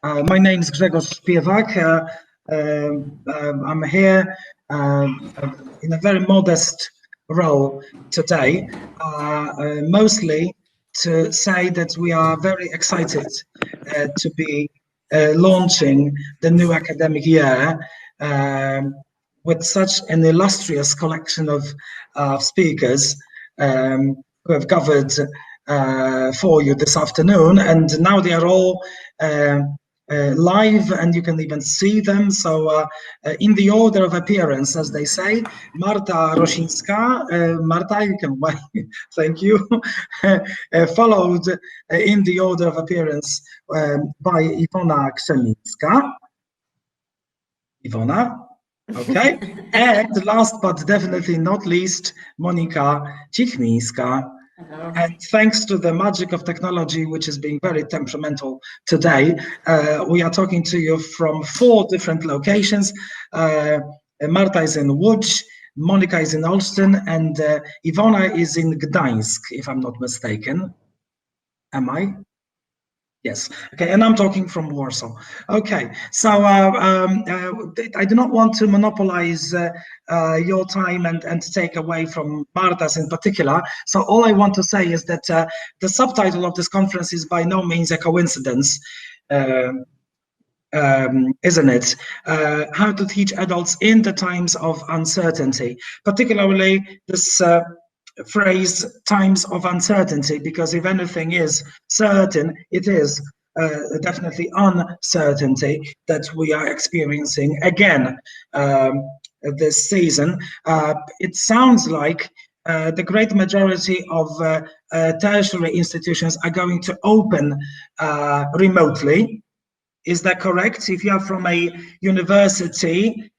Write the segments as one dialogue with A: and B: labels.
A: My name is Grzegorz Śpiewak. I'm here in a very modest role today, mostly to say that we are very excited to be launching the new academic year with such an illustrious collection of speakers who have gathered for you this afternoon, and now they are all live and you can even see them. So in the order of appearance, as they say, Marta Rosińska, Marta, you can wait, thank you, followed in the order of appearance by Iwona Krzemińska. Iwona, okay, and last but definitely not least, Monika Cichmińska.
B: Hello.
A: And thanks to the magic of technology, which is being very temperamental today, we are talking to you from 4 different locations. Marta is in Łódź, Monika is in Olsztyn, and Iwona is in Gdańsk, if I'm not mistaken. Am I? Yes. Okay, and I'm talking from Warsaw. Okay, so I do not want to monopolize your time and take away from Marta's in particular. So all I want to say is that the subtitle of this conference is by no means a coincidence, isn't it? How to teach adults in the times of uncertainty, particularly this phrase times of uncertainty, because if anything is certain, it is definitely uncertainty that we are experiencing again this season. It sounds like the great majority of tertiary institutions are going to open remotely. Is that correct? If you are from a university,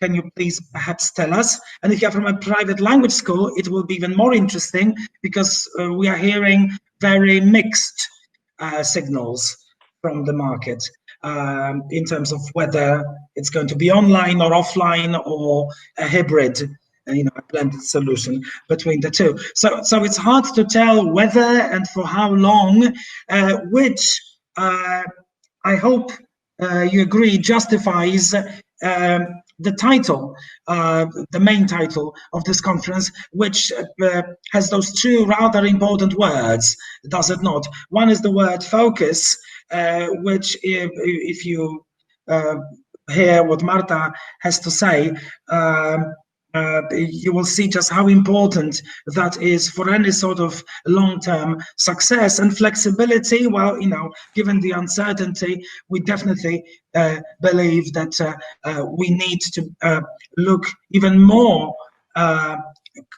A: can you please perhaps tell us? And if you're from a private language school, it will be even more interesting because we are hearing very mixed signals from the market in terms of whether it's going to be online or offline or a hybrid, a blended solution between the two. So it's hard to tell whether and for how long, which I hope you agree justifies the title, the main title of this conference, which has those 2 rather important words, does it not? One is the word focus, which if you hear what Marta has to say, you will see just how important that is for any sort of long-term success. And flexibility, well, given the uncertainty, we definitely believe that we need to look even more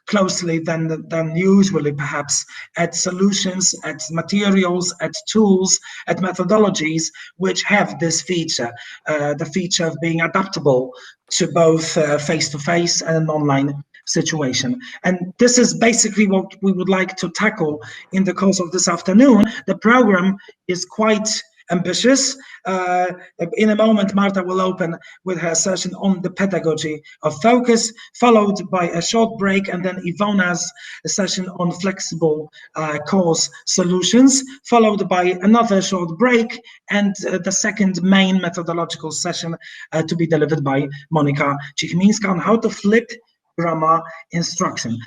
A: closely than usually perhaps at solutions, at materials, at tools, at methodologies which have this feature, the feature of being adaptable to both face-to-face and an online situation. And this is basically what we would like to tackle in the course of this afternoon. The program is quite ambitious. In a moment, Marta will open with her session on the pedagogy of focus, followed by a short break, and then Iwona's session on flexible course solutions, followed by another short break, and the second main methodological session to be delivered by Monika Cichmińska on how to flip grammar instruction.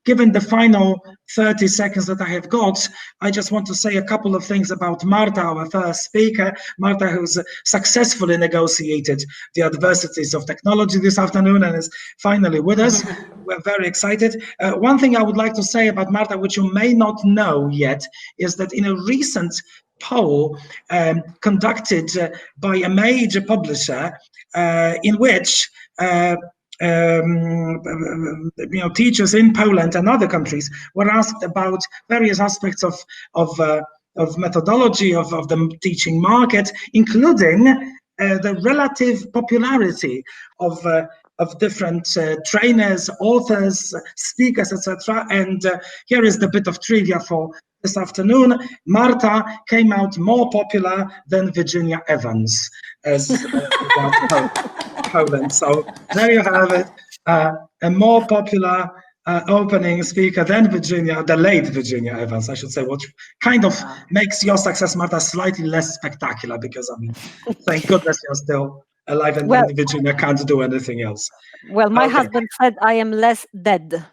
A: Given the final 30 seconds that I have got, I just want to say a couple of things about Marta, our first speaker. Marta, who's successfully negotiated the adversities of technology this afternoon and is finally with us. We're very excited. One thing I would like to say about Marta, which you may not know yet, is that in a recent poll conducted by a major publisher in which teachers in Poland and other countries were asked about various aspects of methodology of the teaching market, including the relative popularity of different trainers, authors, speakers, etc. And here is the bit of trivia for this afternoon. Marta came out more popular than Virginia Evans as Poland. So there you have it, a more popular opening speaker, then Virginia, the late Virginia Evans, I should say, which kind of makes your success, Marta, slightly less spectacular, because, I mean, thank goodness you're still alive, and Virginia can't do anything else.
B: Well, my husband said I am less dead.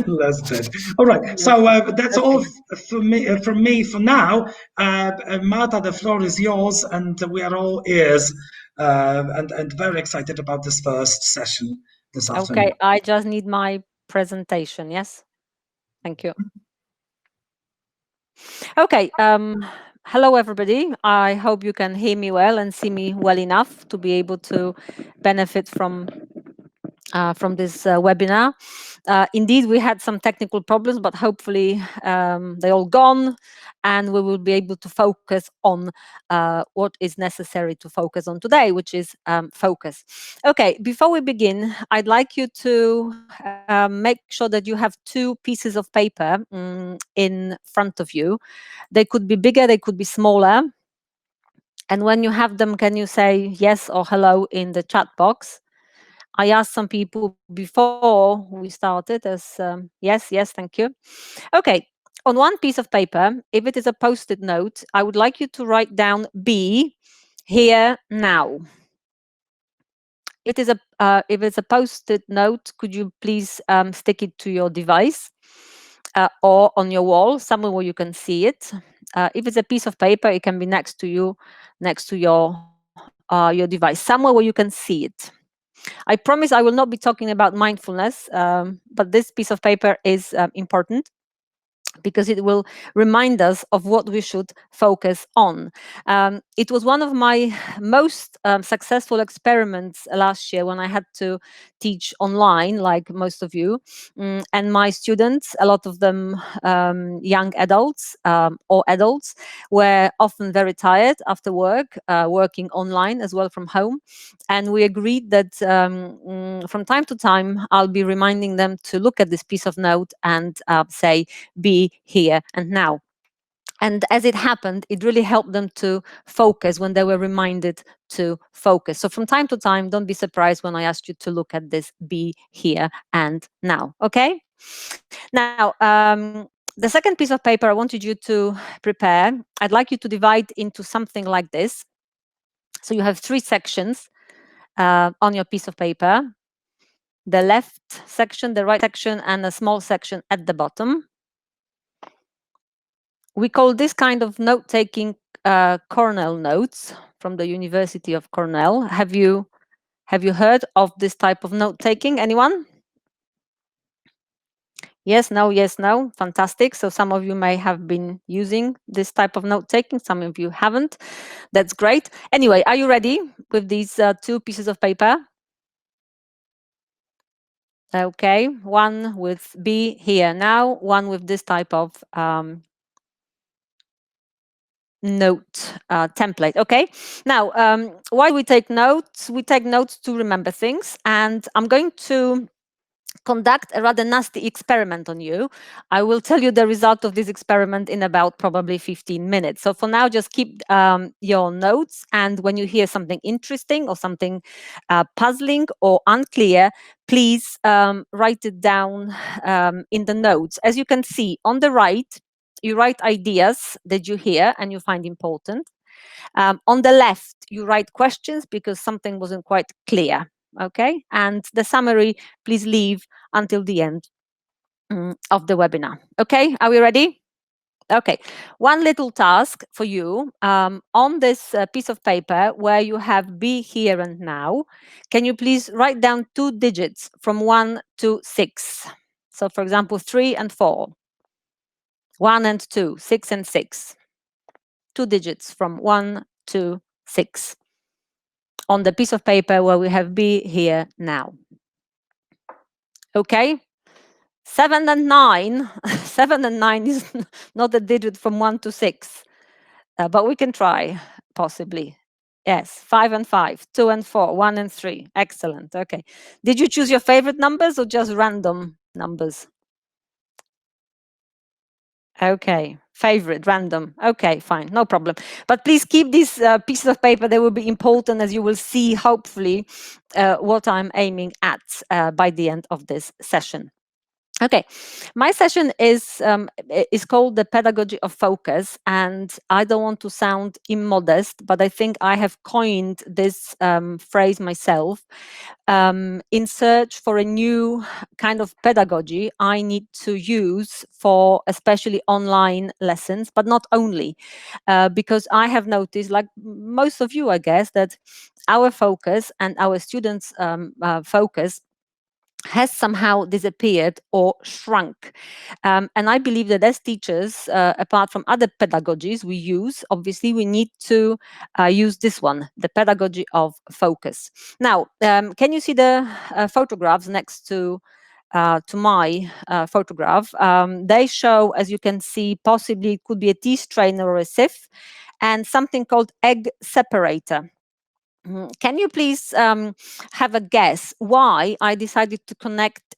A: Less dead. All right. So that's all from me for now. Marta, the floor is yours, and we are all ears, and very excited about this first session this afternoon.
B: Okay, I just need my presentation. Yes, thank you. Okay. Hello, everybody. I hope you can hear me well and see me well enough to be able to benefit from this webinar. Indeed, we had some technical problems, but hopefully they're all gone, and we will be able to focus on what is necessary to focus on today, which is focus. Okay, before we begin, I'd like you to make sure that you have two pieces of paper in front of you. They could be bigger, they could be smaller. And when you have them, can you say yes or hello in the chat box? I asked some people before we started as yes, thank you. Okay, on one piece of paper, if it is a post-it note, I would like you to write down be here now. If it's a post-it note, could you please stick it to your device or on your wall, somewhere where you can see it. If it's a piece of paper, it can be next to you, next to your device, somewhere where you can see it. I promise I will not be talking about mindfulness, but this piece of paper is important because it will remind us of what we should focus on. It was one of my most successful experiments last year when I had to teach online, like most of you, and my students, a lot of them young adults or adults, were often very tired after work, working online as well from home. And we agreed that from time to time, I'll be reminding them to look at this piece of note and say, be here and now. And as it happened, it really helped them to focus when they were reminded to focus. So from time to time, don't be surprised when I ask you to look at this be here and now. Okay? Now, the second piece of paper I wanted you to prepare, I'd like you to divide into something like this. So you have three sections on your piece of paper. The left section, the right section, and a small section at the bottom. We call this kind of note-taking Kernel Notes from the University of Cornell. Have you heard of this type of note-taking? Anyone? Yes, no, yes, no. Fantastic. So some of you may have been using this type of note-taking. Some of you haven't. That's great. Anyway, are you ready with these two pieces of paper? Okay, one with be here now, one with this type of note template. Okay, now why do we take notes? We take notes to remember things, and I'm going to conduct a rather nasty experiment on you. I will tell you the result of this experiment in about probably 15 minutes. So for now, just keep your notes, and when you hear something interesting or something puzzling or unclear, please write it down in the notes. As you can see on the right, you write ideas that you hear and you find important. On the left, you write questions because something wasn't quite clear. Okay, and the summary, please leave until the end of the webinar. Okay, are we ready? Okay, one little task for you on this piece of paper where you have be here and now. Can you please write down 2 digits from 1 to 6? So for example, 3 and 4, 1 and 2, 6 and 6. 2 digits from 1 to 6 on the piece of paper where we have be here now. Okay, 7 and 9. 7 and 9 is not a digit from 1 to 6, but we can try, possibly. Yes, 5 and 5, 2 and 4, 1 and 3. Excellent. Okay. Did you choose your favorite numbers or just random numbers? Okay, favorite, random. Okay, fine, no problem. But please keep these pieces of paper. They will be important, as you will see, hopefully, what I'm aiming at by the end of this session. Okay, my session is called the Pedagogy of Focus, and I don't want to sound immodest, but I think I have coined this phrase myself. In search for a new kind of pedagogy I need to use for especially online lessons, but not only, because I have noticed, like most of you, I guess, that our focus and our students' focus has somehow disappeared or shrunk. And I believe that as teachers, apart from other pedagogies we use, obviously we need to use this one, the pedagogy of focus. Now, can you see the photographs next to my photograph? They show, as you can see, possibly it could be a tea strainer or a sieve, and something called egg separator. Can you please have a guess why I decided to connect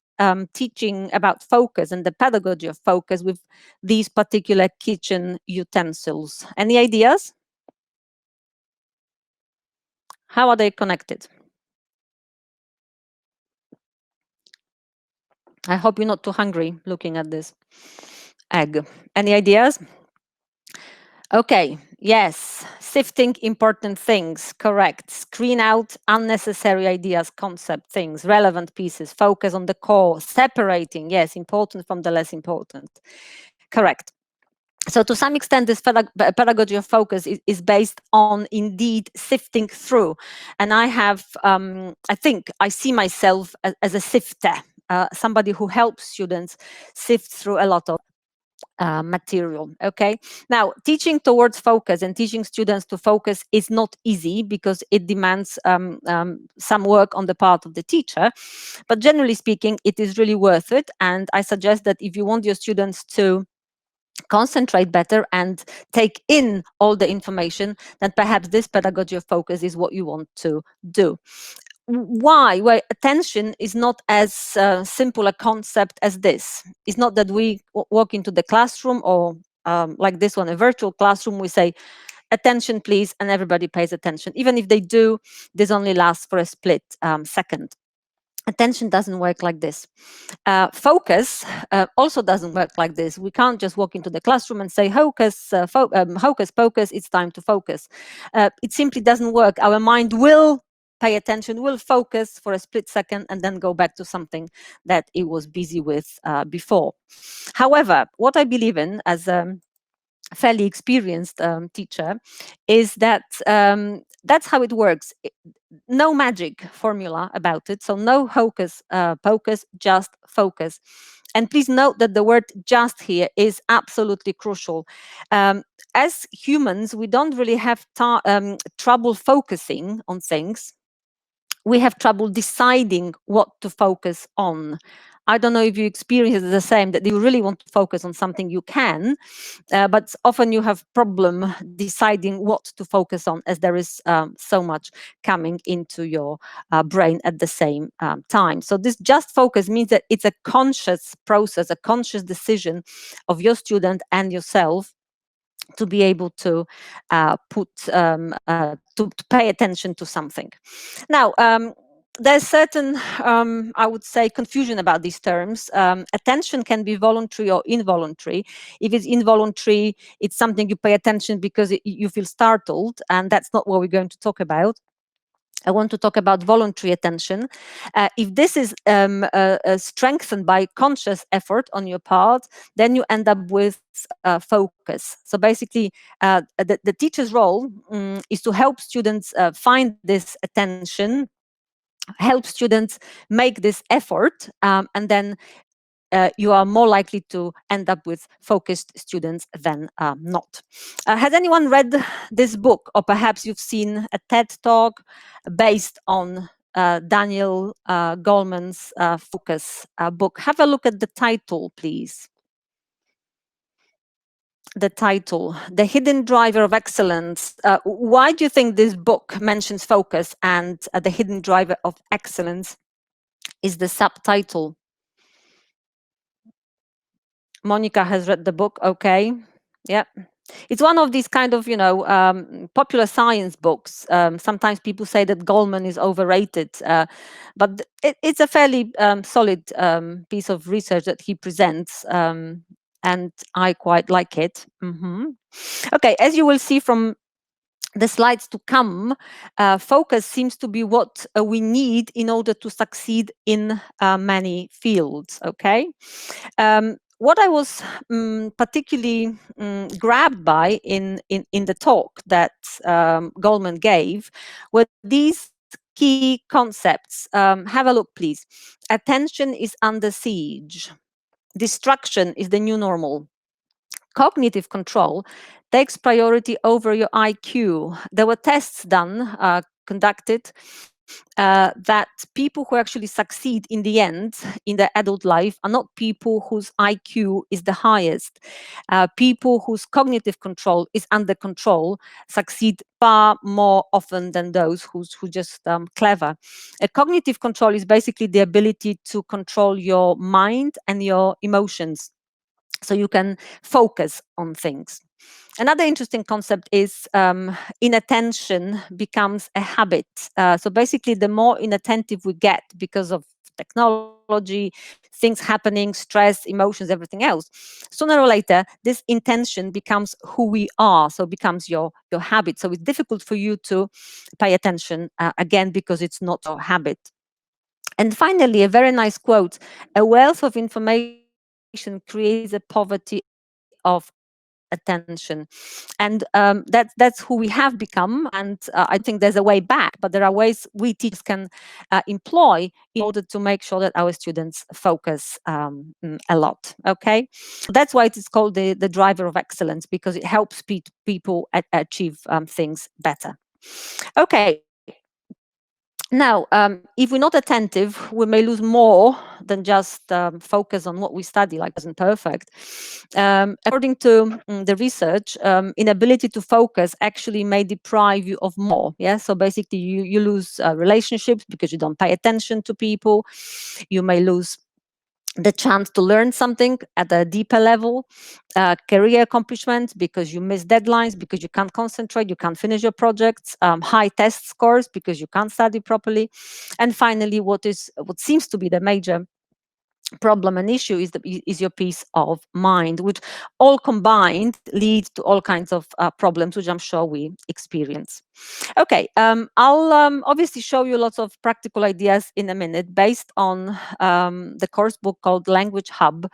B: teaching about focus and the pedagogy of focus with these particular kitchen utensils? Any ideas? How are they connected? I hope you're not too hungry looking at this egg. Any ideas? Okay, yes, sifting important things, correct. Screen out unnecessary ideas, concept things, relevant pieces, focus on the core, separating, yes, important from the less important. Correct. So to some extent, this pedagogy of focus is based on indeed sifting through. And I have, I think I see myself as a sifter, somebody who helps students sift through a lot of material. Okay, now teaching towards focus and teaching students to focus is not easy because it demands some work on the part of the teacher, but generally speaking it is really worth it. And I suggest that if you want your students to concentrate better and take in all the information, then perhaps this pedagogy of focus is what you want to do. Why? Well, attention is not as simple a concept as this. It's not that we walk into the classroom or like this one, a virtual classroom, we say, attention please, and everybody pays attention. Even if they do, this only lasts for a split second. Attention doesn't work like this. Focus also doesn't work like this. We can't just walk into the classroom and say, hocus pocus, it's time to focus. It simply doesn't work. Our mind will pay attention, will focus for a split second and then go back to something that it was busy with before. However, what I believe in as a fairly experienced teacher is that that's how it works. No magic formula about it. So no hocus pocus, just focus. And please note that the word just here is absolutely crucial. As humans, we don't really have trouble focusing on things. We have trouble deciding what to focus on. I don't know if you experience the same, that you really want to focus on something, you can, but often you have problem deciding what to focus on, as there is so much coming into your brain at the same time. So this just focus means that it's a conscious process, a conscious decision of your student and yourself to be able to to pay attention to something. Now, there's certain, I would say, confusion about these terms. Attention can be voluntary or involuntary. If it's involuntary, it's something you pay attention because you feel startled, and that's not what we're going to talk about. I want to talk about voluntary attention. If this is strengthened by conscious effort on your part, then you end up with focus. So basically, the teacher's role is to help students find this attention, help students make this effort, and then you are more likely to end up with focused students than not. Has anyone read this book, or perhaps you've seen a TED Talk based on Daniel Goleman's Focus book? Have a look at the title, please. The title, The Hidden Driver of Excellence. Why do you think this book mentions focus and the hidden driver of excellence is the subtitle? Monica has read the book. Okay. Yeah. It's one of these kind of, popular science books. Sometimes people say that Goleman is overrated, but it's a fairly solid piece of research that he presents, and I quite like it. Okay, as you will see from the slides to come, focus seems to be what we need in order to succeed in many fields. Okay. What I was particularly grabbed by in the talk that Goleman gave were these key concepts. Have a look, please. Attention is under siege. Distraction is the new normal. Cognitive control takes priority over your IQ. There were tests done, conducted, that people who actually succeed in the end in their adult life are not people whose IQ is the highest. People whose cognitive control is under control succeed far more often than those who just clever. Cognitive control is basically the ability to control your mind and your emotions, so you can focus on things. Another interesting concept is inattention becomes a habit. So basically, the more inattentive we get because of technology, things happening, stress, emotions, everything else, sooner or later, this intention becomes who we are. So it becomes your habit. So it's difficult for you to pay attention again because it's not your habit. And finally, a very nice quote: "A wealth of information creates a poverty of attention." And that's who we have become. And I think there's a way back, but there are ways we teachers can employ in order to make sure that our students focus a lot. Okay, that's why it is called the driver of excellence, because it helps people achieve things better. Okay. Now, if we're not attentive, we may lose more than just focus on what we study, like isn't perfect. According to the research, inability to focus actually may deprive you of more. Yeah, so basically you lose relationships because you don't pay attention to people. You may lose the chance to learn something at a deeper level, career accomplishments because you miss deadlines, because you can't concentrate, you can't finish your projects, high test scores because you can't study properly. And finally, what seems to be the major problem and issue is your peace of mind, which all combined leads to all kinds of problems, which I'm sure we experience. Okay, I'll obviously show you lots of practical ideas in a minute based on the course book called Language Hub,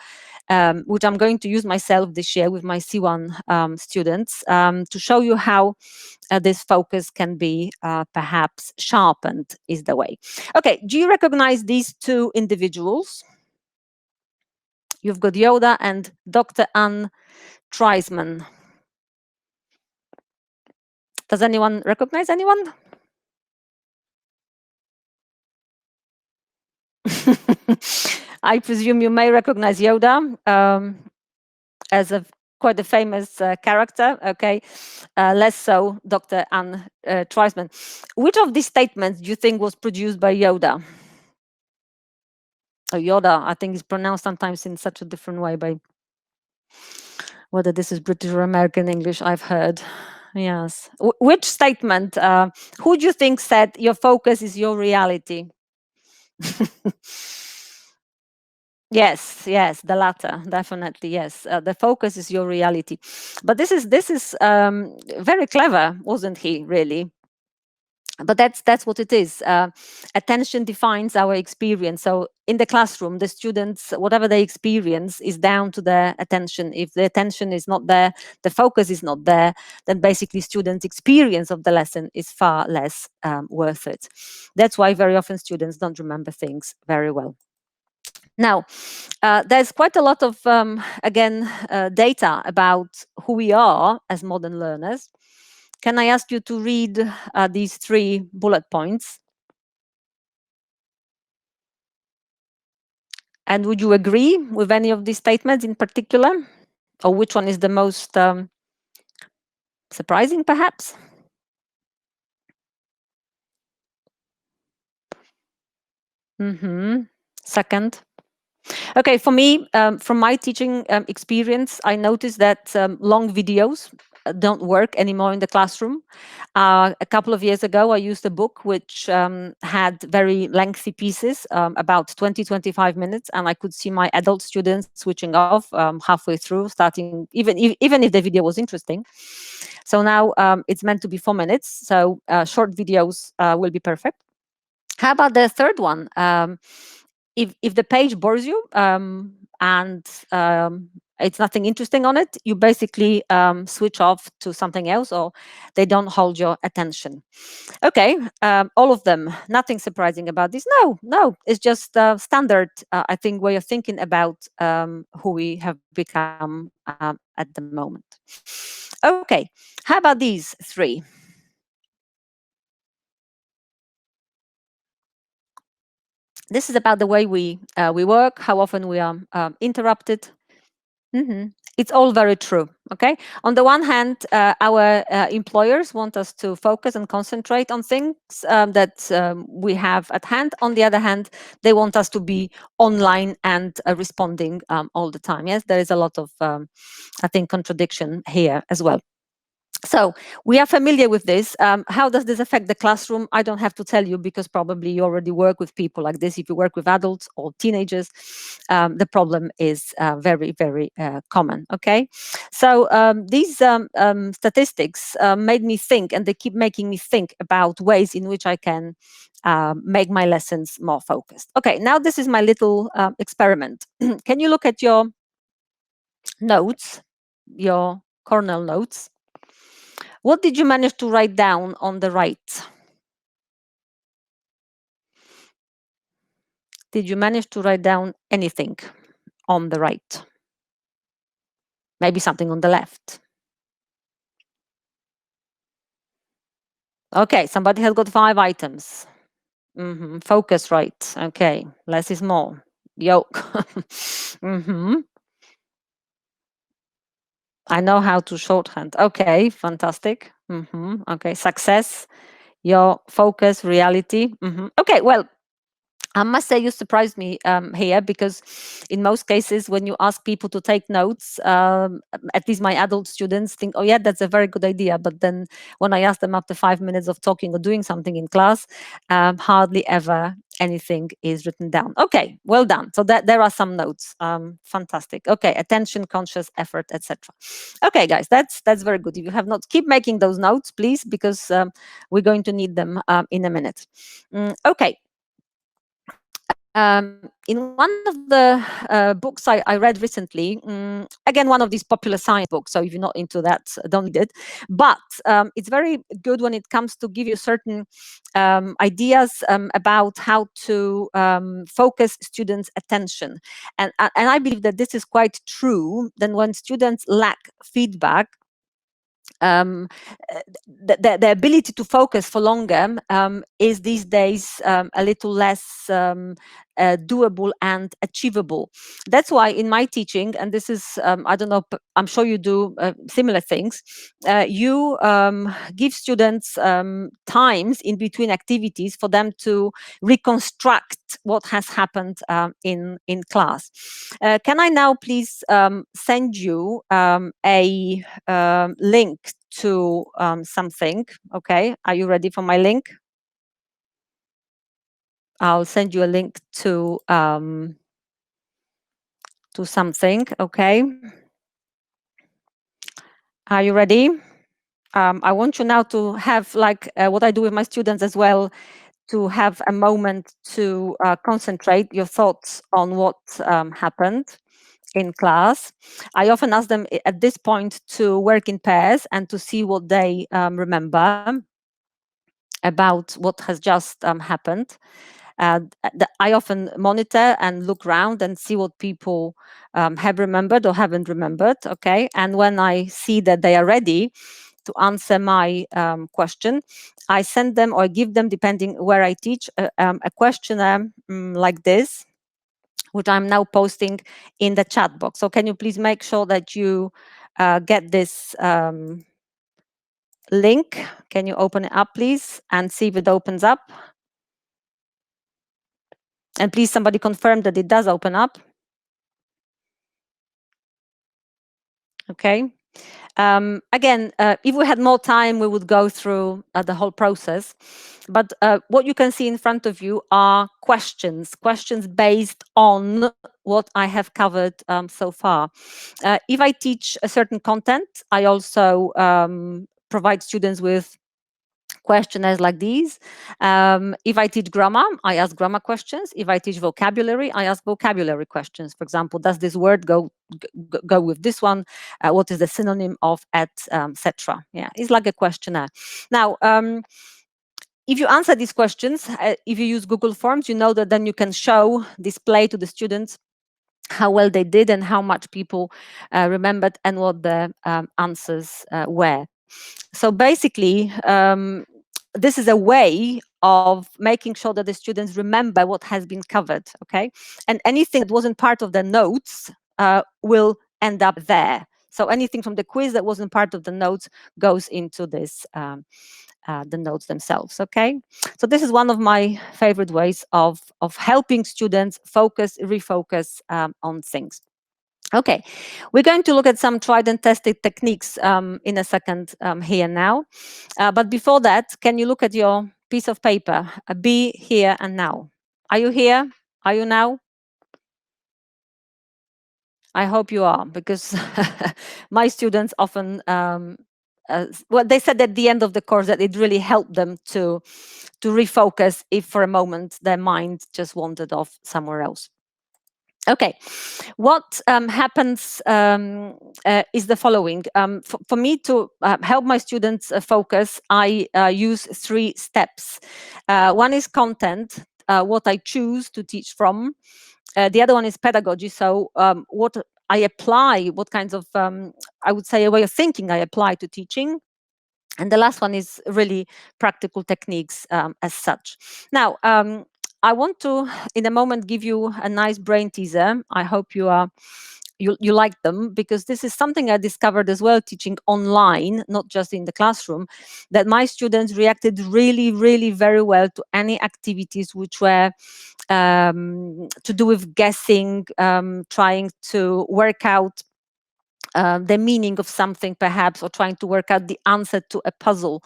B: which I'm going to use myself this year with my C1 students to show you how this focus can be perhaps sharpened is the way. Okay, do you recognize these two individuals? You've got Yoda and Dr. Anne Treisman. Does anyone recognize anyone? I presume you may recognize Yoda as quite a famous character. Okay, less so Dr. Anne Treisman. Which of these statements do you think was produced by Yoda? Oh, Yoda, I think is pronounced sometimes in such a different way by whether this is British or American English, I've heard. Yes. Which statement, who do you think said your focus is your reality? Yes, the latter, definitely, yes. The focus is your reality. But this is very clever, wasn't he, really? But that's what it is. Attention defines our experience. So in the classroom, the students, whatever they experience is down to their attention. If the attention is not there, the focus is not there, then basically students' experience of the lesson is far less worth it. That's why very often students don't remember things very well. Now, there's quite a lot of, again, data about who we are as modern learners. Can I ask you to read these 3 bullet points? And would you agree with any of these statements in particular? Or which one is the most surprising, perhaps? Second. Okay, for me, from my teaching experience, I noticed that long videos don't work anymore in the classroom. A couple of years ago, I used a book which had very lengthy pieces, about 20-25 minutes, and I could see my adult students switching off halfway through, starting even if the video was interesting. So now it's meant to be 4 minutes, so short videos will be perfect. How about the third one? If the page bores you and it's nothing interesting on it, you basically switch off to something else, or they don't hold your attention. Okay, all of them, nothing surprising about this. No, it's just standard, I think, way of thinking about who we have become at the moment. Okay, how about these three? This is about the way we work, how often we are interrupted. It's all very true. Okay. On the one hand, our employers want us to focus and concentrate on things that we have at hand. On the other hand, they want us to be online and responding all the time. Yes, there is a lot of, I think, contradiction here as well. So we are familiar with this. How does this affect the classroom? I don't have to tell you, because probably you already work with people like this. If you work with adults or teenagers, the problem is very, very common. Okay, so these statistics made me think, and they keep making me think about ways in which I can make my lessons more focused. Okay, now this is my little experiment. Can you look at your notes, your Kernel Notes? What did you manage to write down on the right? Did you manage to write down anything on the right? Maybe something on the left. Okay, somebody has got 5 items. Focus, right. Okay, less is more. Yoke. I know how to shorthand. Okay, fantastic. Okay, success, your focus, reality. Okay, well, I must say you surprised me here, because in most cases, when you ask people to take notes, at least my adult students think, oh yeah, that's a very good idea. But then when I ask them after 5 minutes of talking or doing something in class, hardly ever anything is written down. Okay, well done. So that there are some notes. Fantastic. Okay, attention, conscious effort, etc. Okay, guys, that's very good. If you have not, keep making those notes, please, because we're going to need them in a minute. Okay. In one of the books I read recently, again, one of these popular science books, so if you're not into that, don't read it. But it's very good when it comes to give you certain ideas about how to focus students' attention. And I believe that this is quite true. Then when students lack feedback, the ability to focus for longer is these days a little less doable and achievable. That's why in my teaching, and this is, I don't know, I'm sure you do similar things, you give students times in between activities for them to reconstruct what has happened in class. Can I now please send you a link to something? Okay, are you ready for my link? I'll send you a link to something. Okay, are you ready? I want you now to have, like what I do with my students as well, to have a moment to concentrate your thoughts on what happened in class. I often ask them at this point to work in pairs and to see what they remember about what has just happened. I often monitor and look around and see what people have remembered or haven't remembered. Okay, and when I see that they are ready to answer my question, I send them or give them, depending where I teach, a questionnaire like this, which I'm now posting in the chat box. So can you please make sure that you get this link? Can you open it up, please, and see if it opens up? And please, somebody confirm that it does open up. Okay. Again, if we had more time, we would go through the whole process. But what you can see in front of you are questions based on what I have covered so far. If I teach a certain content, I also provide students with questionnaires like these. If I teach grammar, I ask grammar questions. If I teach vocabulary, I ask vocabulary questions. For example, does this word go with this one? What is the synonym of etc.? Yeah, it's like a questionnaire. Now, if you answer these questions, if you use Google Forms, you know that then you can display to the students how well they did and how much people remembered and what the answers were. So basically, this is a way of making sure that the students remember what has been covered, okay? And anything that wasn't part of the notes will end up there. So anything from the quiz that wasn't part of the notes goes into this, the notes themselves, okay? So this is one of my favorite ways of helping students refocus on things. Okay, we're going to look at some tried and tested techniques in a second here now. But before that, can you look at your piece of paper? Be here and now. Are you here? Are you now? I hope you are, because my students often, well, they said at the end of the course that it really helped them to refocus if for a moment their mind just wandered off somewhere else. Okay, what happens is the following. For me to help my students focus, I use 3 steps. One is content, what I choose to teach from. The other one is pedagogy, so what I apply, what kinds of, I would say, a way of thinking I apply to teaching. And the last one is really practical techniques as such. Now, I want to, in a moment, give you a nice brain teaser. I hope you like them, because this is something I discovered as well teaching online, not just in the classroom, that my students reacted really, really very well to any activities which were to do with guessing, trying to work out the meaning of something perhaps, or trying to work out the answer to a puzzle,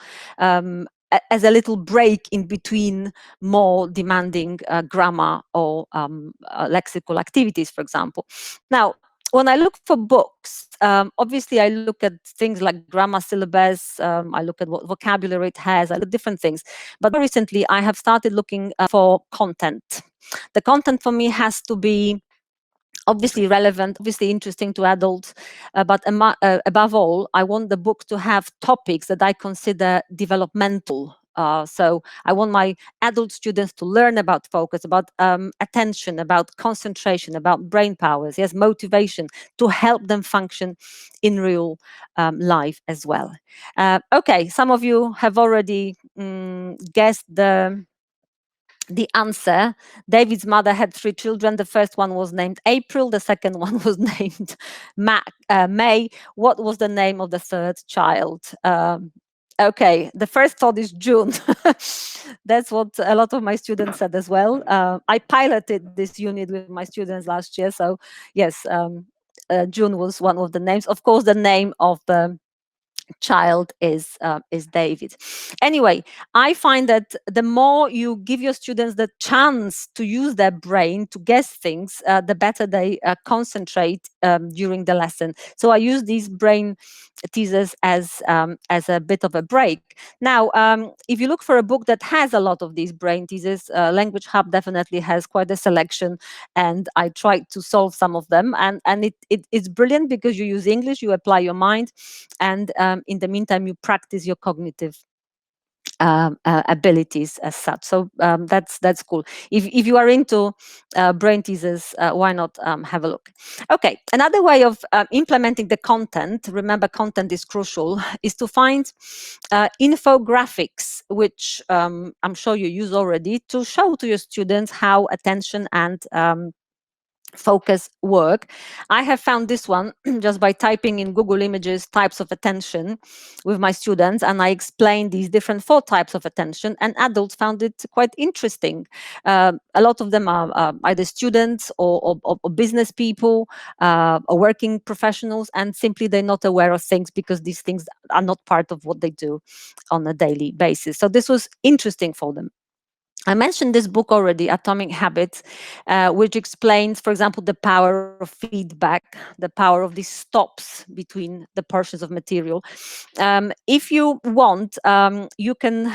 B: as a little break in between more demanding grammar or lexical activities, for example. Now, when I look for books, obviously I look at things like grammar syllabus, I look at what vocabulary it has, I look at different things. But recently I have started looking for content. The content for me has to be obviously relevant, obviously interesting to adults, but above all, I want the book to have topics that I consider developmental. So I want my adult students to learn about focus, about attention, about concentration, about brain powers, yes, motivation, to help them function in real life as well. Okay, some of you have already guessed the answer. David's mother had 3 children. The first one was named April. The second one was named May. What was the name of the third child? Okay, the first thought is June. That's what a lot of my students said as well. I piloted this unit with my students last year. So yes, June was one of the names. Of course, the name of the child is David. Anyway, I find that the more you give your students the chance to use their brain to guess things, the better they concentrate during the lesson. So I use these brain teasers as a bit of a break. Now, if you look for a book that has a lot of these brain teasers, Language Hub definitely has quite a selection, and I tried to solve some of them. And it's brilliant because you use English, you apply your mind, and in the meantime, you practice your cognitive abilities as such. So that's cool. If you are into brain teasers, why not have a look? Okay, another way of implementing the content, remember content is crucial, is to find infographics, which I'm sure you use already, to show to your students how attention and focus work. I have found this one just by typing in Google Images types of attention with my students, and I explained these different 4 types of attention, and adults found it quite interesting. A lot of them are either students or business people or working professionals, and simply they're not aware of things because these things are not part of what they do on a daily basis. So this was interesting for them. I mentioned this book already, Atomic Habits, which explains, for example, the power of feedback, the power of these stops between the portions of material. If you want, you can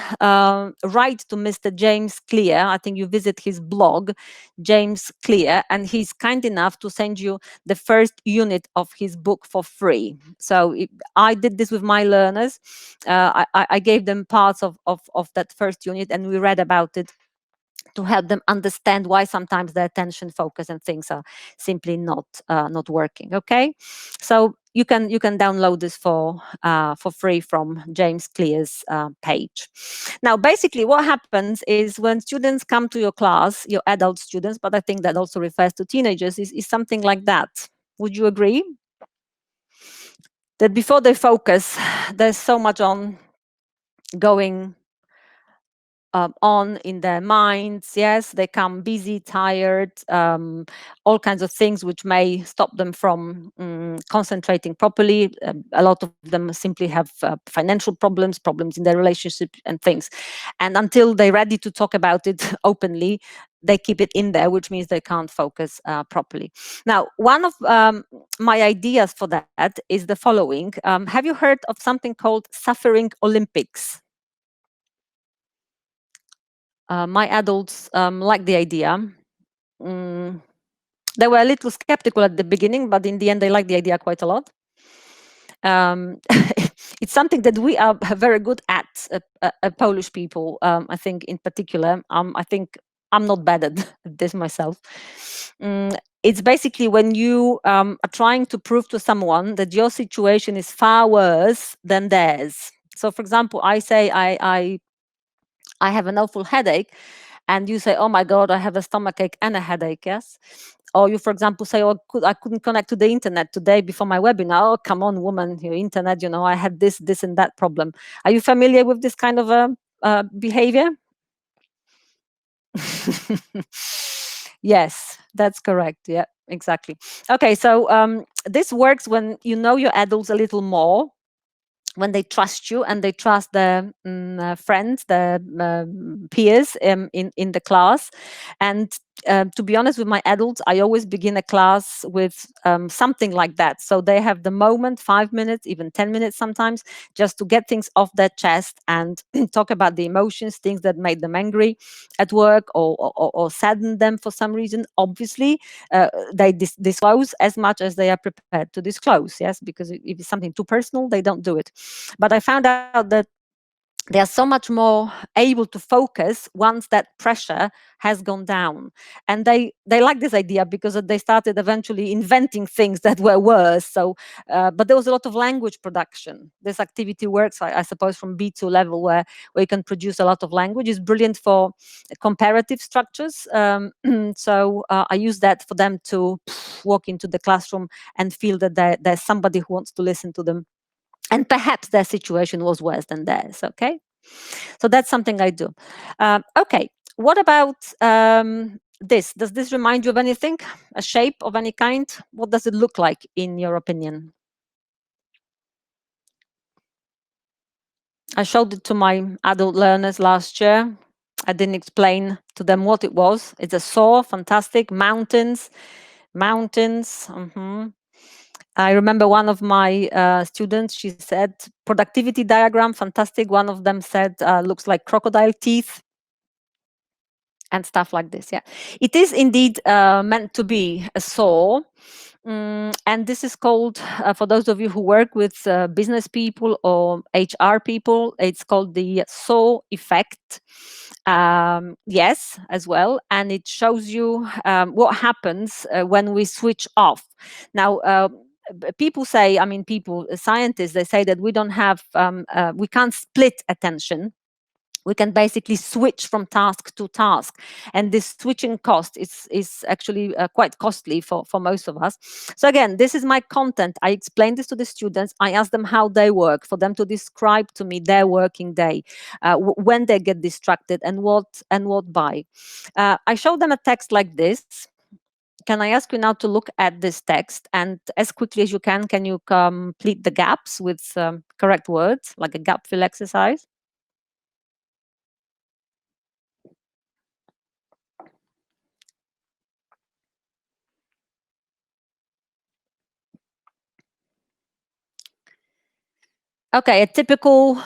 B: write to Mr. James Clear. I think you visit his blog, James Clear, and he's kind enough to send you the first unit of his book for free. So I did this with my learners. I gave them parts of that first unit, and we read about it to help them understand why sometimes their attention, focus, and things are simply not working. Okay, so you can download this for free from James Clear's page. Now, basically, what happens is when students come to your class, your adult students, but I think that also refers to teenagers, is something like that. Would you agree? That before they focus, there's so much going on in their minds. Yes, they come busy, tired, all kinds of things which may stop them from concentrating properly. A lot of them simply have financial problems in their relationship and things. And until they're ready to talk about it openly, they keep it in there, which means they can't focus properly. Now, one of my ideas for that is the following. Have you heard of something called Suffering Olympics? My adults like the idea. They were a little skeptical at the beginning, but in the end, they like the idea quite a lot. It's something that we are very good at, Polish people, I think in particular. I think I'm not bad at this myself. It's basically when you are trying to prove to someone that your situation is far worse than theirs. So, for example, I say I have an awful headache, and you say, oh my God, I have a stomachache and a headache, yes? Or you, for example, say, oh, I couldn't connect to the internet today before my webinar. Oh, come on, woman, your internet, I had this and that problem. Are you familiar with this kind of behavior? Yes, that's correct. Yeah, exactly. Okay, so this works when you know your adults a little more, when they trust you and they trust their friends, their peers in the class. And to be honest with my adults, I always begin a class with something like that. So they have the moment, 5 minutes, even 10 minutes sometimes, just to get things off their chest and talk about the emotions, things that made them angry at work or saddened them for some reason. Obviously, they disclose as much as they are prepared to disclose, yes, because if it's something too personal, they don't do it. But I found out that they are so much more able to focus once that pressure has gone down. And they like this idea because they started eventually inventing things that were worse. So, but there was a lot of language production. This activity works, I suppose, from B2 level where you can produce a lot of language. It's brilliant for comparative structures. So I use that for them to walk into the classroom and feel that there's somebody who wants to listen to them. And perhaps their situation was worse than theirs, okay? So that's something I do. Okay, what about this? Does this remind you of anything? A shape of any kind? What does it look like in your opinion? I showed it to my adult learners last year. I didn't explain to them what it was. It's a saw, fantastic, mountains. I remember one of my students, she said, productivity diagram, fantastic. One of them said, looks like crocodile teeth and stuff like this. Yeah, it is indeed meant to be a saw. And this is called, for those of you who work with business people or HR people, it's called the saw effect. Yes, as well. And it shows you what happens when we switch off. Now, people say, scientists, they say that we don't have, we can't split attention. we can basically switch from task to task. And this switching cost is actually quite costly for most of us. So again, this is my content. I explain this to the students. I ask them how they work, for them to describe to me their working day, when they get distracted and what by. I show them a text like this. Can I ask you now to look at this text, and as quickly as you can you complete the gaps with correct words, like a gap fill exercise? Okay, a typical,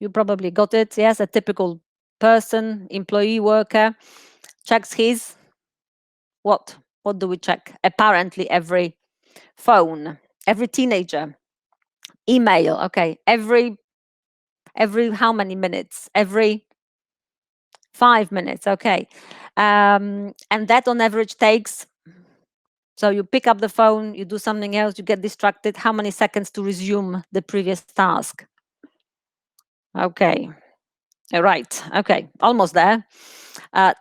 B: you probably got it, yes, a typical person, employee, worker, checks his, what do we check? Apparently every phone, every teenager, email, okay, every how many minutes? Every 5 minutes, okay. And that on average takes, so you pick up the phone, you do something else, you get distracted, how many seconds to resume the previous task? Okay, right, okay, almost there.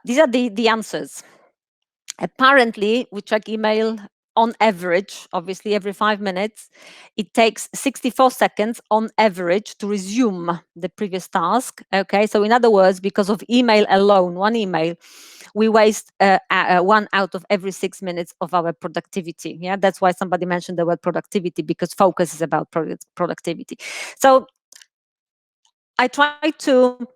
B: These are the answers. Apparently, we check email on average, obviously every 5 minutes. It takes 64 seconds on average to resume the previous task. Okay, so in other words, because of email alone, one email, we waste 1 out of every 6 minutes of our productivity. Yeah, that's why somebody mentioned the word productivity, because focus is about productivity. So I try to,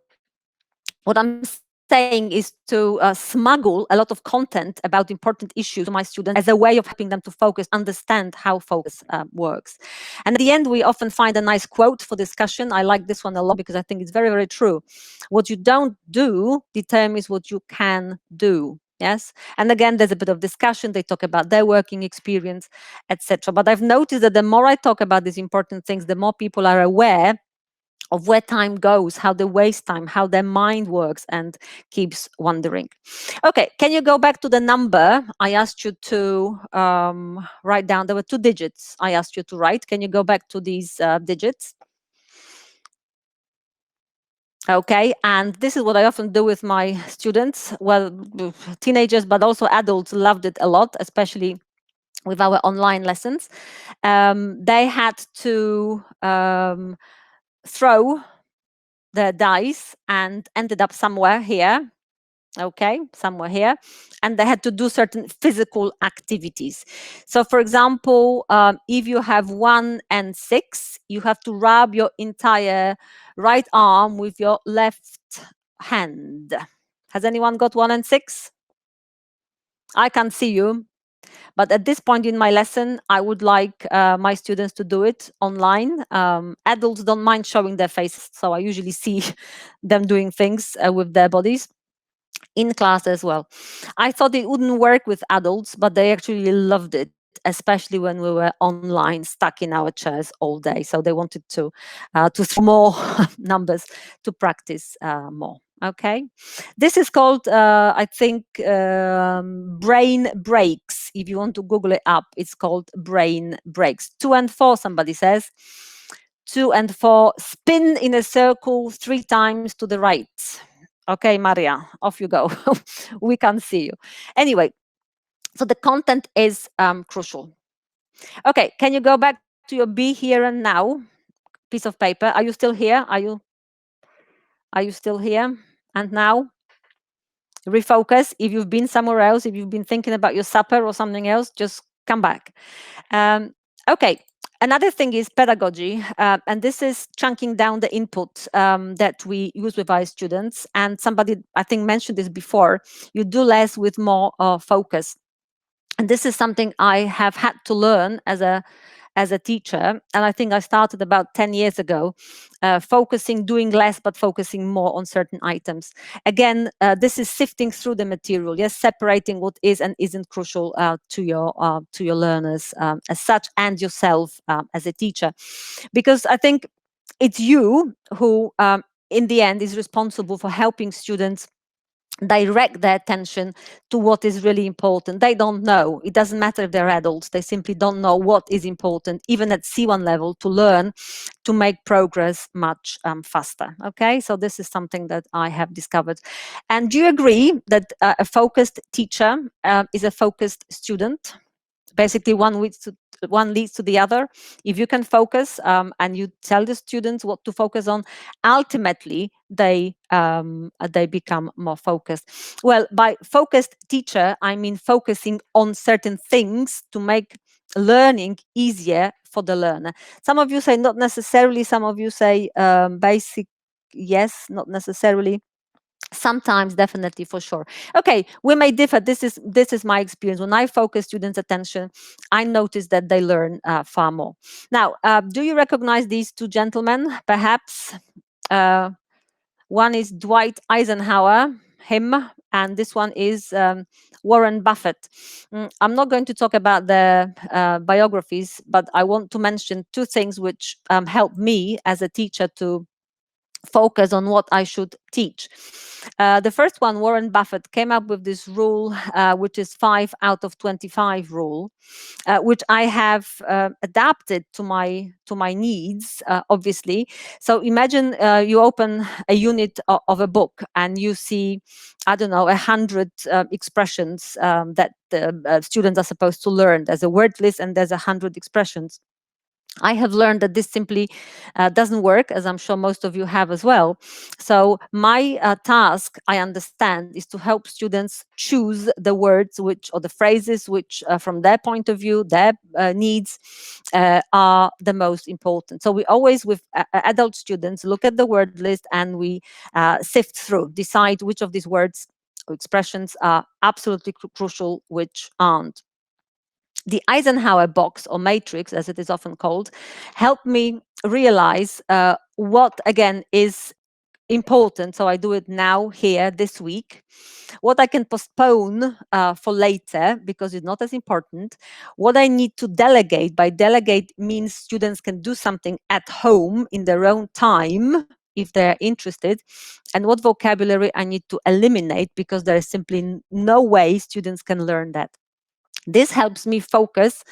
B: what I'm saying is to smuggle a lot of content about important issues to my students as a way of helping them to focus, understand how focus works. And at the end, we often find a nice quote for discussion. I like this one a lot because I think it's very, very true. What you don't do determines what you can do. Yes, and again, there's a bit of discussion. They talk about their working experience, etc. But I've noticed that the more I talk about these important things, the more people are aware of where time goes, how they waste time, how their mind works and keeps wandering. Okay, can you go back to the number I asked you to write down? There were 2 digits I asked you to write. Can you go back to these digits? Okay, and this is what I often do with my students. Well, teenagers, but also adults loved it a lot, especially with our online lessons. They had to throw the dice and ended up somewhere here, okay, somewhere here, and they had to do certain physical activities. So for example, if you have 1 and 6, you have to rub your entire right arm with your left hand. Has anyone got 1 and 6? I can't see you. But at this point in my lesson, I would like my students to do it online. Adults don't mind showing their faces, so I usually see them doing things with their bodies in class as well. I thought it wouldn't work with adults, but they actually loved it, especially when we were online, stuck in our chairs all day. So they wanted to throw more numbers to practice more. Okay, this is called, I think, brain breaks. If you want to Google it up, it's called brain breaks. 2 and 4, somebody says. 2 and 4, spin in a circle 3 times to the right. Okay, Maria, off you go. We can't see you. Anyway, so the content is crucial. Okay, can you go back to your be here and now piece of paper? Are you still here? Are you still here? And now? Refocus. If you've been somewhere else, if you've been thinking about your supper or something else, just come back. Okay, another thing is pedagogy, and this is chunking down the input that we use with our students. And somebody, I think, mentioned this before. You do less with more focus. And this is something I have had to learn as a teacher, and I think I started about 10 years ago, doing less but focusing more on certain items. Again, this is sifting through the material, yes, separating what is and isn't crucial to your learners as such, and yourself as a teacher, because I think it's you who, in the end, is responsible for helping students direct their attention to what is really important. They don't know. It doesn't matter if they're adults. They simply don't know what is important, even at C1 level, to learn, to make progress much faster. Okay, so this is something that I have discovered. And do you agree that a focused teacher is a focused student? Basically, one leads to the other. If you can focus and you tell the students what to focus on, ultimately they become more focused. Well, by focused teacher, I mean focusing on certain things to make learning easier for the learner. Some of you say not necessarily. Some of you say basic, yes, not necessarily. Sometimes, definitely, for sure. Okay, we may differ. This is my experience. When I focus students' attention, I notice that they learn far more. Now, do you recognize these two gentlemen? Perhaps one is Dwight Eisenhower, him, and this one is Warren Buffett. I'm not going to talk about their biographies, but I want to mention two things which help me as a teacher to focus on what I should teach. The first one, Warren Buffett, came up with this rule, which is 5 out of 25 rule, which I have adapted to my needs, obviously. So imagine you open a unit of a book and you see, I don't know, 100 expressions that students are supposed to learn. There's a word list and there's 100 expressions. I have learned that this simply doesn't work, as I'm sure most of you have as well. So my task, I understand, is to help students choose the words which, or the phrases which, from their point of view, their needs, are the most important. So we always, with adult students, look at the word list and we sift through, decide which of these words or expressions are absolutely crucial, which aren't. The Eisenhower box, or matrix, as it is often called, helped me realize what, again, is important. So I do it now, here, this week. What I can postpone for later, because it's not as important. What I need to delegate. By delegate means students can do something at home in their own time, if they're interested, and what vocabulary I need to eliminate, because there is simply no way students can learn that. This helps me focus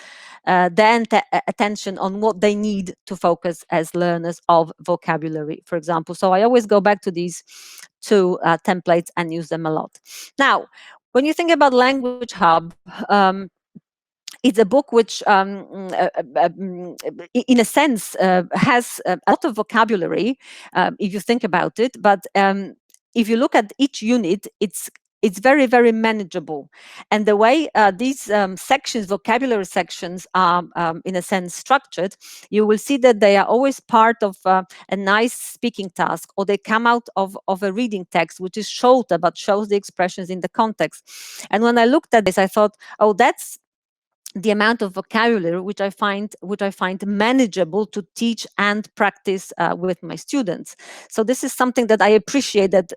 B: their attention on what they need to focus as learners of vocabulary, for example. So I always go back to these two templates and use them a lot. Now, when you think about Language Hub, it's a book which, in a sense, has a lot of vocabulary, if you think about it. But if you look at each unit, it's very, very manageable. And the way these sections, vocabulary sections, are, in a sense, structured, you will see that they are always part of a nice speaking task, or they come out of a reading text, which is shorter, but shows the expressions in the context. And when I looked at this, I thought, oh, that's the amount of vocabulary which I find manageable to teach and practice with my students. So this is something that I appreciate, that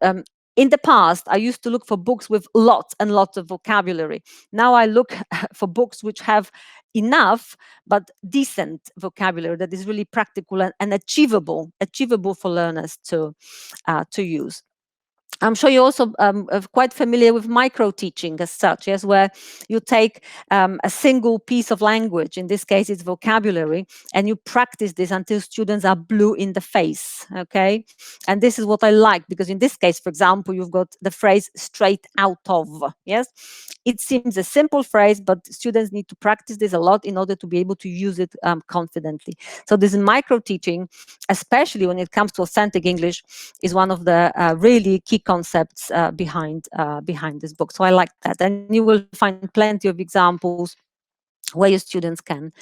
B: in the past, I used to look for books with lots and lots of vocabulary. Now I look for books which have enough but decent vocabulary that is really practical and achievable for learners to use. I'm sure you're also quite familiar with micro-teaching as such, yes, where you take a single piece of language, in this case it's vocabulary, and you practice this until students are blue in the face, okay? And this is what I like, because in this case, for example, you've got the phrase straight out of, yes? It seems a simple phrase, but students need to practice this a lot in order to be able to use it confidently. So this micro-teaching, especially when it comes to authentic English, is one of the really key concepts behind this book. So I like that, and you will find plenty of examples where your students can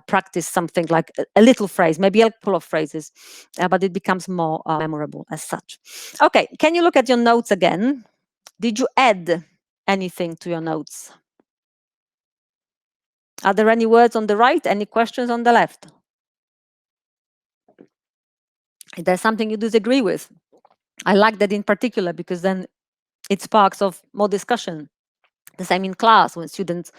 B: practice something like a little phrase, maybe a couple of phrases, but it becomes more memorable as such. Okay, can you look at your notes again? Did you add anything to your notes? Are there any words on the right? Any questions on the left? Is there something you disagree with? I like that in particular, because then it sparks of more discussion. The same in class, when students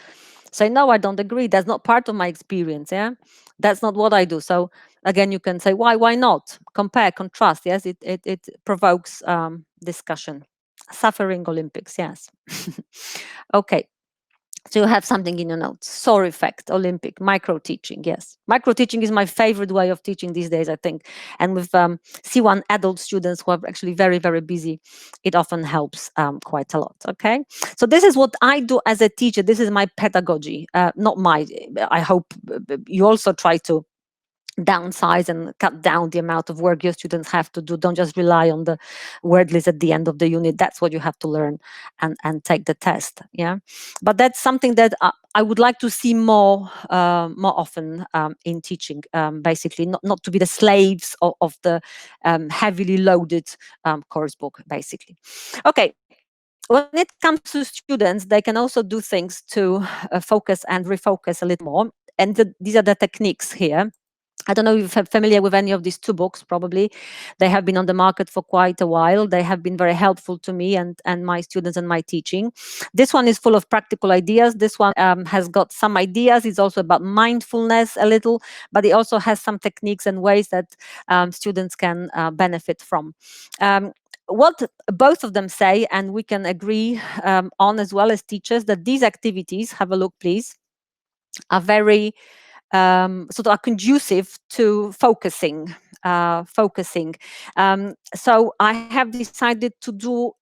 B: say, no, I don't agree, that's not part of my experience, yeah, that's not what I do. So again, you can say, why not? Compare, contrast, yes, it provokes discussion. Suffering Olympics, yes. Okay. So you have something in your notes. SOAR effect, Olympic, micro-teaching, yes. Micro-teaching is my favorite way of teaching these days, I think. And with C1 adult students who are actually very, very busy, it often helps quite a lot, okay? So this is what I do as a teacher. This is my pedagogy, I hope you also try to downsize and cut down the amount of work your students have to do. Don't just rely on the word list at the end of the unit. That's what you have to learn and take the test. Yeah, but that's something that I would like to see more often in teaching. Basically, not to be the slaves of the heavily loaded course book. Basically, okay. When it comes to students, they can also do things to focus and refocus a little more. And these are the techniques here. I don't know if you're familiar with any of these two books, probably. They have been on the market for quite a while. They have been very helpful to me and my students and my teaching. This one is full of practical ideas. This one has got some ideas. It's also about mindfulness a little, but it also has some techniques and ways that students can benefit from. What both of them say, and we can agree on as well as teachers, that these activities, have a look please, are very sort of are conducive to focusing. So I have decided to do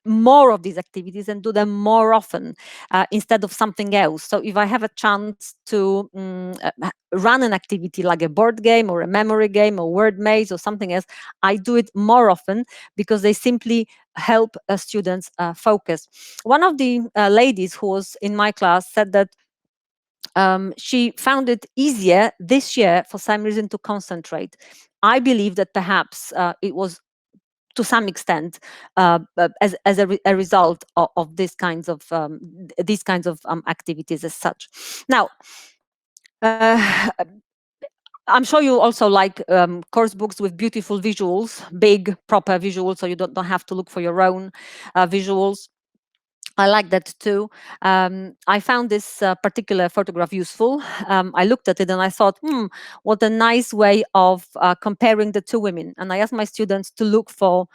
B: more of these activities and do them more often instead of something else. So if I have a chance to run an activity like a board game or a memory game or word maze or something else, I do it more often because they simply help students focus. One of the ladies who was in my class said that she found it easier this year for some reason to concentrate. I believe that perhaps it was to some extent as a result of these kinds of activities as such. Now, I'm sure you also like course books with beautiful visuals, big proper visuals, so you don't have to look for your own visuals. I like that too. I found this particular photograph useful. I looked at it and I thought, what a nice way of comparing the two women. And I asked my students to look for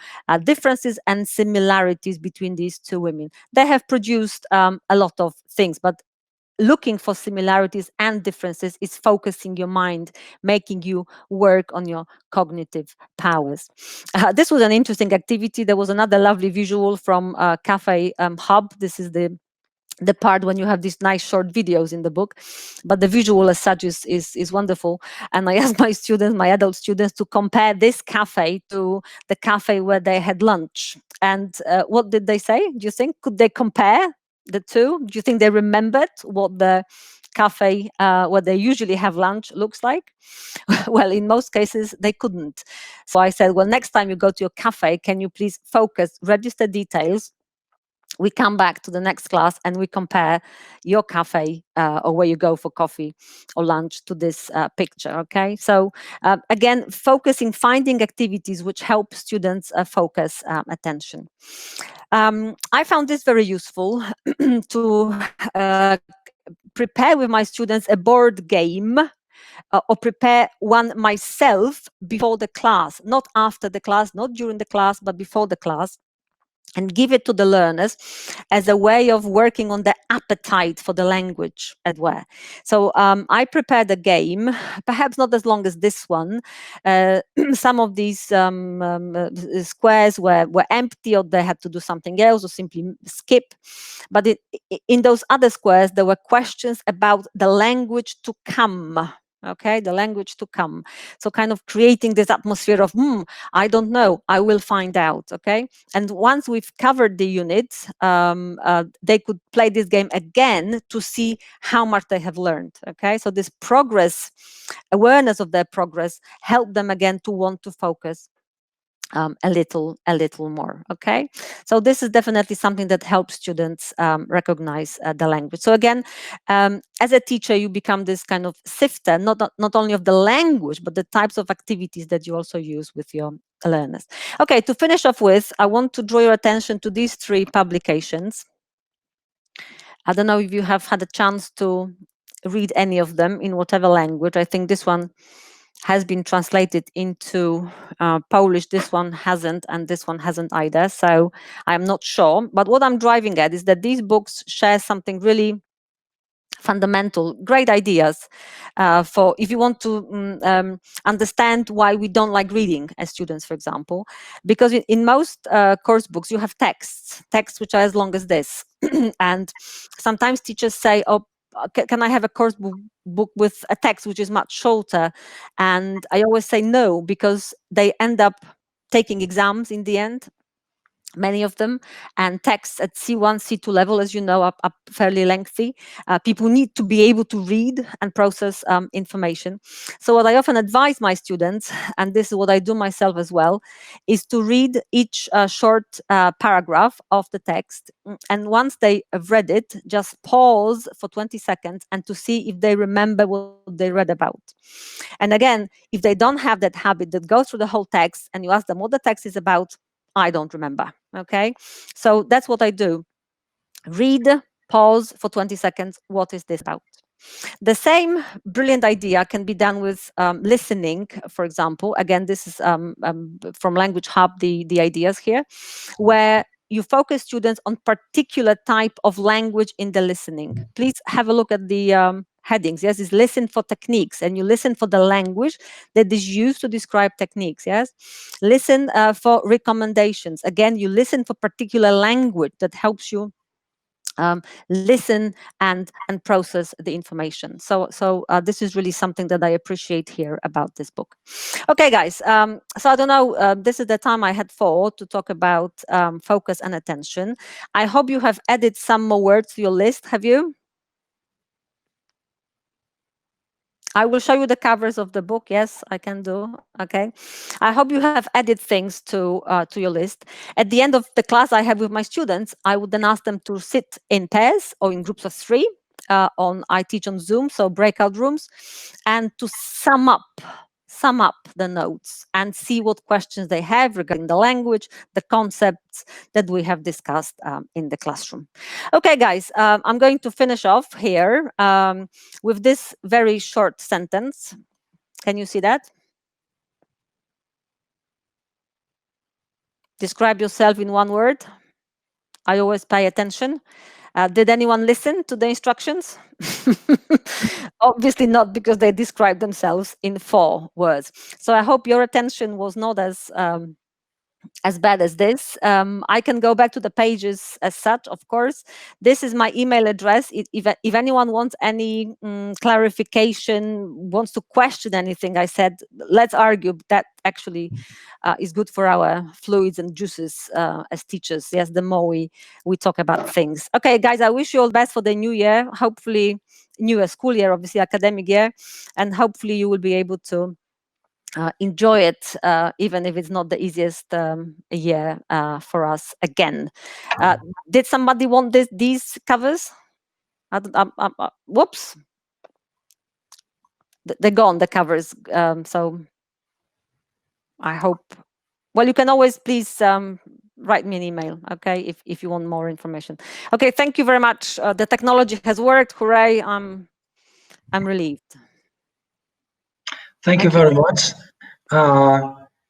B: differences and similarities between these two women. They have produced a lot of things, but looking for similarities and differences is focusing your mind, making you work on your cognitive powers. This was an interesting activity. There was another lovely visual from Cafe Hub. This is the part when you have these nice short videos in the book, but the visual as such is wonderful. And I asked my students, my adult students, to compare this cafe to the cafe where they had lunch. And what did they say? Do you think, could they compare the two? Do you think they remembered what the cafe where they usually have lunch looks like? Well, in most cases they couldn't. So I said, well, next time you go to your cafe, can you please focus, register details? We come back to the next class and we compare your cafe or where you go for coffee or lunch to this picture, okay? So again, focusing, finding activities which help students focus attention. I found this very useful to prepare with my students a board game or prepare one myself before the class, not after the class, not during the class, but before the class, and give it to the learners as a way of working on the appetite for the language as well. So I prepared a game, perhaps not as long as this one. Some of these squares were empty, or they had to do something else or simply skip. But in those other squares, there were questions about the language to come. Okay, the language to come. So kind of creating this atmosphere of, I don't know, I will find out, okay? And once we've covered the unit, they could play this game again to see how much they have learned, okay? So this progress, awareness of their progress, helped them again to want to focus a little more, okay? So this is definitely something that helps students recognize the language. So again, as a teacher, you become this kind of sifter, not only of the language, but the types of activities that you also use with your learners. Okay, to finish off with, I want to draw your attention to these three publications. I don't know if you have had a chance to read any of them in whatever language. I think this one has been translated into Polish. This one hasn't, and this one hasn't either. So I'm not sure. But what I'm driving at is that these books share something really fundamental, great ideas for if you want to understand why we don't like reading as students, for example, because in most course books you have texts which are as long as this. And sometimes teachers say, oh, can I have a course book with a text which is much shorter? And I always say no, because they end up taking exams in the end, many of them, and texts at C1, C2 level, as you know, are fairly lengthy. People need to be able to read and process information. So what I often advise my students, and this is what I do myself as well, is to read each short paragraph of the text. And once they have read it, just pause for 20 seconds and to see if they remember what they read about. And again, if they don't have that habit, that go through the whole text and you ask them what the text is about, I don't remember. Okay, so that's what I do. Read, pause for 20 seconds. What is this about? The same brilliant idea can be done with listening, for example. Again, this is from Language Hub, the ideas here, where you focus students on particular type of language in the listening. Please have a look at the headings. Yes, is listen for techniques, and you listen for the language that is used to describe techniques. Yes, listen for recommendations. Again, you listen for particular language that helps you listen and process the information. So this is really something that I appreciate here about this book. Okay, guys. So I don't know. This is the time I had for to talk about focus and attention. I hope you have added some more words to your list. Have you? I will show you the covers of the book. Yes, I can do. Okay. I hope you have added things to your list. At the end of the class I have with my students, I would then ask them to sit in pairs or in groups of 3. I teach on Zoom, so breakout rooms, and to sum up the notes and see what questions they have regarding the language, the concepts that we have discussed in the classroom. Okay, guys, I'm going to finish off here with this very short sentence. Can you see that? Describe yourself in one word. I always pay attention. Did anyone listen to the instructions? Obviously not, because they describe themselves in 4 words. So I hope your attention was not as bad as this. I can go back to the pages as such, of course. This is my email address. If anyone wants any clarification, wants to question anything I said, let's argue. That actually is good for our fluids and juices as teachers. Yes, the more we talk about things. Okay, guys, I wish you all the best for the new year. Hopefully, new school year, obviously academic year, and hopefully you will be able to enjoy it, even if it's not the easiest year for us again. Did somebody want these covers? Whoops. They're gone, the covers. So I hope, well, you can always please write me an email, okay, if you want more information. Okay, thank you very much. The technology has worked. Hooray. I'm relieved.
A: Thank you very much.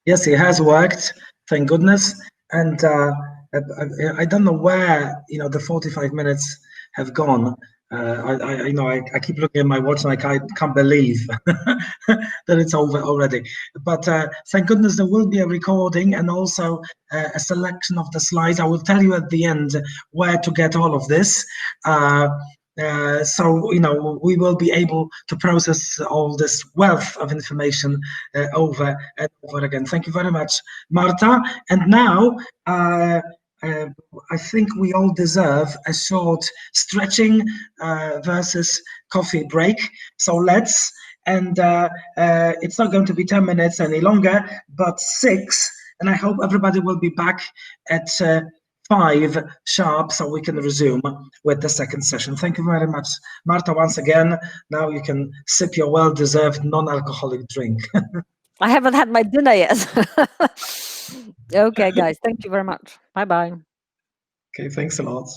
A: Yes, it has worked, thank goodness. And I don't know where the 45 minutes have gone. I keep looking at my watch and I can't believe that it's over already. But thank goodness there will be a recording and also a selection of the slides. I will tell you at the end where to get all of this. So we will be able to process all this wealth of information over and over again. Thank you very much, Marta. And now I think we all deserve a short stretching versus coffee break. So let's, and it's not going to be 10 minutes any longer, but 6. And I hope everybody will be back at 5 sharp, so we can resume with the second session. Thank you very much, Marta, once again. Now you can sip your well-deserved non-alcoholic drink.
B: I haven't had my dinner yet. Okay, guys, thank you very much. Bye-bye.
A: Okay, thanks a lot.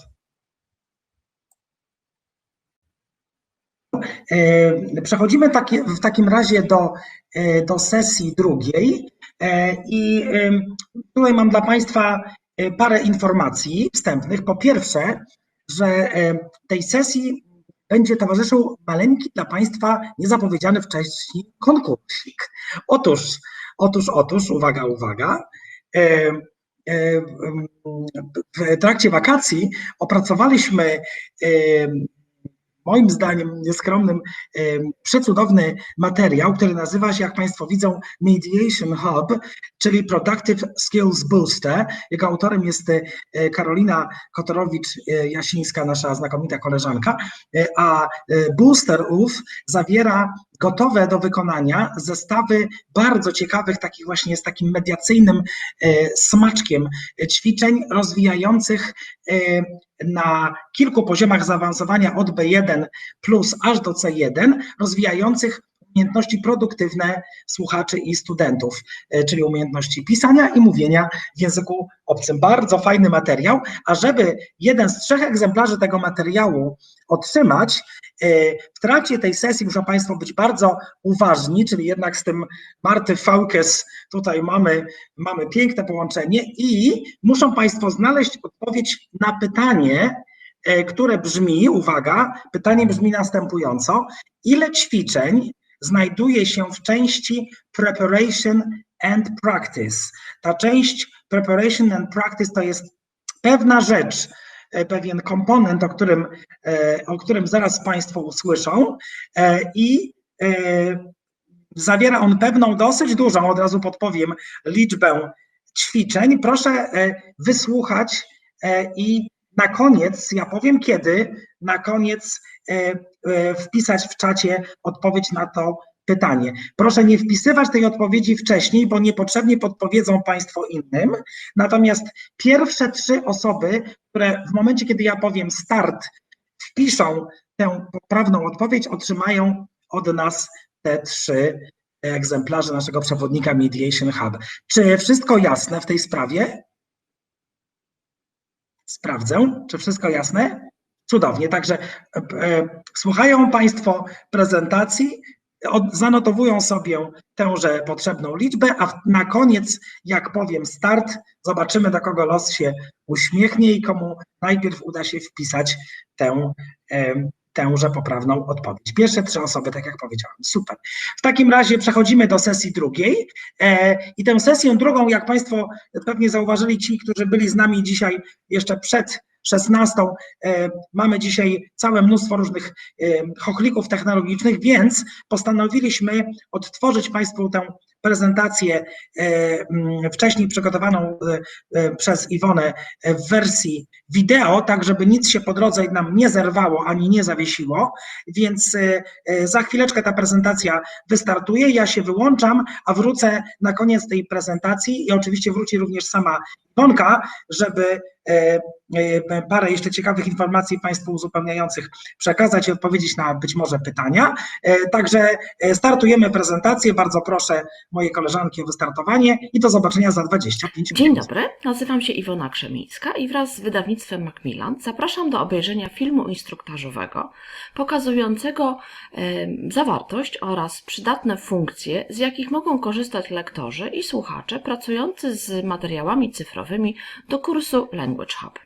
A: Przechodzimy w takim razie do sesji drugiej i tutaj mam dla Państwa parę informacji wstępnych. Po pierwsze, że tej sesji będzie towarzyszył maleńki dla Państwa niezapowiedziany wcześniej konkursik. Otóż, uwaga, w trakcie wakacji opracowaliśmy moim zdaniem nieskromnym, przecudowny materiał, który nazywa się, jak Państwo widzą, Mediation Hub, czyli Productive Skills Booster. Jego autorem jest Karolina Kotorowicz-Jasińska, nasza znakomita koleżanka, a booster ów zawiera gotowe do wykonania zestawy bardzo ciekawych, takich właśnie z takim mediacyjnym smaczkiem ćwiczeń rozwijających na kilku poziomach zaawansowania od B1 plus aż do C1, rozwijających umiejętności produktywne słuchaczy i studentów, czyli umiejętności pisania i mówienia w języku obcym. Bardzo fajny materiał, a żeby jeden z 3 egzemplarzy tego materiału otrzymać, w trakcie tej sesji muszą Państwo być bardzo uważni, czyli jednak z tym Marty FOCUS tutaj mamy piękne połączenie i muszą Państwo znaleźć odpowiedź na pytanie, które brzmi, uwaga, pytanie brzmi następująco: ile ćwiczeń znajduje się w części Preparation and Practice? Ta część Preparation and Practice to jest pewna rzecz, pewien komponent, o którym zaraz Państwo usłyszą i zawiera on pewną dosyć dużą, od razu podpowiem, liczbę ćwiczeń. Proszę wysłuchać i na koniec, ja powiem kiedy, na koniec wpisać w czacie odpowiedź na to pytanie. Proszę nie wpisywać tej odpowiedzi wcześniej, bo niepotrzebnie podpowiedzą Państwo innym. Natomiast pierwsze 3 osoby, które w momencie, kiedy ja powiem start, wpiszą tę poprawną odpowiedź, otrzymają od nas te 3 egzemplarze naszego przewodnika Mediation Hub. Czy wszystko jasne w tej sprawie? Sprawdzę, czy wszystko jasne? Cudownie, także słuchają Państwo prezentacji, zanotowują sobie tęże potrzebną liczbę, a na koniec, jak powiem start, zobaczymy, do kogo los się uśmiechnie i komu najpierw uda się wpisać tęże poprawną odpowiedź. Pierwsze 3 osoby, tak jak powiedziałam. Super. W takim razie przechodzimy do sesji drugiej i tę sesję drugą, jak Państwo pewnie zauważyli, ci, którzy byli z nami dzisiaj jeszcze przed 16, mamy dzisiaj całe mnóstwo różnych chochlików technologicznych, więc postanowiliśmy odtworzyć Państwu tę prezentację wcześniej przygotowaną przez Iwonę w wersji wideo, tak żeby nic się po drodze nam nie zerwało ani nie zawiesiło, więc za chwileczkę ta prezentacja wystartuje, ja się wyłączam, a wrócę na koniec tej prezentacji i oczywiście wróci również sama Iwonka, żeby parę jeszcze ciekawych informacji Państwu uzupełniających przekazać i odpowiedzieć na być może pytania. Także startujemy prezentację. Bardzo proszę moje koleżanki o wystartowanie i do zobaczenia za 25 minut.
C: Dzień dobry, nazywam się Iwona Krzemińska i wraz z wydawnictwem Macmillan zapraszam do obejrzenia filmu instruktażowego pokazującego zawartość oraz przydatne funkcje, z jakich mogą korzystać lektorzy i słuchacze pracujący z materiałami cyfrowymi do kursu Language Hub.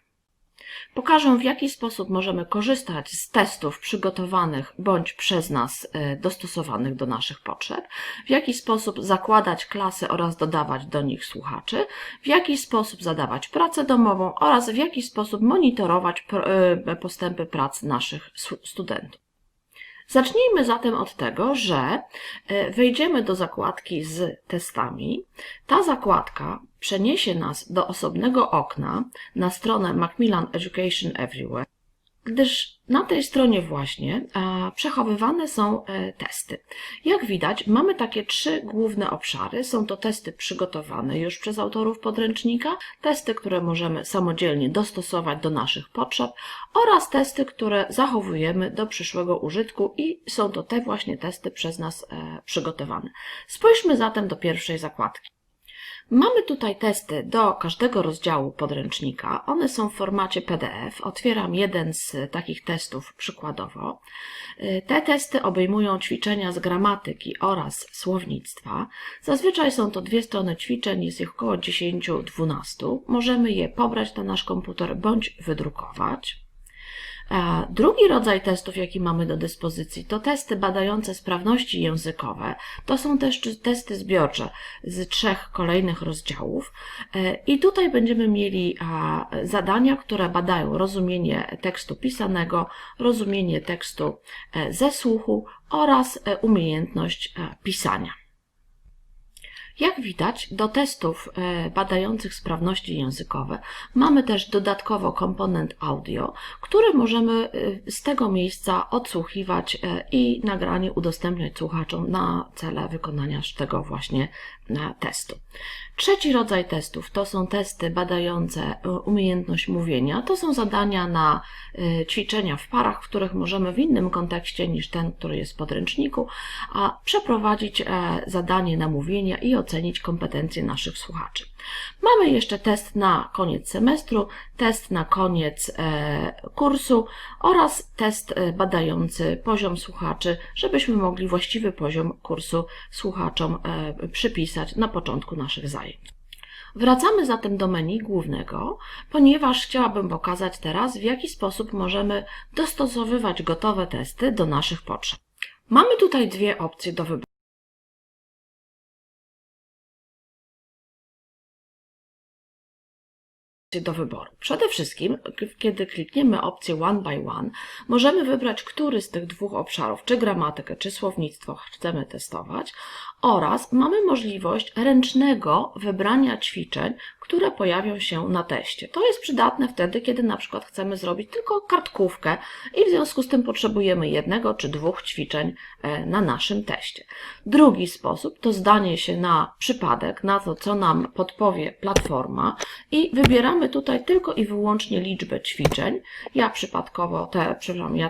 C: Pokażę, w jaki sposób możemy korzystać z testów przygotowanych bądź przez nas dostosowanych do naszych potrzeb, w jaki sposób zakładać klasy oraz dodawać do nich słuchaczy, w jaki sposób zadawać pracę domową oraz w jaki sposób monitorować postępy prac naszych studentów. Zacznijmy zatem od tego, że wejdziemy do zakładki z testami. Ta zakładka przeniesie nas do osobnego okna na stronę Macmillan Education Everywhere, gdyż na tej stronie właśnie przechowywane są testy. Jak widać, mamy takie 3 główne obszary. Są to testy przygotowane już przez autorów podręcznika, testy, które możemy samodzielnie dostosować do naszych potrzeb oraz testy, które zachowujemy do przyszłego użytku i są to te właśnie testy przez nas przygotowane. Spójrzmy zatem do pierwszej zakładki. Mamy tutaj testy do każdego rozdziału podręcznika. One są w formacie PDF. Otwieram jeden z takich testów przykładowo. Te testy obejmują ćwiczenia z gramatyki oraz słownictwa. Zazwyczaj są to 2 strony ćwiczeń, jest ich około 10-12. Możemy je pobrać na nasz komputer bądź wydrukować. Drugi rodzaj testów, jaki mamy do dyspozycji, to testy badające sprawności językowe. To są też testy zbiorcze z 3 kolejnych rozdziałów. I tutaj będziemy mieli zadania, które badają rozumienie tekstu pisanego, rozumienie tekstu ze słuchu oraz umiejętność pisania. Jak widać, do testów badających sprawności językowe mamy też dodatkowo komponent audio, który możemy z tego miejsca odsłuchiwać i nagranie udostępniać słuchaczom na cele wykonania tego właśnie testu. Trzeci rodzaj testów to są testy badające umiejętność mówienia. To są zadania na ćwiczenia w parach, w których możemy w innym kontekście niż ten, który jest w podręczniku, przeprowadzić zadanie na mówienie i ocenić kompetencje naszych słuchaczy. Mamy jeszcze test na koniec semestru, test na koniec kursu oraz test badający poziom słuchaczy, żebyśmy mogli właściwy poziom kursu słuchaczom przypisać na początku naszych zajęć. Wracamy zatem do menu głównego, ponieważ chciałabym pokazać teraz, w jaki sposób możemy dostosowywać gotowe testy do naszych potrzeb. Mamy tutaj 2 opcje do wyboru. Przede wszystkim, kiedy klikniemy opcję One by One, możemy wybrać, który z tych 2 obszarów, czy gramatykę, czy słownictwo chcemy testować, oraz mamy możliwość ręcznego wybrania ćwiczeń, które pojawią się na teście. To jest przydatne wtedy, kiedy na przykład chcemy zrobić tylko kartkówkę i w związku z tym potrzebujemy 1 czy 2 ćwiczeń na naszym teście. Drugi sposób to zdanie się na przypadek, na to, co nam podpowie platforma i wybieramy tutaj tylko i wyłącznie liczbę ćwiczeń. Ja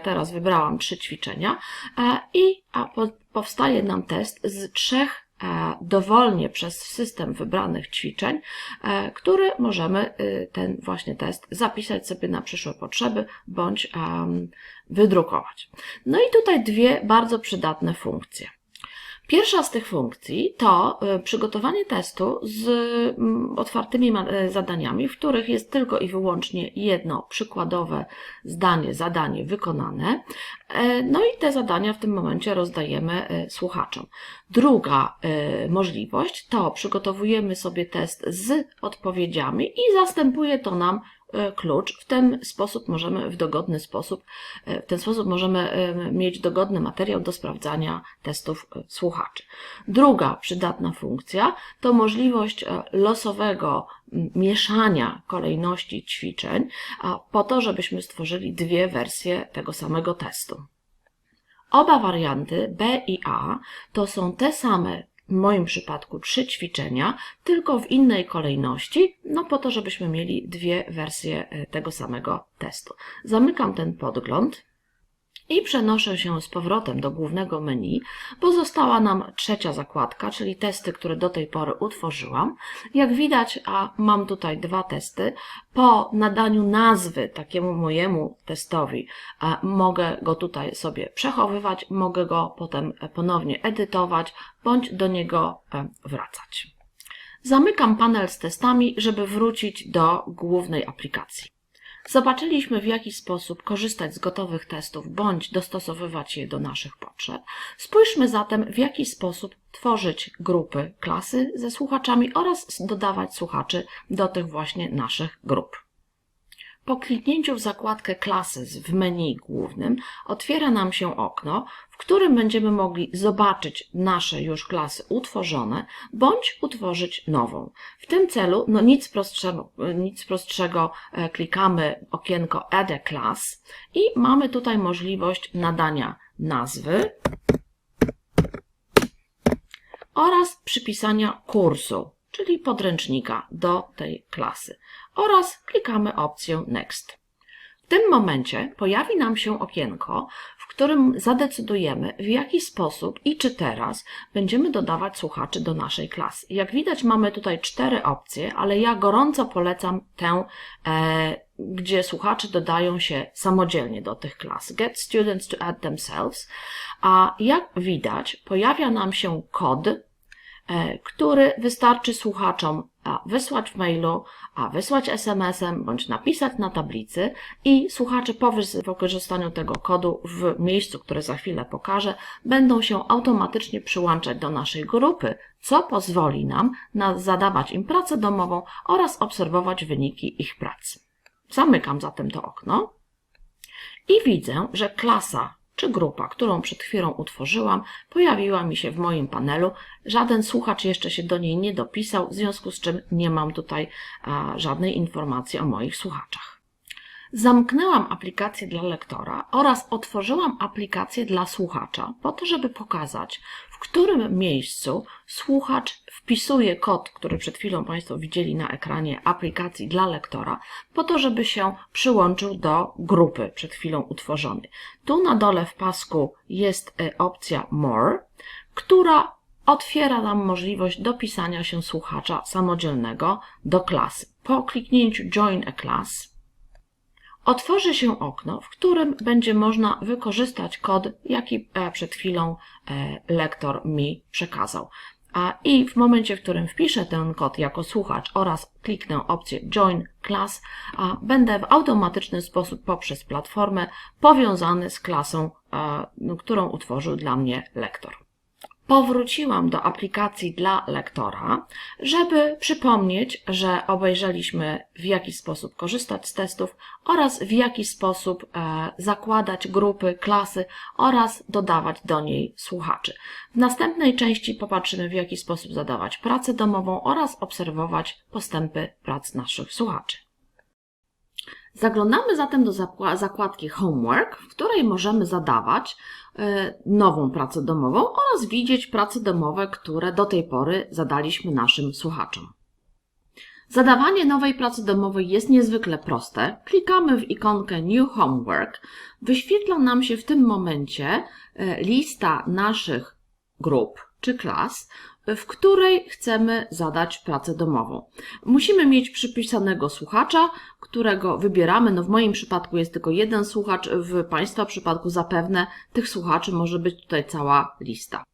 C: teraz wybrałam 3 ćwiczenia i powstaje nam test z 3 dowolnie przez system wybranych ćwiczeń, który możemy ten właśnie test zapisać sobie na przyszłe potrzeby bądź wydrukować. No i tutaj 2 bardzo przydatne funkcje. Pierwsza z tych funkcji to przygotowanie testu z otwartymi zadaniami, w których jest tylko i wyłącznie jedno przykładowe zadanie wykonane. No i te zadania w tym momencie rozdajemy słuchaczom. Druga możliwość to przygotowujemy sobie test z odpowiedziami i zastępuje to nam klucz. W ten sposób możemy mieć dogodny materiał do sprawdzania testów słuchaczy. Druga przydatna funkcja to możliwość losowego mieszania kolejności ćwiczeń po to, żebyśmy stworzyli 2 wersje tego samego testu. Oba warianty B i A to są te same, w moim przypadku 3 ćwiczenia, tylko w innej kolejności, no po to, żebyśmy mieli 2 wersje tego samego testu. Zamykam ten podgląd i przenoszę się z powrotem do głównego menu, bo została nam 3. zakładka, czyli testy, które do tej pory utworzyłam. Jak widać, mam tutaj 2 testy. Po nadaniu nazwy takiemu mojemu testowi mogę go tutaj sobie przechowywać, mogę go potem ponownie edytować bądź do niego wracać. Zamykam panel z testami, żeby wrócić do głównej aplikacji. Zobaczyliśmy, w jaki sposób korzystać z gotowych testów bądź dostosowywać je do naszych potrzeb. Spójrzmy zatem, w jaki sposób tworzyć grupy klasy ze słuchaczami oraz dodawać słuchaczy do tych właśnie naszych grup. Po kliknięciu w zakładkę klasy w menu głównym otwiera nam się okno, w którym będziemy mogli zobaczyć nasze już klasy utworzone bądź utworzyć nową. W tym celu nic prostszego klikamy okienko Add a Class i mamy tutaj możliwość nadania nazwy oraz przypisania kursu, czyli podręcznika do tej klasy oraz klikamy opcję Next. W tym momencie pojawi nam się okienko, w którym zadecydujemy, w jaki sposób i czy teraz będziemy dodawać słuchaczy do naszej klasy. Jak widać, mamy tutaj 4 opcje, ale ja gorąco polecam tę, gdzie słuchacze dodają się samodzielnie do tych klas. Get students to add themselves. A jak widać, pojawia nam się kod, który wystarczy słuchaczom wysłać w mailu, wysłać SMS-em bądź napisać na tablicy i słuchacze po wykorzystaniu tego kodu w miejscu, które za chwilę pokażę, będą się automatycznie przyłączać do naszej grupy, co pozwoli nam zadawać im pracę domową oraz obserwować wyniki ich pracy. Zamykam zatem to okno i widzę, że klasa czy grupa, którą przed chwilą utworzyłam, pojawiła mi się w moim panelu. Żaden słuchacz jeszcze się do niej nie dopisał, w związku z czym nie mam tutaj żadnej informacji o moich słuchaczach. Zamknęłam aplikację dla lektora oraz otworzyłam aplikację dla słuchacza po to, żeby pokazać, w którym miejscu słuchacz wpisuje kod, który przed chwilą Państwo widzieli na ekranie aplikacji dla lektora, po to, żeby się przyłączył do grupy przed chwilą utworzonej. Tu na dole w pasku jest opcja More, która otwiera nam możliwość dopisania się słuchacza samodzielnego do klasy. Po kliknięciu Join a Class otworzy się okno, w którym będzie można wykorzystać kod, jaki przed chwilą lektor mi przekazał. I w momencie, w którym wpiszę ten kod jako słuchacz oraz kliknę opcję Join Class, będę w automatyczny sposób poprzez platformę powiązany z klasą, którą utworzył dla mnie lektor. Powróciłam do aplikacji dla lektora, żeby przypomnieć, że obejrzeliśmy, w jaki sposób korzystać z testów oraz w jaki sposób zakładać grupy, klasy oraz dodawać do niej słuchaczy. W następnej części popatrzymy, w jaki sposób zadawać pracę domową oraz obserwować postępy prac naszych słuchaczy. Zaglądamy zatem do zakładki Homework, w której możemy zadawać nową pracę domową oraz widzieć prace domowe, które do tej pory zadaliśmy naszym słuchaczom. Zadawanie nowej pracy domowej jest niezwykle proste. Klikamy w ikonkę New Homework. Wyświetla nam się w tym momencie lista naszych grup czy klas, w której chcemy zadać pracę domową. Musimy mieć przypisanego słuchacza, którego wybieramy. No w moim przypadku jest tylko jeden słuchacz, w Państwa przypadku zapewne tych słuchaczy może być tutaj cała lista.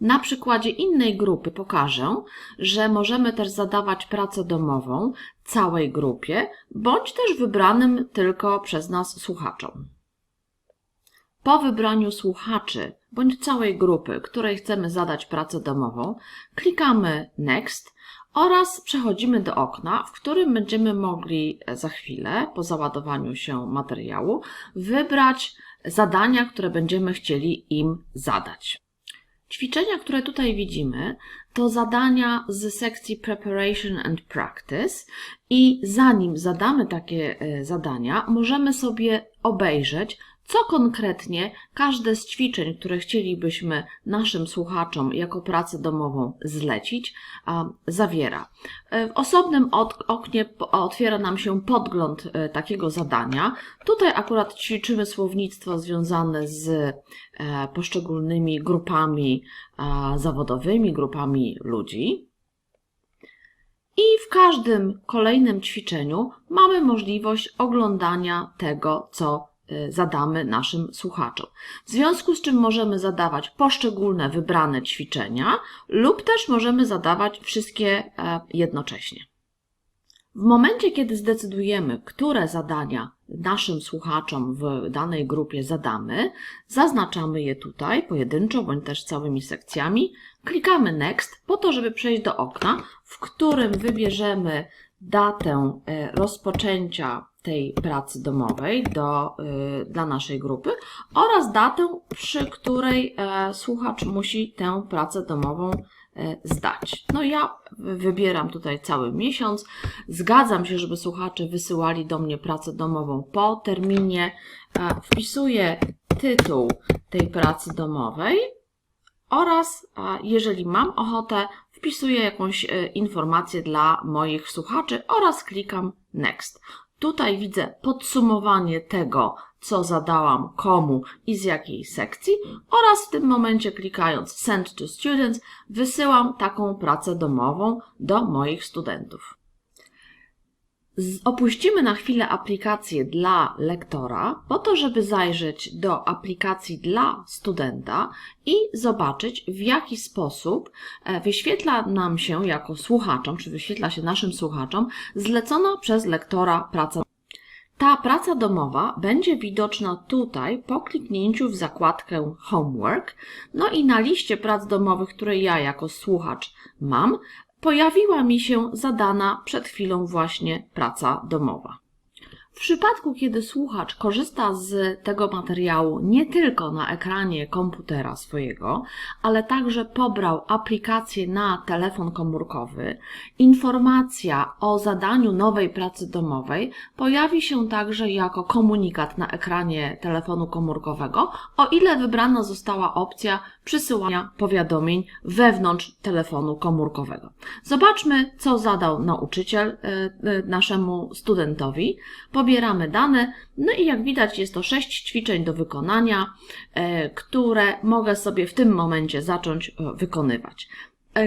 C: Na przykładzie innej grupy pokażę, że możemy też zadawać pracę domową całej grupie, bądź też wybranym tylko przez nas słuchaczom. Po wybraniu słuchaczy bądź całej grupy, której chcemy zadać pracę domową, klikamy Next oraz przechodzimy do okna, w którym będziemy mogli za chwilę, po załadowaniu się materiału, wybrać zadania, które będziemy chcieli im zadać. Ćwiczenia, które tutaj widzimy, to zadania z sekcji Preparation and Practice i zanim zadamy takie zadania, możemy sobie obejrzeć, co konkretnie każde z ćwiczeń, które chcielibyśmy naszym słuchaczom jako pracę domową zlecić, zawiera. W osobnym oknie otwiera nam się podgląd takiego zadania. Tutaj akurat ćwiczymy słownictwo związane z poszczególnymi grupami zawodowymi, grupami ludzi. I w każdym kolejnym ćwiczeniu mamy możliwość oglądania tego, co zadamy naszym słuchaczom. W związku z czym możemy zadawać poszczególne wybrane ćwiczenia lub też możemy zadawać wszystkie jednocześnie. W momencie, kiedy zdecydujemy, które zadania naszym słuchaczom w danej grupie zadamy, zaznaczamy je tutaj pojedynczo bądź też całymi sekcjami, klikamy Next po to, żeby przejść do okna, w którym wybierzemy datę rozpoczęcia tej pracy domowej dla naszej grupy oraz datę, przy której słuchacz musi tę pracę domową zdać. No ja wybieram tutaj cały miesiąc, zgadzam się, żeby słuchacze wysyłali do mnie pracę domową po terminie, wpisuję tytuł tej pracy domowej oraz, jeżeli mam ochotę, wpisuję jakąś informację dla moich słuchaczy oraz klikam Next. Tutaj widzę podsumowanie tego, co zadałam komu i z jakiej sekcji oraz w tym momencie klikając Send to Students wysyłam taką pracę domową do moich studentów. Opuścimy na chwilę aplikację dla lektora po to, żeby zajrzeć do aplikacji dla studenta i zobaczyć, w jaki sposób wyświetla nam się jako słuchaczom, czy wyświetla się naszym słuchaczom zlecona przez lektora praca. Ta praca domowa będzie widoczna tutaj po kliknięciu w zakładkę Homework. No i na liście prac domowych, które ja jako słuchacz mam, pojawiła mi się zadana przed chwilą właśnie praca domowa. W przypadku, kiedy słuchacz korzysta z tego materiału nie tylko na ekranie komputera swojego, ale także pobrał aplikację na telefon komórkowy, informacja o zadaniu nowej pracy domowej pojawi się także jako komunikat na ekranie telefonu komórkowego, o ile wybrana została opcja przysyłania powiadomień wewnątrz telefonu komórkowego. Zobaczmy, co zadał nauczyciel naszemu studentowi. Pobieramy dane, no i jak widać jest to 6 ćwiczeń do wykonania, które mogę sobie w tym momencie zacząć wykonywać.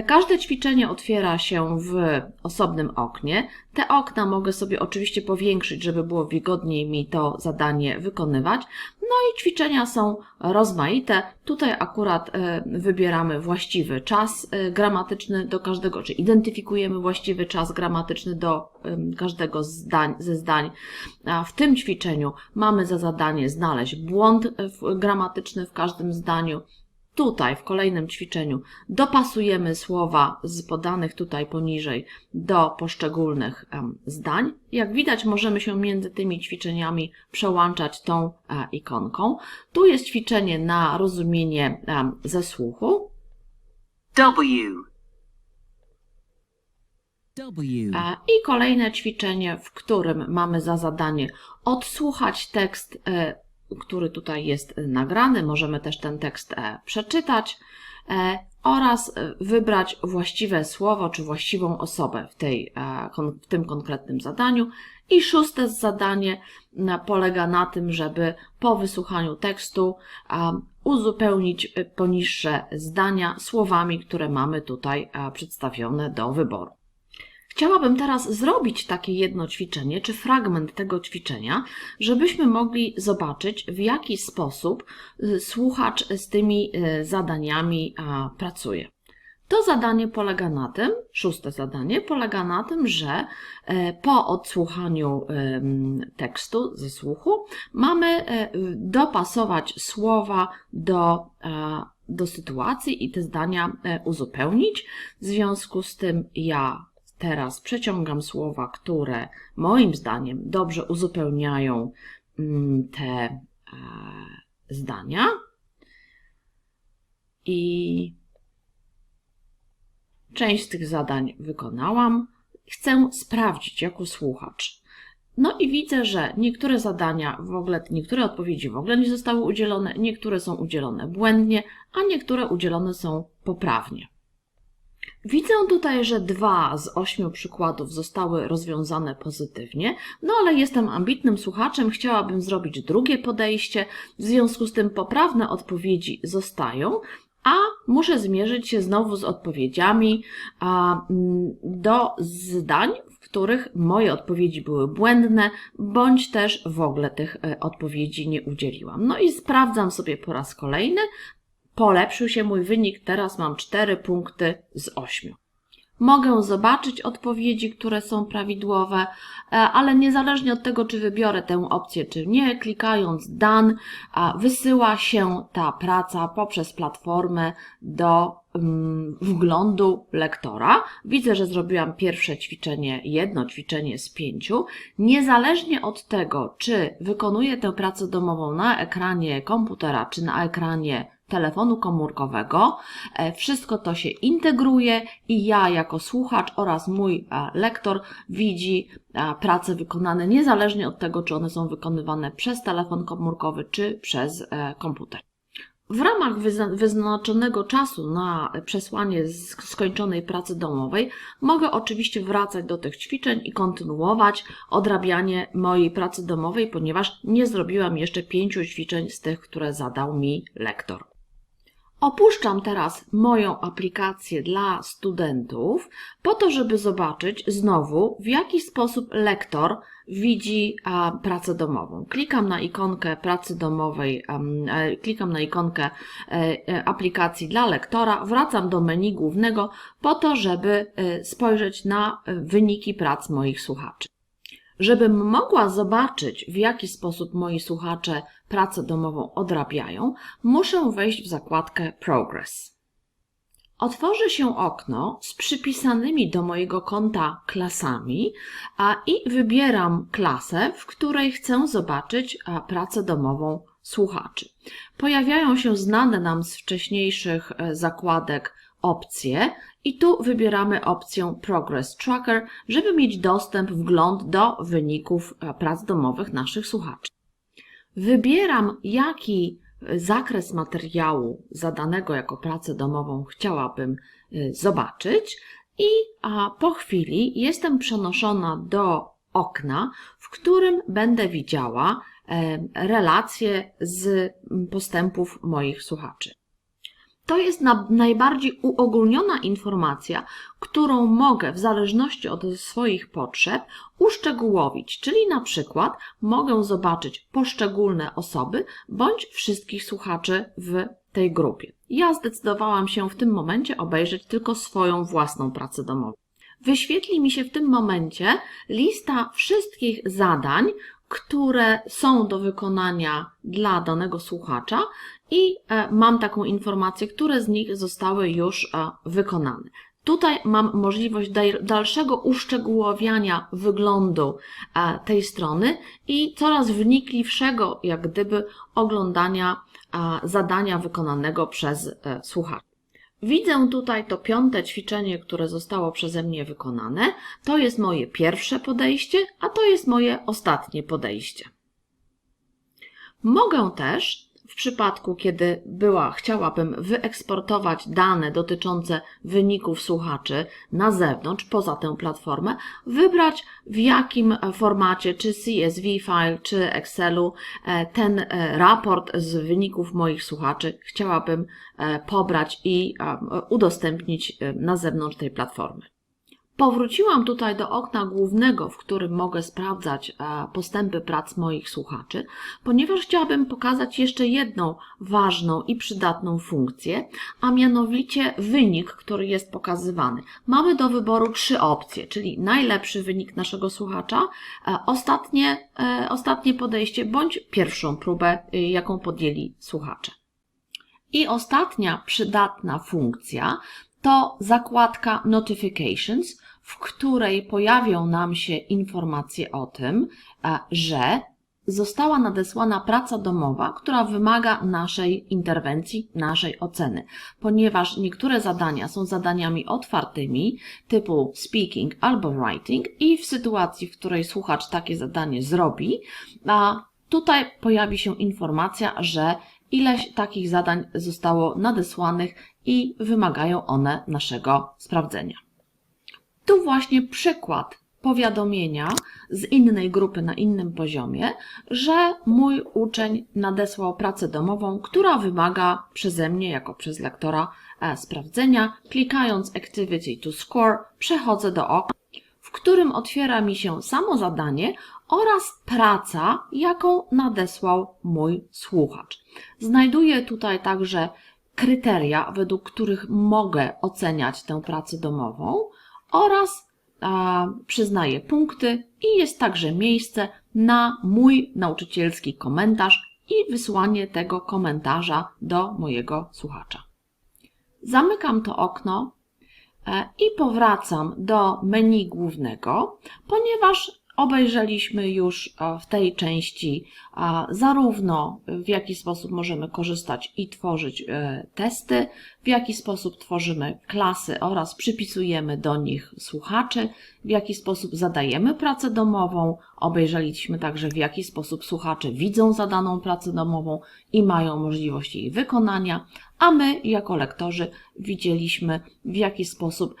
C: Każde ćwiczenie otwiera się w osobnym oknie. Te okna mogę sobie oczywiście powiększyć, żeby było wygodniej mi to zadanie wykonywać. No i ćwiczenia są rozmaite. Tutaj akurat wybieramy właściwy czas gramatyczny do każdego, czy identyfikujemy właściwy czas gramatyczny do każdego ze zdań. W tym ćwiczeniu mamy za zadanie znaleźć błąd gramatyczny w każdym zdaniu. Tutaj w kolejnym ćwiczeniu dopasujemy słowa z podanych tutaj poniżej do poszczególnych zdań. Jak widać, możemy się między tymi ćwiczeniami przełączać tą ikonką. Tu jest ćwiczenie na rozumienie ze słuchu. I kolejne ćwiczenie, w którym mamy za zadanie odsłuchać tekst, który tutaj jest nagrany, możemy też ten tekst przeczytać oraz wybrać właściwe słowo czy właściwą osobę w tym konkretnym zadaniu. I szóste zadanie polega na tym, żeby po wysłuchaniu tekstu uzupełnić poniższe zdania słowami, które mamy tutaj przedstawione do wyboru. Chciałabym teraz zrobić takie jedno ćwiczenie, czy fragment tego ćwiczenia, żebyśmy mogli zobaczyć, w jaki sposób słuchacz z tymi zadaniami pracuje. To zadanie polega na tym, szóste zadanie polega na tym, że po odsłuchaniu tekstu ze słuchu mamy dopasować słowa do sytuacji i te zdania uzupełnić. W związku z tym ja teraz przeciągam słowa, które moim zdaniem dobrze uzupełniają te zdania i część z tych zadań wykonałam. Chcę sprawdzić jako słuchacz. No i widzę, że niektóre zadania niektóre odpowiedzi w ogóle nie zostały udzielone, niektóre są udzielone błędnie, a niektóre udzielone są poprawnie. Widzę tutaj, że 2 z 8 przykładów zostały rozwiązane pozytywnie, no ale jestem ambitnym słuchaczem, chciałabym zrobić drugie podejście, w związku z tym poprawne odpowiedzi zostają, a muszę zmierzyć się znowu z odpowiedziami do zdań, w których moje odpowiedzi były błędne, bądź też w ogóle tych odpowiedzi nie udzieliłam. No i sprawdzam sobie po raz kolejny. Polepszył się mój wynik, teraz mam 4 punkty z 8. Mogę zobaczyć odpowiedzi, które są prawidłowe, ale niezależnie od tego, czy wybiorę tę opcję, czy nie, klikając Done, wysyła się ta praca poprzez platformę do wglądu lektora. Widzę, że zrobiłam pierwsze ćwiczenie, jedno ćwiczenie z 5. Niezależnie od tego, czy wykonuję tę pracę domową na ekranie komputera, czy na ekranie telefonu komórkowego, wszystko to się integruje i ja jako słuchacz oraz mój lektor widzi prace wykonane niezależnie od tego, czy one są wykonywane przez telefon komórkowy, czy przez komputer. W ramach wyznaczonego czasu na przesłanie skończonej pracy domowej mogę oczywiście wracać do tych ćwiczeń i kontynuować odrabianie mojej pracy domowej, ponieważ nie zrobiłam jeszcze 5 ćwiczeń z tych, które zadał mi lektor. Opuszczam teraz moją aplikację dla studentów po to, żeby zobaczyć znowu, w jaki sposób lektor widzi pracę domową. Klikam na ikonkę pracy domowej, klikam na ikonkę aplikacji dla lektora, wracam do menu głównego po to, żeby spojrzeć na wyniki prac moich słuchaczy. Żebym mogła zobaczyć, w jaki sposób moi słuchacze pracę domową odrabiają, muszę wejść w zakładkę Progress. Otworzy się okno z przypisanymi do mojego konta klasami i wybieram klasę, w której chcę zobaczyć pracę domową słuchaczy. Pojawiają się znane nam z wcześniejszych zakładek opcje i tu wybieramy opcję Progress Tracker, żeby mieć dostęp, wgląd do wyników prac domowych naszych słuchaczy. Wybieram, jaki zakres materiału zadanego jako pracę domową chciałabym zobaczyć i po chwili jestem przenoszona do okna, w którym będę widziała relacje z postępów moich słuchaczy. To jest najbardziej uogólniona informacja, którą mogę w zależności od swoich potrzeb uszczegółowić, czyli na przykład mogę zobaczyć poszczególne osoby bądź wszystkich słuchaczy w tej grupie. Ja zdecydowałam się w tym momencie obejrzeć tylko swoją własną pracę domową. Wyświetli mi się w tym momencie lista wszystkich zadań, które są do wykonania dla danego słuchacza i mam taką informację, które z nich zostały już wykonane. Tutaj mam możliwość dalszego uszczegółowiania wyglądu tej strony i coraz wnikliwszego, jak gdyby, oglądania zadania wykonanego przez słuchacza. Widzę tutaj to 5. ćwiczenie, które zostało przeze mnie wykonane. To jest moje pierwsze podejście, a to jest moje ostatnie podejście. Mogę też, w przypadku kiedy chciałabym wyeksportować dane dotyczące wyników słuchaczy na zewnątrz, poza tę platformę, wybrać w jakim formacie, czy CSV file, czy Excelu, ten raport z wyników moich słuchaczy chciałabym pobrać i udostępnić na zewnątrz tej platformy. Powróciłam tutaj do okna głównego, w którym mogę sprawdzać postępy prac moich słuchaczy, ponieważ chciałabym pokazać jeszcze jedną ważną i przydatną funkcję, a mianowicie wynik, który jest pokazywany. Mamy do wyboru 3 opcje, czyli najlepszy wynik naszego słuchacza, ostatnie podejście bądź pierwszą próbę, jaką podjęli słuchacze. I ostatnia przydatna funkcja to zakładka Notifications, w której pojawią nam się informacje o tym, że została nadesłana praca domowa, która wymaga naszej interwencji, naszej oceny, ponieważ niektóre zadania są zadaniami otwartymi, typu speaking albo writing i w sytuacji, w której słuchacz takie zadanie zrobi, tutaj pojawi się informacja, że ileś takich zadań zostało nadesłanych i wymagają one naszego sprawdzenia. Tu właśnie przykład powiadomienia z innej grupy na innym poziomie, że mój uczeń nadesłał pracę domową, która wymaga przeze mnie, jako przez lektora, sprawdzenia. Klikając Activity to Score przechodzę do okna, w którym otwiera mi się samo zadanie oraz praca, jaką nadesłał mój słuchacz. Znajduję tutaj także kryteria, według których mogę oceniać tę pracę domową oraz przyznaję punkty i jest także miejsce na mój nauczycielski komentarz i wysłanie tego komentarza do mojego słuchacza. Zamykam to okno i powracam do menu głównego, ponieważ Obejrzeliśmy już w tej części zarówno w jaki sposób możemy korzystać i tworzyć testy, w jaki sposób tworzymy klasy oraz przypisujemy do nich słuchaczy, w jaki sposób zadajemy pracę domową. Obejrzeliśmy także, w jaki sposób słuchacze widzą zadaną pracę domową i mają możliwość jej wykonania, a my jako lektorzy widzieliśmy, w jaki sposób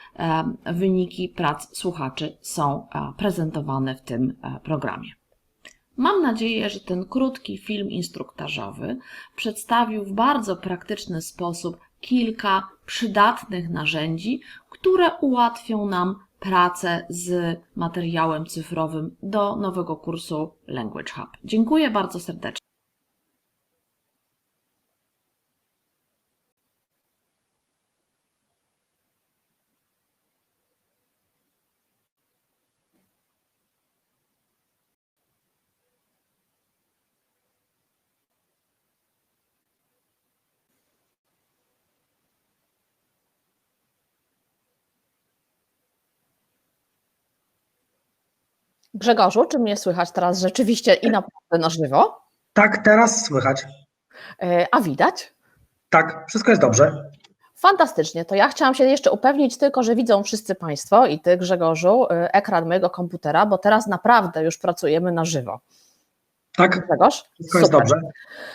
C: wyniki prac słuchaczy są prezentowane w tym programie. Mam nadzieję, że ten krótki film instruktażowy przedstawił w bardzo praktyczny sposób kilka przydatnych narzędzi, które ułatwią nam pracę z materiałem cyfrowym do nowego kursu Language Hub. Dziękuję bardzo serdecznie.
D: Grzegorzu, czy mnie słychać teraz rzeczywiście i naprawdę na żywo?
A: Tak, teraz słychać.
D: A widać?
A: Tak, wszystko jest dobrze.
D: Fantastycznie, to ja chciałam się jeszcze upewnić tylko, że widzą wszyscy Państwo i Ty, Grzegorzu, ekran mojego komputera, bo teraz naprawdę już pracujemy na żywo.
A: Tak,
D: Grzegorz?
A: wszystko jest dobrze.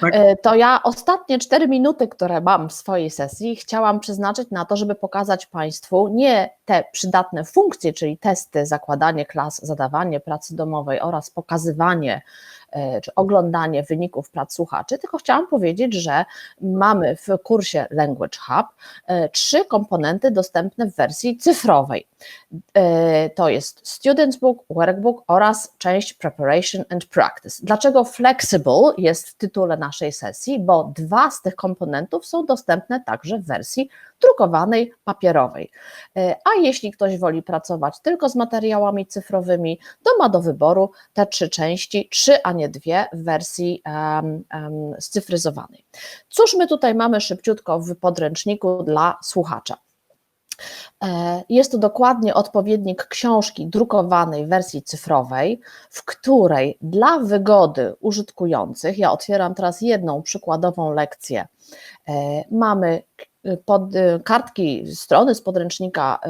A: Tak.
D: To ja ostatnie 4 minuty, które mam w swojej sesji, chciałam przeznaczyć na to, żeby pokazać Państwu nie te przydatne funkcje, czyli testy, zakładanie klas, zadawanie pracy domowej oraz pokazywanie czy oglądanie wyników prac słuchaczy, tylko chciałam powiedzieć, że mamy w kursie Language Hub 3 komponenty dostępne w wersji cyfrowej. To jest Student's Book, Workbook oraz część Preparation and Practice. Dlaczego Flexible jest w tytule naszej sesji? Bo 2 z tych komponentów są dostępne także w wersji drukowanej, papierowej. A jeśli ktoś woli pracować tylko z materiałami cyfrowymi, to ma do wyboru te 3 części, 3, a nie 2 w wersji scyfryzowanej. Cóż my tutaj mamy szybciutko w podręczniku dla słuchacza? Jest to dokładnie odpowiednik książki drukowanej w wersji cyfrowej, w której dla wygody użytkujących, ja otwieram teraz jedną przykładową lekcję, mamy kartki, strony z podręcznika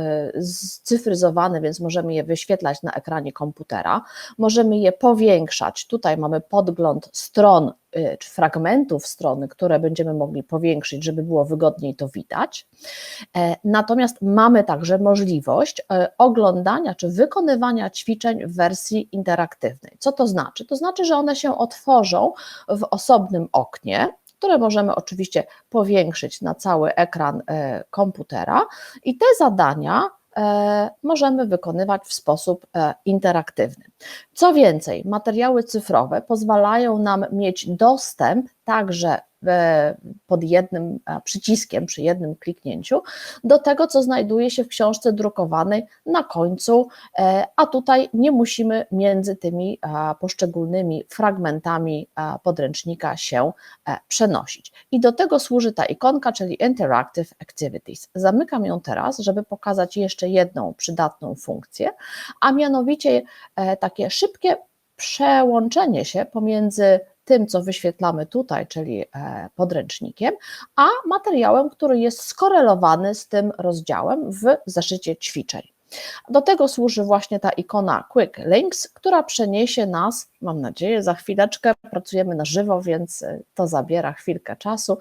D: scyfryzowane, więc możemy je wyświetlać na ekranie komputera, możemy je powiększać, tutaj mamy podgląd stron czy fragmentów strony, które będziemy mogli powiększyć, żeby było wygodniej to widać. Natomiast mamy także możliwość oglądania czy wykonywania ćwiczeń w wersji interaktywnej. Co to znaczy? To znaczy, że one się otworzą w osobnym oknie, które możemy oczywiście powiększyć na cały ekran komputera i te zadania możemy wykonywać w sposób interaktywny. Co więcej, materiały cyfrowe pozwalają nam mieć dostęp także pod jednym przyciskiem, przy jednym kliknięciu do tego, co znajduje się w książce drukowanej na końcu, a tutaj nie musimy między tymi poszczególnymi fragmentami podręcznika się przenosić. I do tego służy ta ikonka, czyli Interactive Activities. Zamykam ją teraz, żeby pokazać jeszcze jedną przydatną funkcję, a mianowicie takie szybkie przełączenie się pomiędzy tym, co wyświetlamy tutaj, czyli podręcznikiem, a materiałem, który jest skorelowany z tym rozdziałem w zeszycie ćwiczeń. Do tego służy właśnie ta ikona Quick Links, która przeniesie nas, mam nadzieję, za chwileczkę, pracujemy na żywo, więc to zabiera chwilkę czasu,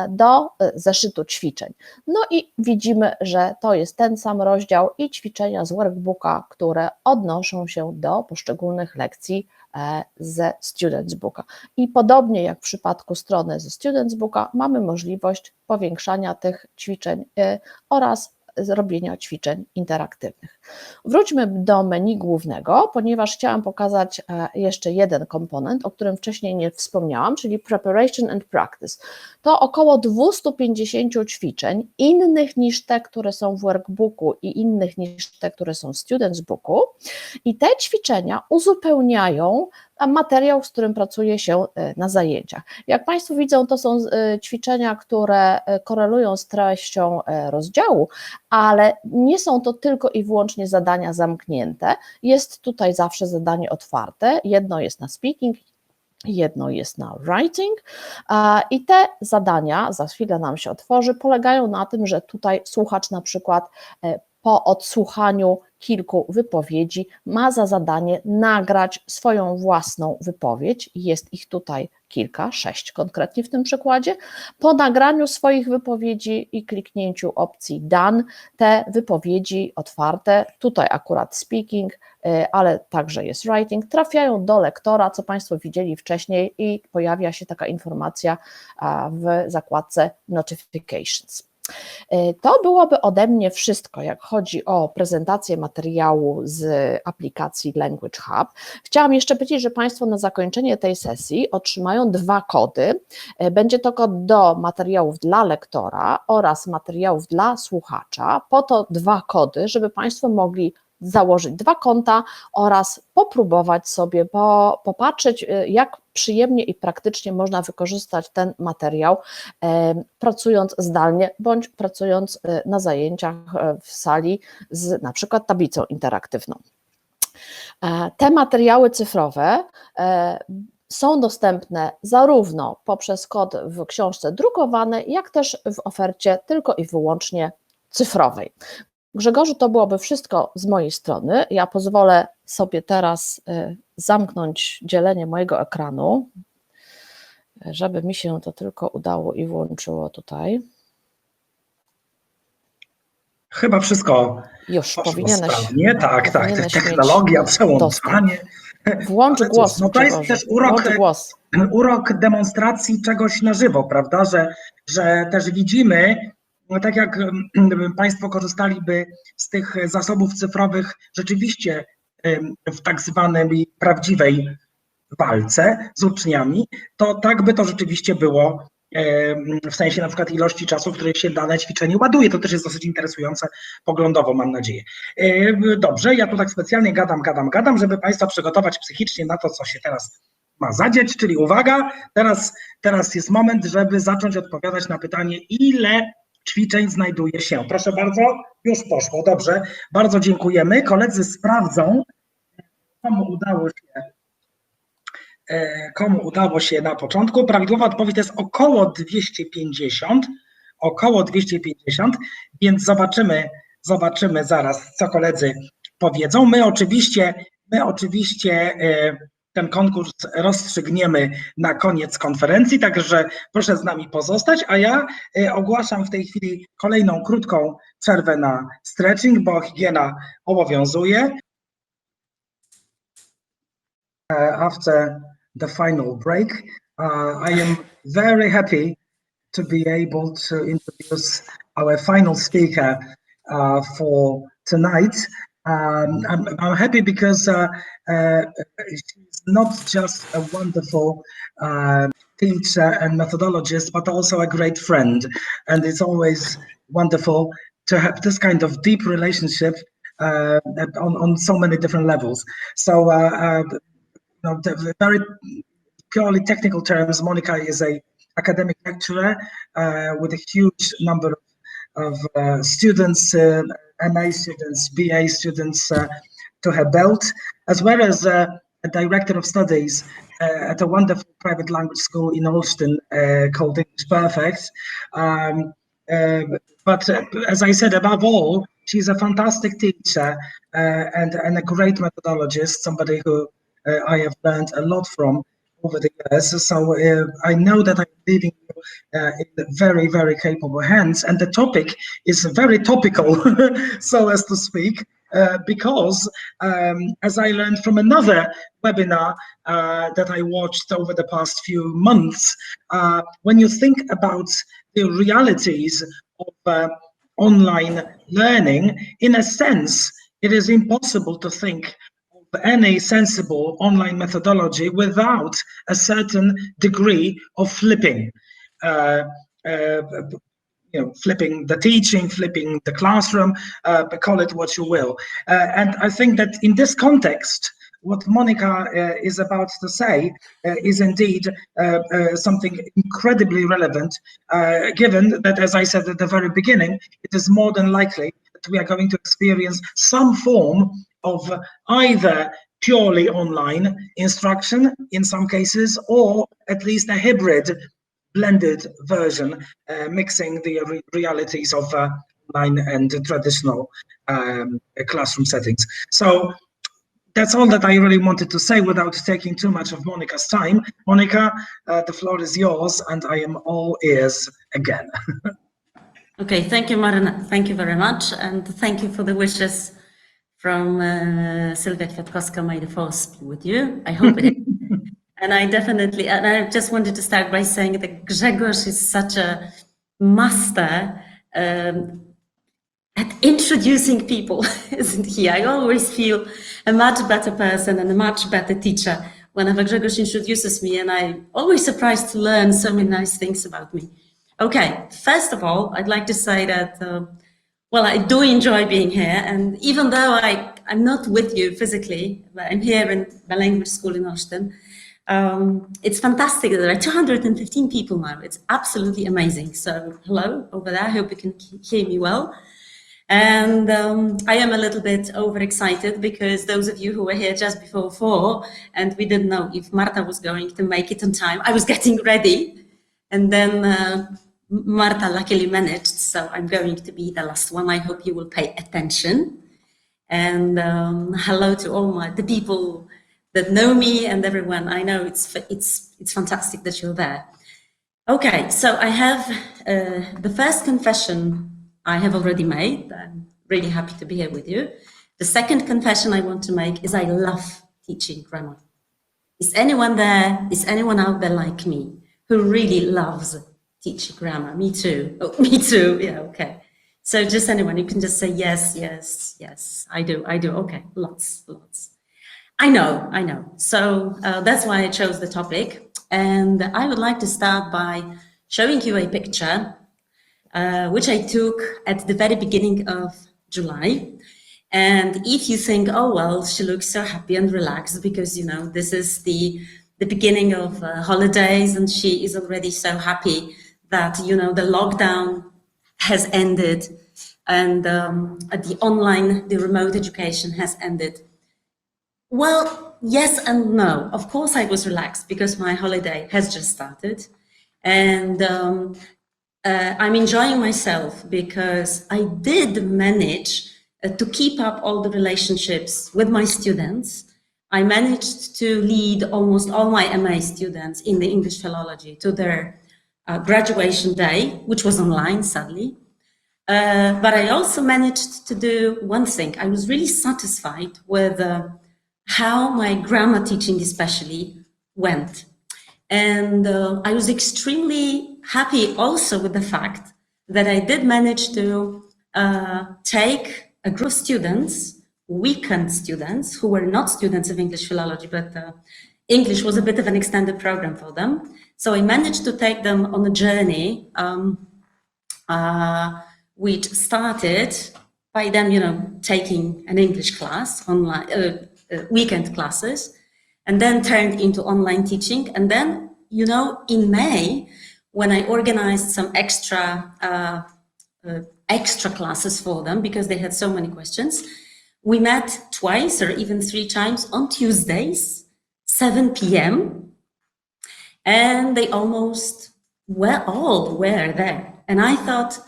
D: do zeszytu ćwiczeń. No i widzimy, że to jest ten sam rozdział i ćwiczenia z workbooka, które odnoszą się do poszczególnych lekcji ze Student's Booka. I podobnie jak w przypadku strony ze Student's Booka mamy możliwość powiększania tych ćwiczeń oraz zrobienia ćwiczeń interaktywnych. Wróćmy do menu głównego, ponieważ chciałam pokazać jeszcze jeden komponent, o którym wcześniej nie wspomniałam, czyli Preparation and Practice. To około 250 ćwiczeń, innych niż te, które są w workbooku i innych niż te, które są w Student's Booku, i te ćwiczenia uzupełniają materiał, z którym pracuje się na zajęciach. Jak Państwo widzą, to są ćwiczenia, które korelują z treścią rozdziału, ale nie są to tylko i wyłącznie zadania zamknięte. Jest tutaj zawsze zadanie otwarte. Jedno jest na speaking, jedno jest na writing i te zadania, za chwilę nam się otworzy, polegają na tym, że tutaj słuchacz na przykład po odsłuchaniu kilku wypowiedzi ma za zadanie nagrać swoją własną wypowiedź. Jest ich tutaj kilka, 6 konkretnie w tym przykładzie. Po nagraniu swoich wypowiedzi i kliknięciu opcji Done, te wypowiedzi otwarte, tutaj akurat speaking, ale także jest writing, trafiają do lektora, co Państwo widzieli wcześniej i pojawia się taka informacja w zakładce Notifications. To byłoby ode mnie wszystko, jak chodzi o prezentację materiału z aplikacji Language Hub. Chciałam jeszcze powiedzieć, że Państwo na zakończenie tej sesji otrzymają 2 kody. Będzie to kod do materiałów dla lektora oraz materiałów dla słuchacza. Po to 2 kody, żeby Państwo mogli założyć 2 konta oraz popróbować sobie, popatrzeć, jak przyjemnie i praktycznie można wykorzystać ten materiał, pracując zdalnie bądź pracując na zajęciach w sali z na przykład tablicą interaktywną. Te materiały cyfrowe są dostępne zarówno poprzez kod w książce drukowanej, jak też w ofercie tylko i wyłącznie cyfrowej. Grzegorzu, to byłoby wszystko z mojej strony. Ja pozwolę sobie teraz zamknąć dzielenie mojego ekranu, żeby mi się to tylko udało i włączyło tutaj.
A: Chyba wszystko
D: już
A: powinieneś sprawnie. Tak, technologia, przełączanie.
D: Włącz głos.
A: No to jest też urok demonstracji czegoś na żywo, prawda, że też widzimy, no tak jak Państwo korzystaliby z tych zasobów cyfrowych rzeczywiście w tak zwanej prawdziwej walce z uczniami, to tak by to rzeczywiście było w sensie na przykład ilości czasu, w której się dane ćwiczenie ładuje. To też jest dosyć interesujące poglądowo, mam nadzieję. Dobrze, ja tu tak specjalnie gadam, żeby Państwa przygotować psychicznie na to, co się teraz ma zadzieć, czyli uwaga, teraz jest moment, żeby zacząć odpowiadać na pytanie, ile ćwiczeń znajduje się. Proszę bardzo, już poszło, dobrze, bardzo dziękujemy. Koledzy sprawdzą, komu udało się na początku. Prawidłowa odpowiedź to jest około 250, więc zobaczymy zaraz, co koledzy powiedzą. My oczywiście ten konkurs rozstrzygniemy na koniec konferencji, także proszę z nami pozostać, a ja ogłaszam w tej chwili kolejną krótką przerwę na stretching, bo higiena obowiązuje. After the final break, I am very happy to be able to introduce our final speaker for tonight. I'm happy because she's not just a wonderful teacher and methodologist, but also a great friend. And it's always wonderful to have this kind of deep relationship on so many different levels. So, the very purely technical terms, Monika is an academic lecturer with a huge number of students, MA students, BA students to her belt, as well as a director of studies at a wonderful private language school in Austin called English Perfect. But as I said, above all, she's a fantastic teacher and a great methodologist, somebody who I have learned a lot from over the years. So I know that I'm leaving you in very, very capable hands. And the topic is very topical, so as to speak, because as I learned from another webinar that I watched over the past few months, when you think about the realities of online learning, in a sense, it is impossible to think any sensible online methodology without a certain degree of flipping, flipping the teaching, flipping the classroom, call it what you will. And I think that in this context what Monika is about to say is indeed something incredibly relevant, given that, as I said at the very beginning, it is more than likely that we are going to experience some form of either purely online instruction in some cases, or at least a hybrid blended version, mixing the realities of online and traditional classroom settings. So that's all that I really wanted to say without taking too much of Monika's time. Monika, the floor is yours, and I am all ears again.
E: Okay, thank you, Marina. Thank you very much, and thank you for the wishes from Sylwia Kwiatkowska. May the force be with you. I hope it is. And I just wanted to start by saying that Grzegorz is such a master at introducing people, isn't he? I always feel a much better person and a much better teacher whenever Grzegorz introduces me, and I'm always surprised to learn so many nice things about me. Okay, first of all, I'd like to say that, well, I do enjoy being here, and even though I'm not with you physically, but I'm here in the language school in Austin, it's fantastic that there are 215 people now. It's absolutely amazing. So hello over there, I hope you can hear me well. And I am a little bit overexcited because those of you who were here just before 4 and we didn't know if Marta was going to make it on time, I was getting ready, and then Marta luckily managed, so I'm going to be the last one. I hope you will pay attention. And hello to all the people that know me and everyone. I know it's fantastic that you're there. Okay, so I have the first confession I have already made. I'm really happy to be here with you. The second confession I want to make is I love teaching grammar. Is anyone there? Is anyone out there like me who really loves teaching grammar? Me too. Oh, me too. Yeah, okay. So just anyone, you can just say yes, yes, yes. I do. Okay, lots. I know. So that's why I chose the topic. And I would like to start by showing you a picture, which I took at the very beginning of July. And if you think, oh, well, she looks so happy and relaxed because, you know, this is the beginning of holidays and she is already so happy that, you know, the lockdown has ended and the remote education has ended. Well, yes and no. Of course I was relaxed because my holiday has just started, and I'm enjoying myself because I did manage to keep up all the relationships with my students. I managed to lead almost all my MA students in the English philology to their graduation day, which was online, sadly. But I also managed to do one thing. I was really satisfied with how my grammar teaching especially went. And I was extremely happy also with the fact that I did manage to take a group of students, weekend students, who were not students of English philology, but English was a bit of an extended program for them. So I managed to take them on a journey which started by them, you know, taking an English class, online, weekend classes, and then turned into online teaching. And then, you know, in May, when I organized some extra classes for them because they had so many questions, we met twice or even 3 times on Tuesdays, 7 p.m. And they almost were there. And I thought,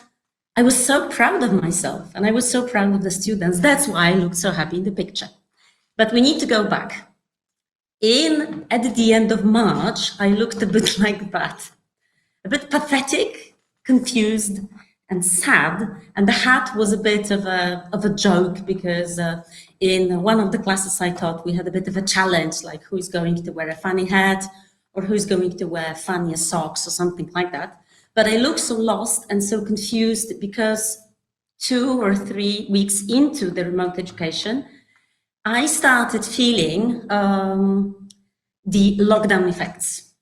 E: I was so proud of myself and I was so proud of the students. That's why I looked so happy in the picture. But we need to go back. At the end of March, I looked a bit like that. A bit pathetic, confused, and sad. And the hat was a bit of a joke because in one of the classes I taught, we had a bit of a challenge, like who's going to wear a funny hat or who's going to wear funnier socks or something like that. But I looked so lost and so confused because 2 or 3 weeks into the remote education, I started feeling the lockdown effects,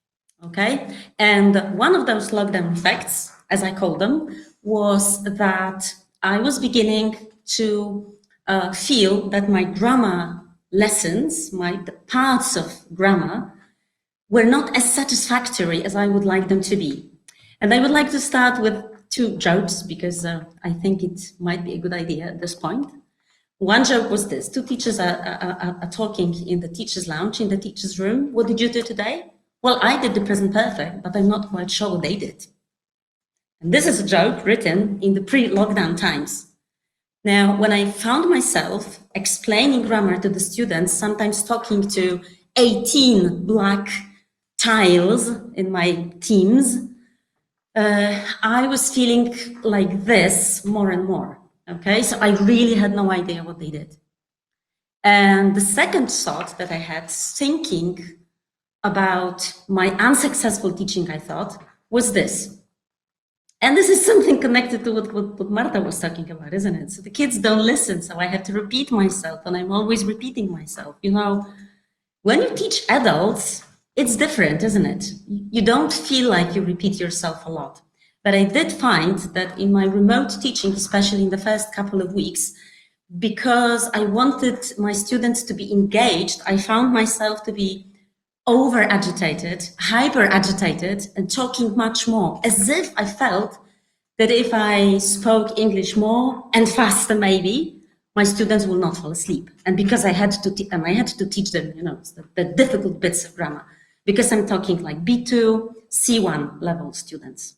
E: okay? And one of those lockdown effects, as I call them, was that I was beginning to feel that my grammar lessons, the parts of grammar, were not as satisfactory as I would like them to be. And I would like to start with 2 jokes, because I think it might be a good idea at this point. One joke was this: 2 teachers are talking in the teacher's lounge, in the teacher's room. What did you do today? Well, I did the present perfect, but I'm not quite sure what they did. And this is a joke written in the pre-lockdown times. Now, when I found myself explaining grammar to the students, sometimes talking to 18 black tiles in my teams, I was feeling like this more and more. Okay, so I really had no idea what they did. And the second thought that I had, thinking about my unsuccessful teaching, I thought, was this. And this is something connected to what Marta was talking about, isn't it? So the kids don't listen, so I have to repeat myself, and I'm always repeating myself. You know, when you teach adults, it's different, isn't it? You don't feel like you repeat yourself a lot. But I did find that in my remote teaching, especially in the first couple of weeks, because I wanted my students to be engaged, I found myself to be over-agitated, hyper-agitated, and talking much more, as if I felt that if I spoke English more and faster, maybe, my students will not fall asleep. And because I had to teach them, you know, the difficult bits of grammar, because I'm talking like B2, C1 level students.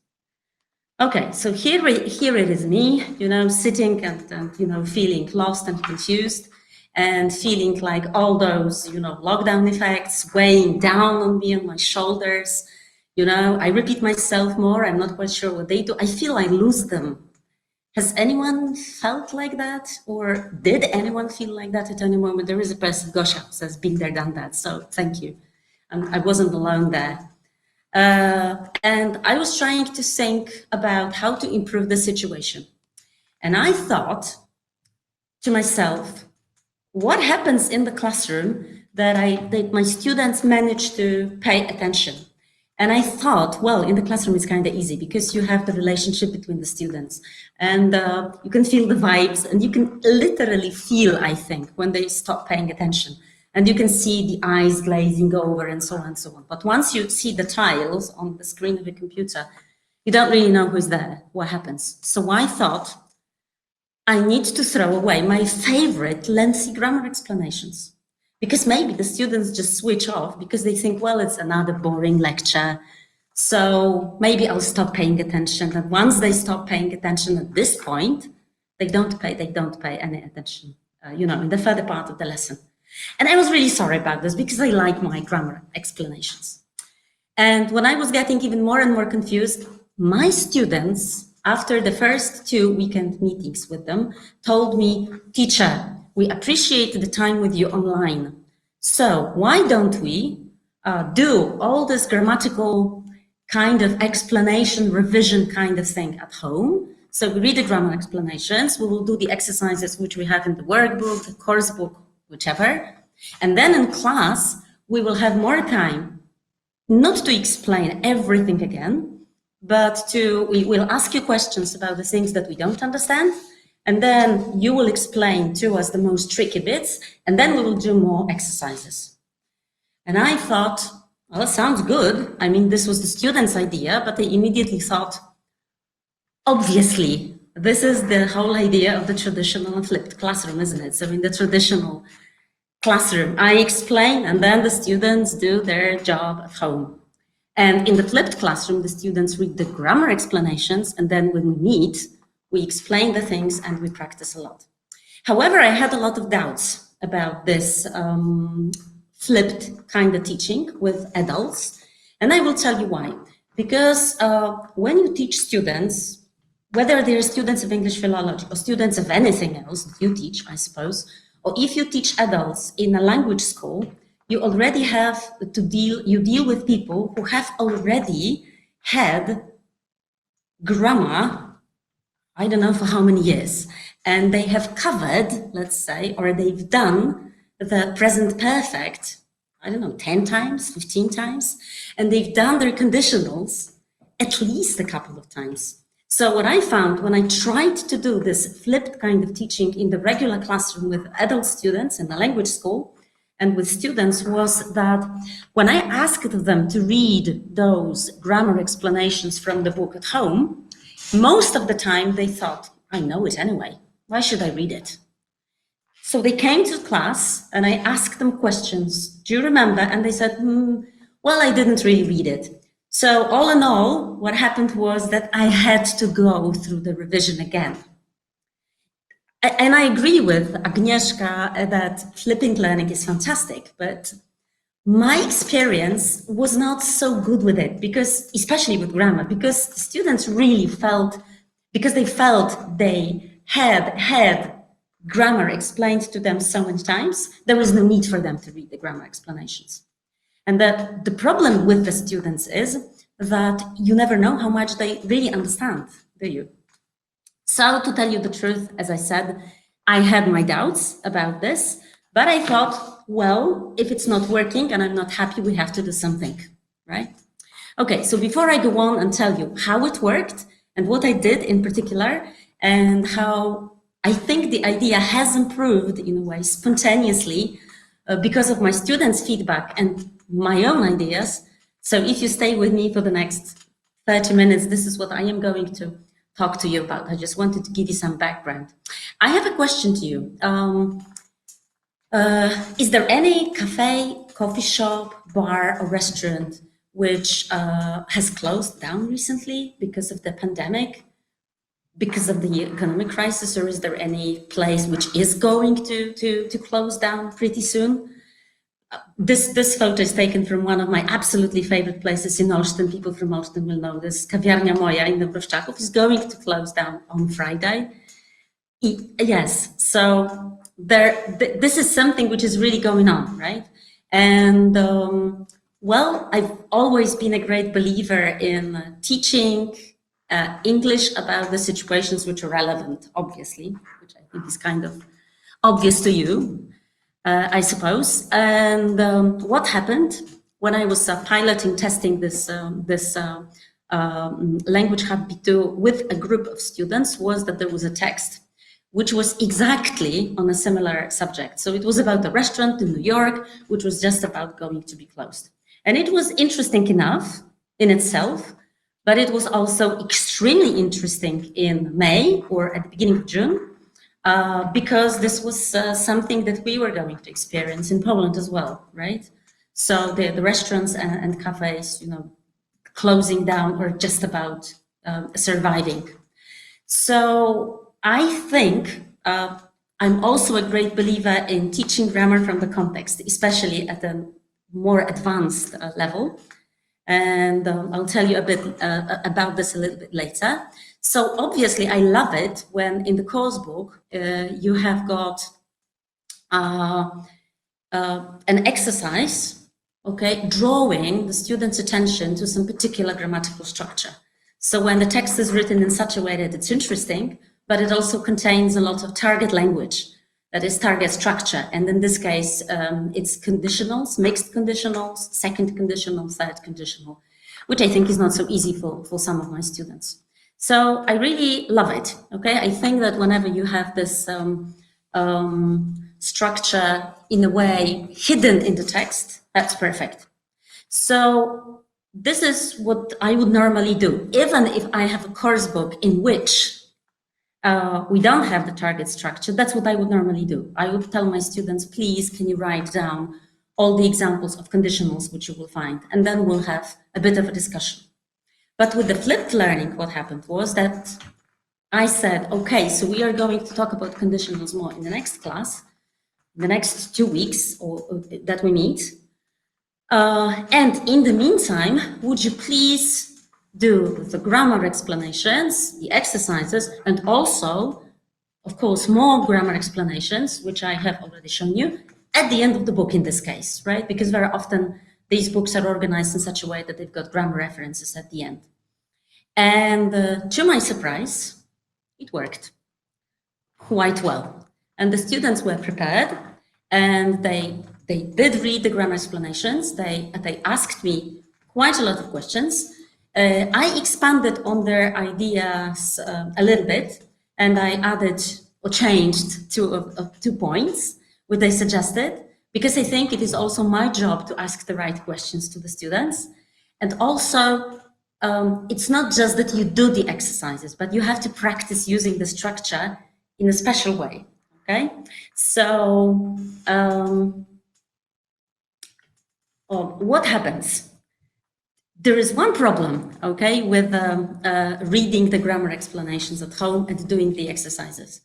E: Okay, so here it is me, you know, sitting and you know, feeling lost and confused, and feeling like all those, you know, lockdown effects weighing down on me, on my shoulders. You know, I repeat myself more. I'm not quite sure what they do. I feel I lose them. Has anyone felt like that? Or did anyone feel like that at any moment? There is a person, Gosia, who says, been there, done that. So thank you. I wasn't alone there. And I was trying to think about how to improve the situation. And I thought to myself, what happens in the classroom that my students manage to pay attention? And I thought, well, in the classroom it's kind of easy because you have the relationship between the students, and you can feel the vibes, and you can literally feel, I think, when they stop paying attention, and you can see the eyes glazing over and so on and so on. But once you see the tiles on the screen of a computer, you don't really know who's there, what happens. So I thought, I need to throw away my favorite lengthy grammar explanations, because maybe the students just switch off because they think, well, it's another boring lecture, so maybe I'll stop paying attention. And once they stop paying attention at this point, they don't pay any attention, you know, in the further part of the lesson. And I was really sorry about this because I like my grammar explanations. And when I was getting even more and more confused, my students, after the first 2 weekend meetings with them, told me, teacher, we appreciate the time with you online. So why don't we do all this grammatical kind of explanation, revision kind of thing at home? So we read the grammar explanations, we will do the exercises which we have in the workbook, the course book, whichever. And then in class, we will have more time not to explain everything again, but we will ask you questions about the things that we don't understand. And then you will explain to us the most tricky bits, and then we will do more exercises. And I thought, well, that sounds good. I mean, this was the students' idea, but I immediately thought, obviously, this is the whole idea of the traditional and flipped classroom, isn't it? So in the traditional classroom, I explain, and then the students do their job at home. And in the flipped classroom, the students read the grammar explanations, and then when we meet, we explain the things and we practice a lot. However, I had a lot of doubts about this flipped kind of teaching with adults, and I will tell you why. Because when you teach students, whether they're students of English philology or students of anything else that you teach, I suppose, or if you teach adults in a language school, you already have to deal with people who have already had grammar, I don't know for how many years, and they have covered, let's say, or they've done the present perfect, I don't know, 10 times, 15 times, and they've done their conditionals at least a couple of times. So what I found when I tried to do this flipped kind of teaching in the regular classroom with adult students in the language school, and with students was that when I asked them to read those grammar explanations from the book at home, most of the time they thought, I know it anyway. Why should I read it? So they came to class and I asked them questions. Do you remember? And they said, well, I didn't really read it. So all in all, what happened was that I had to go through the revision again. And I agree with Agnieszka that flipping learning is fantastic, but my experience was not so good with it, because, especially with grammar, because the students really felt, because they felt they had grammar explained to them so many times, there was no need for them to read the grammar explanations. And that the problem with the students is that you never know how much they really understand, do you? So to tell you the truth, as I said, I had my doubts about this, but I thought, well, if it's not working and I'm not happy, we have to do something, right? Okay, so before I go on and tell you how it worked and what I did in particular and how I think the idea has improved in a way spontaneously because of my students' feedback and my own ideas. So if you stay with me for the next 30 minutes, this is what I am going to talk to you about. I just wanted to give you some background. I have a question to you. Is there any cafe, coffee shop, bar, or restaurant which has closed down recently because of the pandemic, because of the economic crisis, or is there any place which is going to close down pretty soon? This photo is taken from one of my absolutely favorite places in Olsztyn. People from Olsztyn will know this. Kawiarnia Moja in Dąbrowczaków is going to close down on Friday. Yes, so this is something which is really going on, right? And well, I've always been a great believer in teaching English about the situations which are relevant, obviously, which I think is kind of obvious to you. I suppose. And what happened when I was piloting, testing this language hub B2 with a group of students was that there was a text which was exactly on a similar subject. So it was about a restaurant in New York, which was just about going to be closed. And it was interesting enough in itself, but it was also extremely interesting in May or at the beginning of June, because this was something that we were going to experience in Poland as well, right? So the restaurants and cafes, you know, closing down or just about surviving. So I think I'm also a great believer in teaching grammar from the context, especially at a more advanced level. And I'll tell you a bit about this a little bit later. So obviously, I love it when in the course book you have got an exercise, okay, drawing the student's attention to some particular grammatical structure. So when the text is written in such a way that it's interesting, but it also contains a lot of target language, that is target structure. And in this case, it's conditionals, mixed conditionals, second conditional, third conditional, which I think is not so easy for some of my students. So I really love it, okay? I think that whenever you have this structure in a way hidden in the text, that's perfect. So this is what I would normally do. Even if I have a course book in which we don't have the target structure, that's what I would normally do. I would tell my students, please, can you write down all the examples of conditionals which you will find, and then we'll have a bit of a discussion. But with the flipped learning, what happened was that I said, okay, so we are going to talk about conditionals more in the next class, the next 2 weeks that we meet. And in the meantime, would you please do the grammar explanations, the exercises, and also, of course, more grammar explanations, which I have already shown you, at the end of the book in this case, right? Because very often these books are organized in such a way that they've got grammar references at the end. And to my surprise, it worked quite well. And the students were prepared, and they did read the grammar explanations. They asked me quite a lot of questions. I expanded on their ideas a little bit, and I added or changed two points, which they suggested. because I think it is also my job to ask the right questions to the students. And also, it's not just that you do the exercises, but you have to practice using the structure in a special way, okay? So, what happens? There is one problem, okay, with reading the grammar explanations at home and doing the exercises.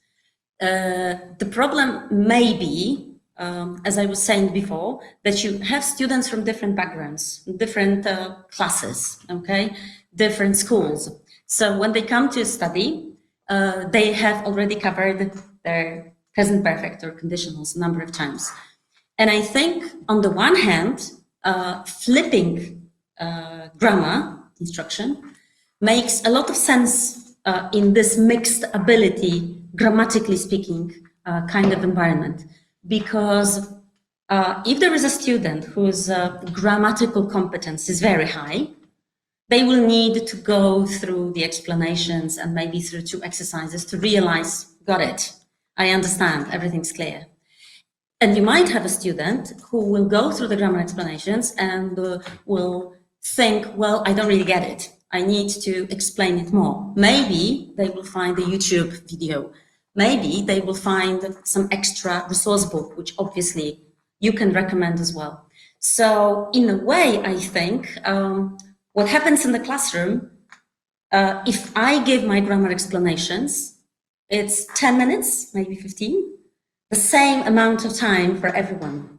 E: The problem may be, as I was saying before, that you have students from different backgrounds, different classes, okay, different schools. So when they come to study, they have already covered their present perfect or conditionals a number of times. And I think on the one hand, flipping grammar instruction makes a lot of sense in this mixed ability, grammatically speaking, kind of environment. Because if there is a student whose grammatical competence is very high, they will need to go through the explanations and maybe through 2 exercises to realize, got it, I understand, everything's clear. And you might have a student who will go through the grammar explanations and will think, well, I don't really get it. I need to explain it more. Maybe they will find a YouTube video. Maybe they will find some extra resource book, which obviously you can recommend as well. So in a way, I think what happens in the classroom, if I give my grammar explanations, it's 10 minutes, maybe 15, the same amount of time for everyone.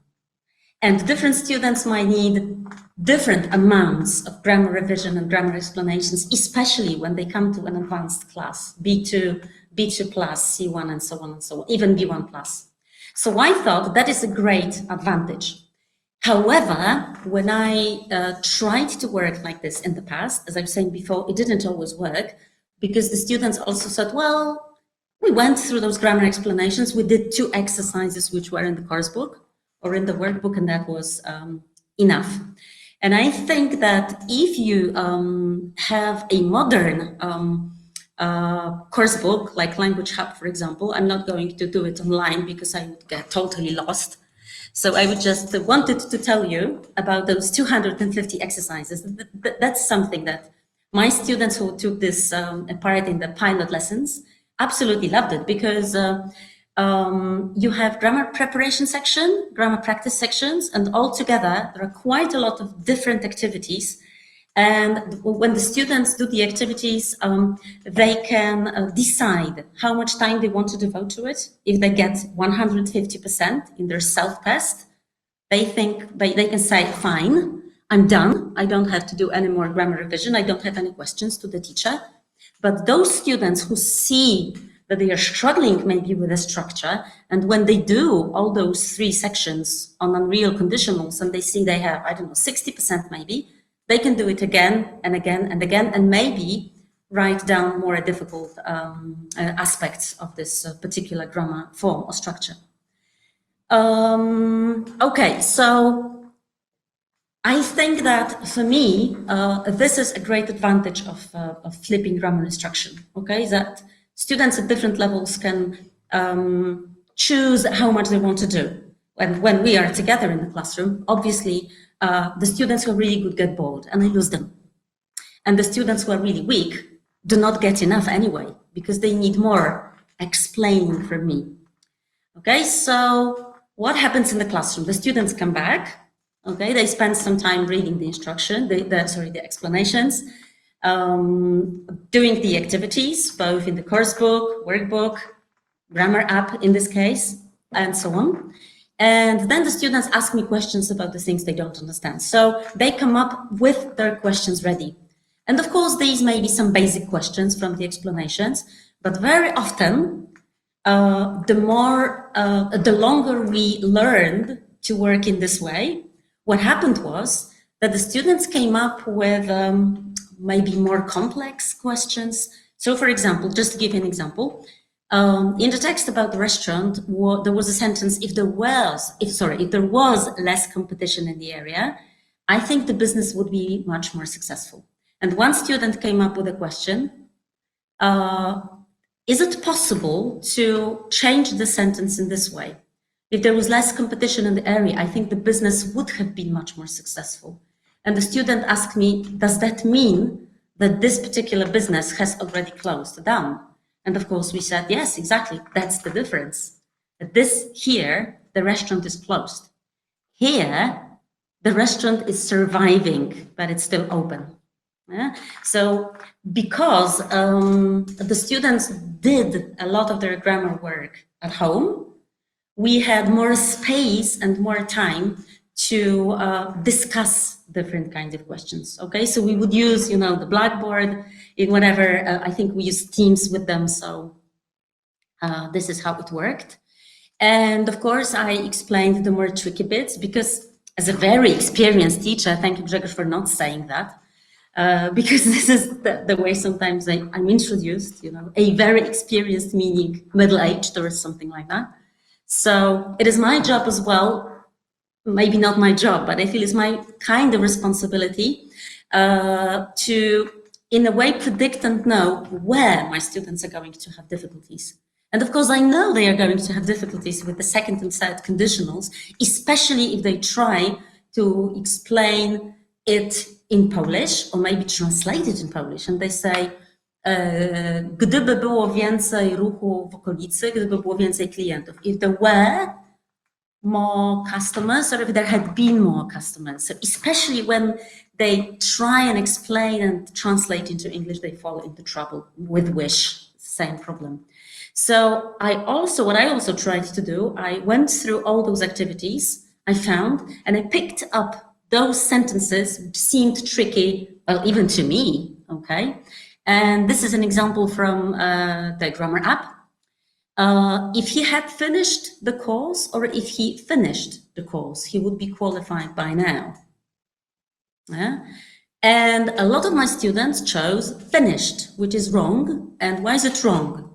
E: And different students might need different amounts of grammar revision and grammar explanations, especially when they come to an advanced class, B2, B2 plus, C1, and so on, even B1 plus. So I thought that is a great advantage. However, when I tried to work like this in the past, as I was saying before, it didn't always work because the students also said, well, we went through those grammar explanations, we did 2 exercises which were in the course book or in the workbook, and that was enough. And I think that if you have a modern course book, like Language Hub, for example, I'm not going to do it online because I would get totally lost. So I would just wanted to tell you about those 250 exercises. That's something that my students who took this part in the pilot lessons absolutely loved it, because you have grammar preparation section, grammar practice sections, and all together there are quite a lot of different activities. And when the students do the activities, they can decide how much time they want to devote to it. If they get 150% in their self-test, they think they can say, fine, I'm done. I don't have to do any more grammar revision. I don't have any questions to the teacher. But those students who see that they are struggling maybe with a structure, and when they do all those 3 sections on unreal conditionals and they see they have, I don't know, 60% maybe, they can do it again and again and again, and maybe write down more difficult aspects of this particular grammar form or structure. Okay, so I think that for me, this is a great advantage of flipping grammar instruction, okay? That students at different levels can choose how much they want to do. And when we are together in the classroom, obviously, the students who are really good get bored and I lose them. And the students who are really weak do not get enough anyway, because they need more explaining from me. Okay, so what happens in the classroom? The students come back, okay, they spend some time reading the instruction, the explanations, doing the activities, both in the course book, workbook, grammar app in this case, and so on. And then the students ask me questions about the things they don't understand. So they come up with their questions ready. And of course, these may be some basic questions from the explanations, but very often, the longer we learned to work in this way, what happened was that the students came up with maybe more complex questions. So for example, just to give you an example, in the text about the restaurant, there was a sentence, if there was less competition in the area, I think the business would be much more successful. And one student came up with a question, is it possible to change the sentence in this way? If there was less competition in the area, I think the business would have been much more successful. And the student asked me, does that mean that this particular business has already closed down? And of course we said, yes, exactly, that's the difference. Here, the restaurant is closed. Here, the restaurant is surviving, but it's still open. Yeah? So because the students did a lot of their grammar work at home, we had more space and more time to discuss different kinds of questions. Okay, so we would use, the Blackboard in whatever. I think we used Teams with them. So this is how it worked. And of course, I explained the more tricky bits because, as a very experienced teacher, thank you, Grzegorz, for not saying that, because this is the way sometimes I'm introduced. A very experienced meaning middle-aged or something like that. So it is my job as well. Maybe not my job, but I feel it's my kind of responsibility to, in a way, predict and know where my students are going to have difficulties. And of course, I know they are going to have difficulties with the second and third conditionals, especially if they try to explain it in Polish or maybe translate it in Polish. And they say, gdyby było więcej ruchu w okolicy, gdyby było więcej klientów. If there were more customers, or if there had been more customers. So especially when they try and explain and translate into English, they fall into trouble with Wish, same problem. So what I also tried to do, I went through all those activities I found, and I picked up those sentences which seemed tricky, well, even to me, okay? And this is an example from the grammar app. If he had finished the course, or if he finished the course, he would be qualified by now. Yeah? And a lot of my students chose finished, which is wrong. And why is it wrong?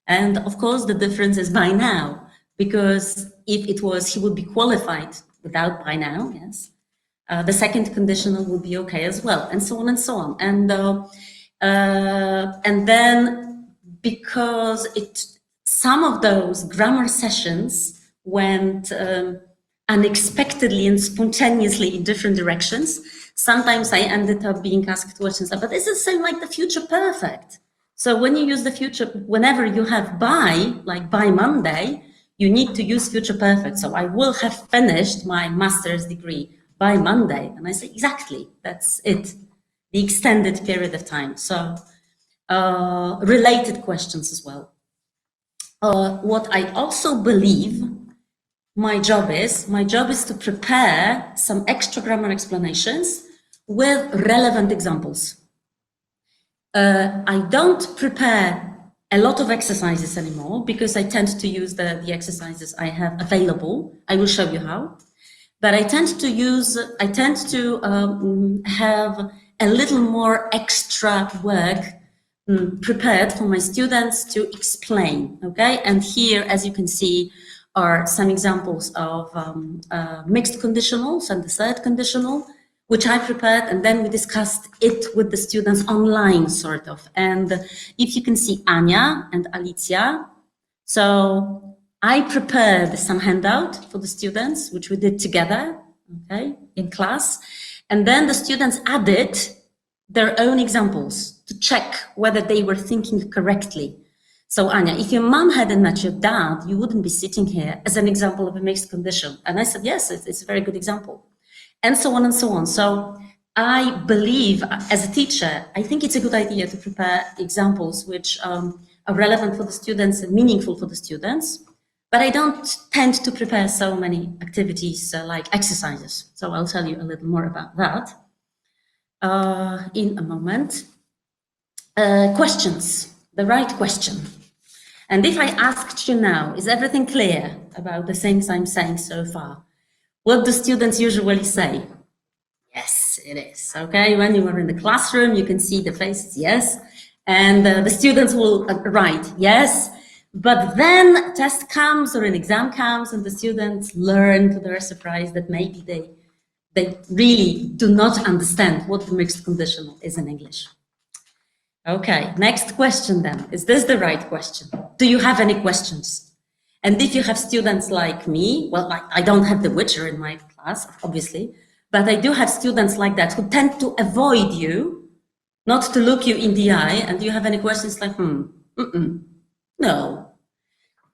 E: And of course, the difference is by now, because if it was he would be qualified without by now, yes, the second conditional would be okay as well, and so on and so on. And then because some of those grammar sessions went unexpectedly and spontaneously in different directions. Sometimes I ended up being asked questions, but is it the same like the future perfect? So when you use the future, whenever you have by, like by Monday, you need to use future perfect. So I will have finished my master's degree by Monday. And I say, exactly, that's it, the extended period of time. So related questions as well. What I also believe my job is to prepare some extra grammar explanations with relevant examples. I don't prepare a lot of exercises anymore because I tend to use the exercises I have available. I will show you how. But I tend to have a little more extra work prepared for my students to explain, okay? And here, as you can see, are some examples of mixed conditionals and the third conditional, which I prepared, and then we discussed it with the students online, sort of. And if you can see Anya and Alicia, so I prepared some handout for the students, which we did together, okay, in class. And then the students added their own examples to check whether they were thinking correctly. So Anya, if your mom hadn't met your dad, you wouldn't be sitting here as an example of a mixed condition. And I said, yes, it's a very good example. And so on and so on. So I believe, as a teacher, I think it's a good idea to prepare examples which are relevant for the students and meaningful for the students. But I don't tend to prepare so many activities like exercises. So I'll tell you a little more about that in a moment. Questions, the right question. And if I asked you now, is everything clear about the things I'm saying so far? What do students usually say? Yes, it is. Okay, when you are in the classroom, you can see the faces, yes. And the students will write, yes. But then a test comes or an exam comes and the students learn to their surprise that maybe they really do not understand what the mixed conditional is in English. Okay, next question then. Is this the right question? Do you have any questions? And if you have students like me, well, I don't have the Witcher in my class, obviously, but I do have students like that who tend to avoid you, not to look you in the eye, and you have any questions like, no.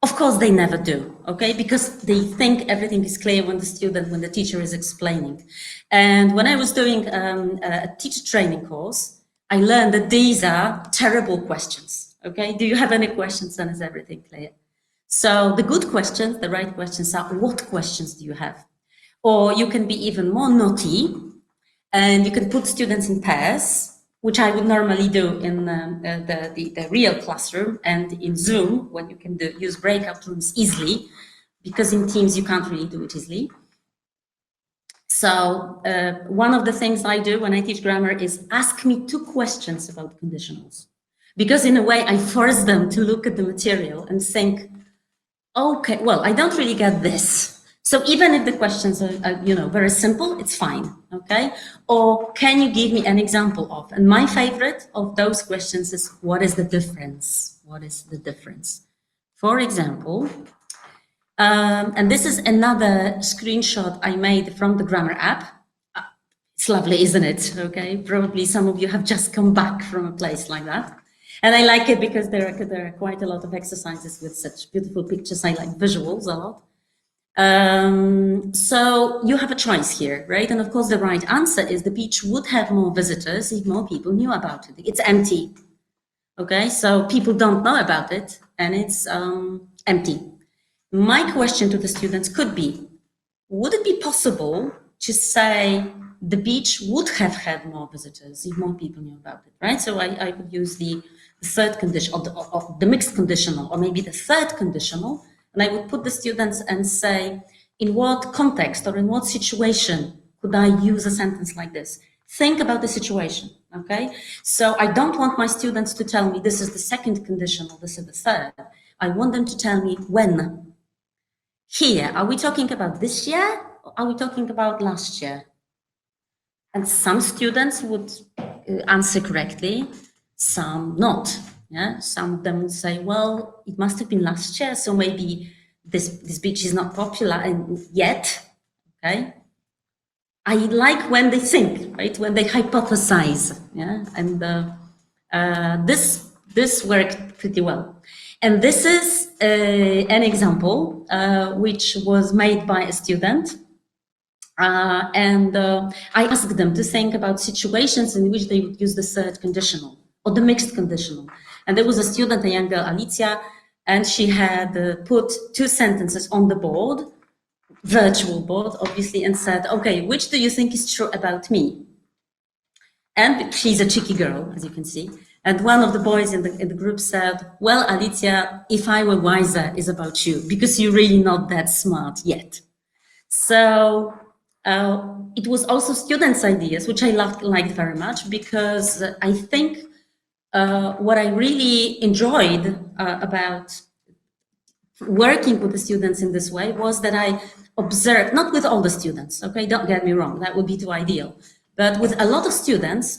E: Of course, they never do, okay? Because they think everything is clear when the teacher is explaining. And when I was doing a teacher training course, I learned that these are terrible questions, okay? Do you have any questions, and is everything clear? So the good questions, the right questions are, what questions do you have? Or you can be even more naughty, and you can put students in pairs, which I would normally do in the real classroom and in Zoom, when you can use breakout rooms easily, because in Teams you can't really do it easily. So one of the things I do when I teach grammar is ask me 2 questions about conditionals, because in a way I force them to look at the material and think, okay, well, I don't really get this. So even if the questions are very simple, it's fine, okay? Or can you give me an example of? And my favorite of those questions is, what is the difference? What is the difference? For example, and this is another screenshot I made from the grammar app. It's lovely, isn't it? Okay, probably some of you have just come back from a place like that. And I like it because there are quite a lot of exercises with such beautiful pictures. I like visuals a lot. So you have a choice here, right? And of course, the right answer is the beach would have more visitors if more people knew about it. It's empty, okay? So people don't know about it, and it's empty. My question to the students could be, would it be possible to say the beach would have had more visitors if more people knew about it, right? So I could use the third condition, or the mixed conditional, or maybe the third conditional, and I would put the students and say, in what context or in what situation could I use a sentence like this? Think about the situation, okay? So I don't want my students to tell me this is the second conditional, this is the third. I want them to tell me when. Here, are we talking about this year, or are we talking about last year? And some students would answer correctly, some not. Yeah, some of them would say, well, it must have been last year, so maybe this beach is not popular yet, okay? I like when they think, right? When they hypothesize, yeah? And this worked pretty well. And this is an example which was made by a student. I asked them to think about situations in which they would use the third conditional or the mixed conditional. And there was a student, a young girl, Alicia, and she had put 2 sentences on the board, virtual board, obviously, and said, okay, which do you think is true about me? And she's a cheeky girl, as you can see. And one of the boys in the group said, well, Alicia, if I were wiser is about you, because you're really not that smart yet. So it was also students' ideas, which I liked very much, because I think what I really enjoyed about working with the students in this way was that I observed, not with all the students, okay, don't get me wrong, that would be too ideal, but with a lot of students,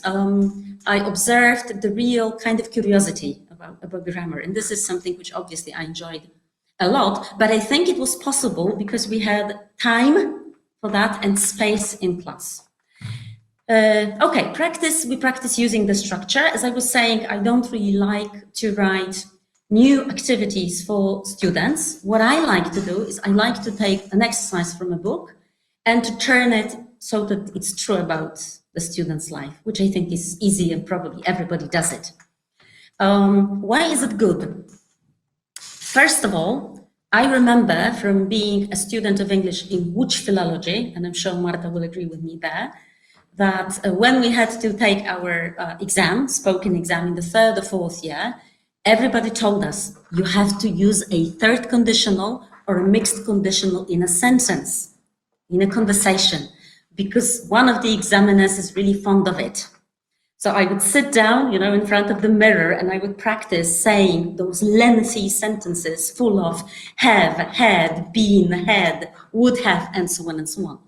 E: I observed the real kind of curiosity about grammar. And this is something which obviously I enjoyed a lot, but I think it was possible because we had time for that and space in class. Okay, we practice using the structure. As I was saying, I don't really like to write new activities for students. What I like to do is I like to take an exercise from a book and to turn it so that it's true about the student's life, which I think is easy and probably everybody does it. Why is it good? First of all, I remember from being a student of English in Łódź Philology, and I'm sure Marta will agree with me there, that when we had to take our exam, spoken exam in the 3rd or 4th year, everybody told us you have to use a third conditional or a mixed conditional in a sentence, in a conversation, because one of the examiners is really fond of it. So I would sit down, in front of the mirror, and I would practice saying those lengthy sentences full of have, had, been, had, would have, and so on and so on.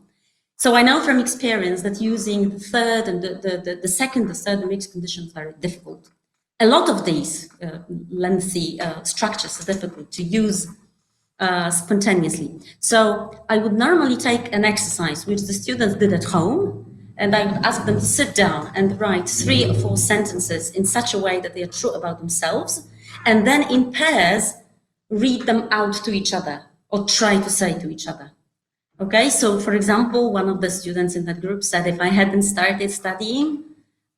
E: So I know from experience that using the third and the second, the third, the mixed condition is very difficult. A lot of these lengthy structures are difficult to use spontaneously. So I would normally take an exercise which the students did at home, and I would ask them to sit down and write 3 or 4 sentences in such a way that they are true about themselves, and then in pairs read them out to each other or try to say to each other. Okay, so for example, one of the students in that group said, if I hadn't started studying,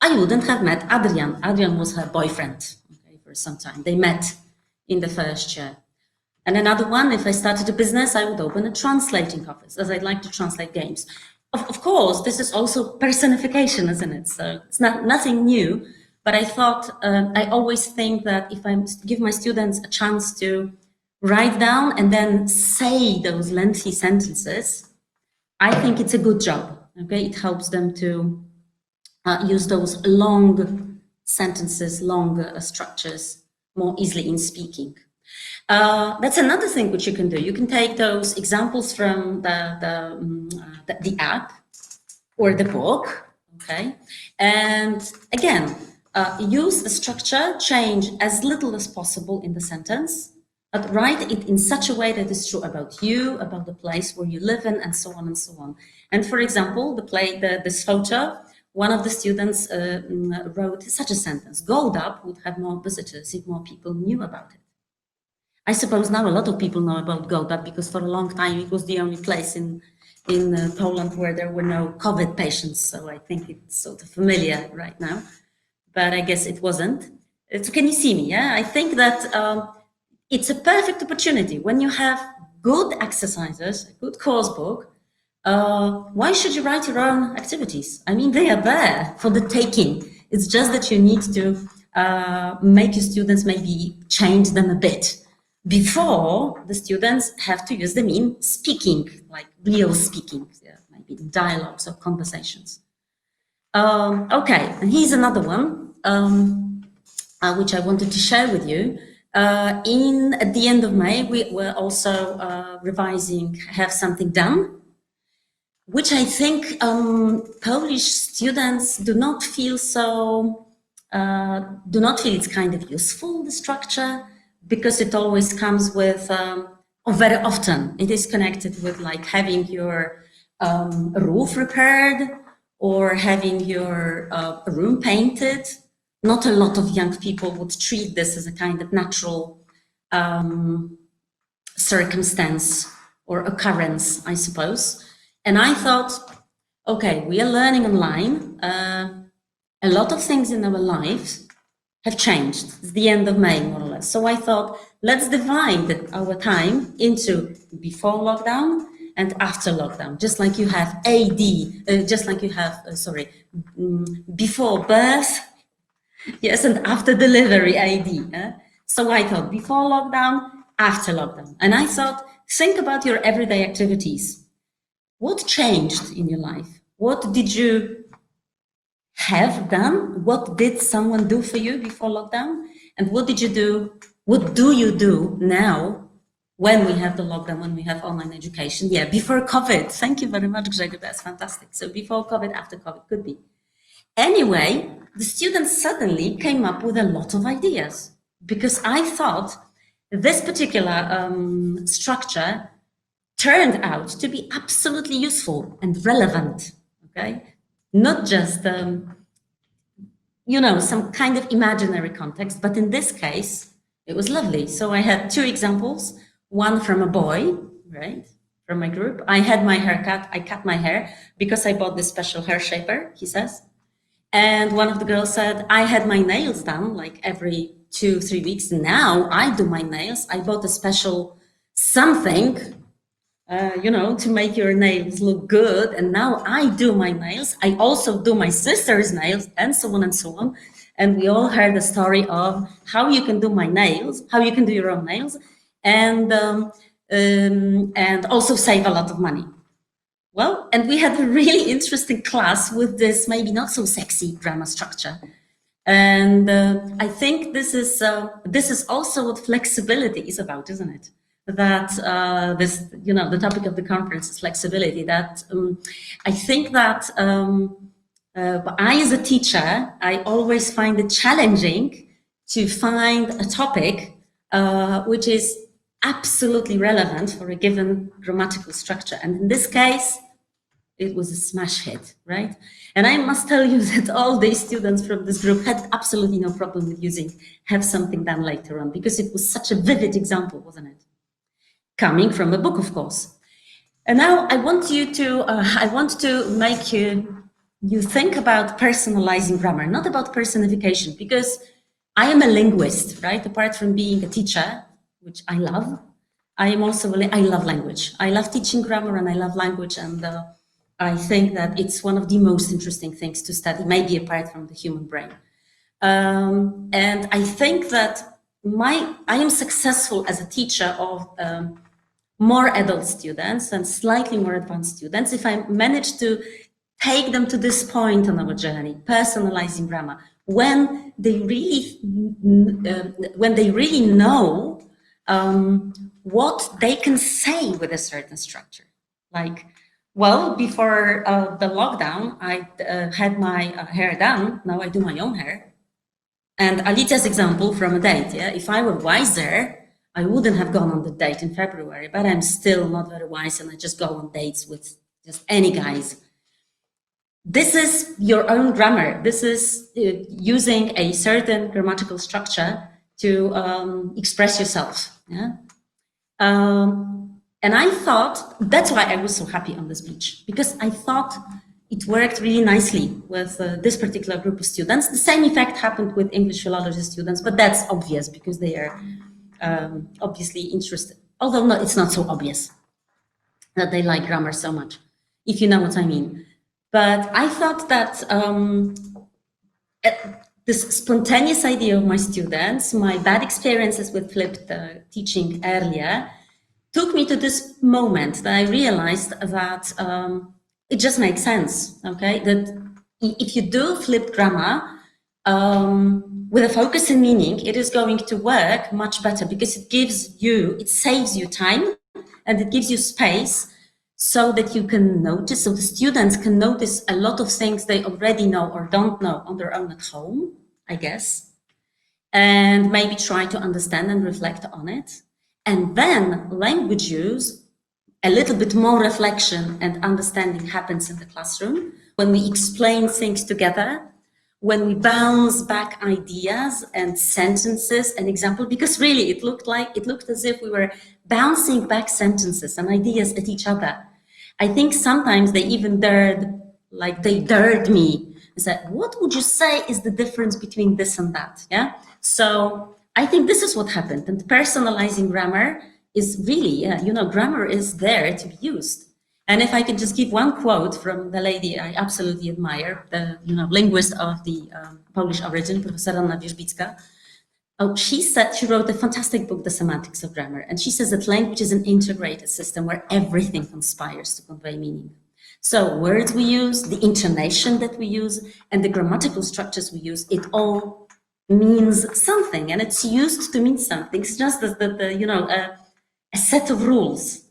E: I wouldn't have met Adrian. Adrian was her boyfriend, okay, for some time. They met in the first year. And another one, if I started a business, I would open a translating office, as I'd like to translate games. Of course, this is also personification, isn't it? So it's nothing new, but I thought, I always think that if I give my students a chance to write down and then say those lengthy sentences, I think it's a good job, okay? It helps them to use those long sentences, long structures more easily in speaking. That's another thing which you can do. You can take those examples from the app or the book, okay? And again, use the structure, change as little as possible in the sentence, but write it in such a way that is true about you, about the place where you live in, and so on and so on. And for example, this photo, one of the students wrote such a sentence: Gold Up would have more visitors if more people knew about it. I suppose now a lot of people know about Gold Up because for a long time it was the only place in Poland where there were no COVID patients. So I think it's sort of familiar right now, but I guess it wasn't. So can you see me? Yeah, I think that it's a perfect opportunity when you have good exercises, a good course book. Why should you write your own activities? I mean, they are there for the taking. It's just that you need to make your students maybe change them a bit before the students have to use them in speaking, like real speaking, maybe dialogues or conversations. Okay, and here's another one, which I wanted to share with you. At the end of May, we were also revising Have Something Done, which I think Polish students do not feel it's kind of useful, the structure, because it always comes with, or very often, it is connected with like having your roof repaired or having your room painted. Not a lot of young people would treat this as a kind of natural circumstance or occurrence, I suppose. And I thought, okay, we are learning online. A lot of things in our lives have changed. It's the end of May, more or less. So I thought, let's divide our time into before lockdown and after lockdown, just like you have before birth, yes, and after delivery AD. So I thought before lockdown, after lockdown. And I thought, think about your everyday activities. What changed in your life? What did you have done? What did someone do for you before lockdown? And what did you do? What do you do now when we have the lockdown, when we have online education? Yeah, before COVID. Thank you very much, Grzegorz. That's fantastic. So before COVID, after COVID could be. Anyway, the students suddenly came up with a lot of ideas because I thought this particular structure turned out to be absolutely useful and relevant, okay? Not just, some kind of imaginary context, but in this case, it was lovely. So I had 2 examples, one from a boy, right, from my group. I had my hair cut, I cut my hair because I bought this special hair shaper, he says. And one of the girls said, I had my nails done like every 2-3 weeks. Now I do my nails. I bought a special something, to make your nails look good. And now I do my nails. I also do my sister's nails and so on and so on. And we all heard the story of how you can do my nails, how you can do your own nails, and also save a lot of money. Well, and we had a really interesting class with this maybe not so sexy grammar structure. And I think this is also what flexibility is about, isn't it? That the topic of the conference is flexibility. That I think that I, as a teacher, I always find it challenging to find a topic which is absolutely relevant for a given grammatical structure. And in this case, it was a smash hit, right? And I must tell you that all the students from this group had absolutely no problem with using have something done later on, because it was such a vivid example, wasn't it? Coming from a book, of course. And now I want to make you think about personalizing grammar, not about personification, because I am a linguist, right? Apart from being a teacher, which I love, I love language. I love teaching grammar and I love language, and I think that it's one of the most interesting things to study, maybe apart from the human brain. And I think that I am successful as a teacher of more adult students and slightly more advanced students if I manage to take them to this point on our journey, personalizing grammar, when they really know what they can say with a certain structure. Like, well, before the lockdown, I had my hair done. Now I do my own hair. And Alita's example from a date, yeah, if I were wiser, I wouldn't have gone on the date in February, but I'm still not very wise, and I just go on dates with just any guys. This is your own grammar. This is using a certain grammatical structure to express yourself. Yeah. And I thought, that's why I was so happy on the speech, because I thought it worked really nicely with this particular group of students. The same effect happened with English philology students, but that's obvious because they are obviously interested. Although no, it's not so obvious that they like grammar so much, if you know what I mean. But I thought that this spontaneous idea of my students, my bad experiences with flipped teaching earlier, took me to this moment that I realized that it just makes sense, okay? That if you do flipped grammar with a focus and meaning, it is going to work much better because it saves you time and it gives you space so that you can notice, so the students can notice a lot of things they already know or don't know on their own at home, I guess, and maybe try to understand and reflect on it. And then language use, a little bit more reflection and understanding happens in the classroom when we explain things together, when we bounce back ideas and sentences and example, because really it looked as if we were bouncing back sentences and ideas at each other. I think sometimes they even dared me and said, what would you say is the difference between this and that? Yeah. So I think this is what happened, and personalizing grammar is really, grammar is there to be used. And if I could just give one quote from the lady I absolutely admire, the linguist of the Polish origin, Professor Anna Wierzbicka. She wrote a fantastic book, The Semantics of Grammar, and she says that language is an integrated system where everything conspires to convey meaning. So words we use, the intonation that we use, and the grammatical structures we use, it all means something, and it's used to mean something. It's just a set of rules.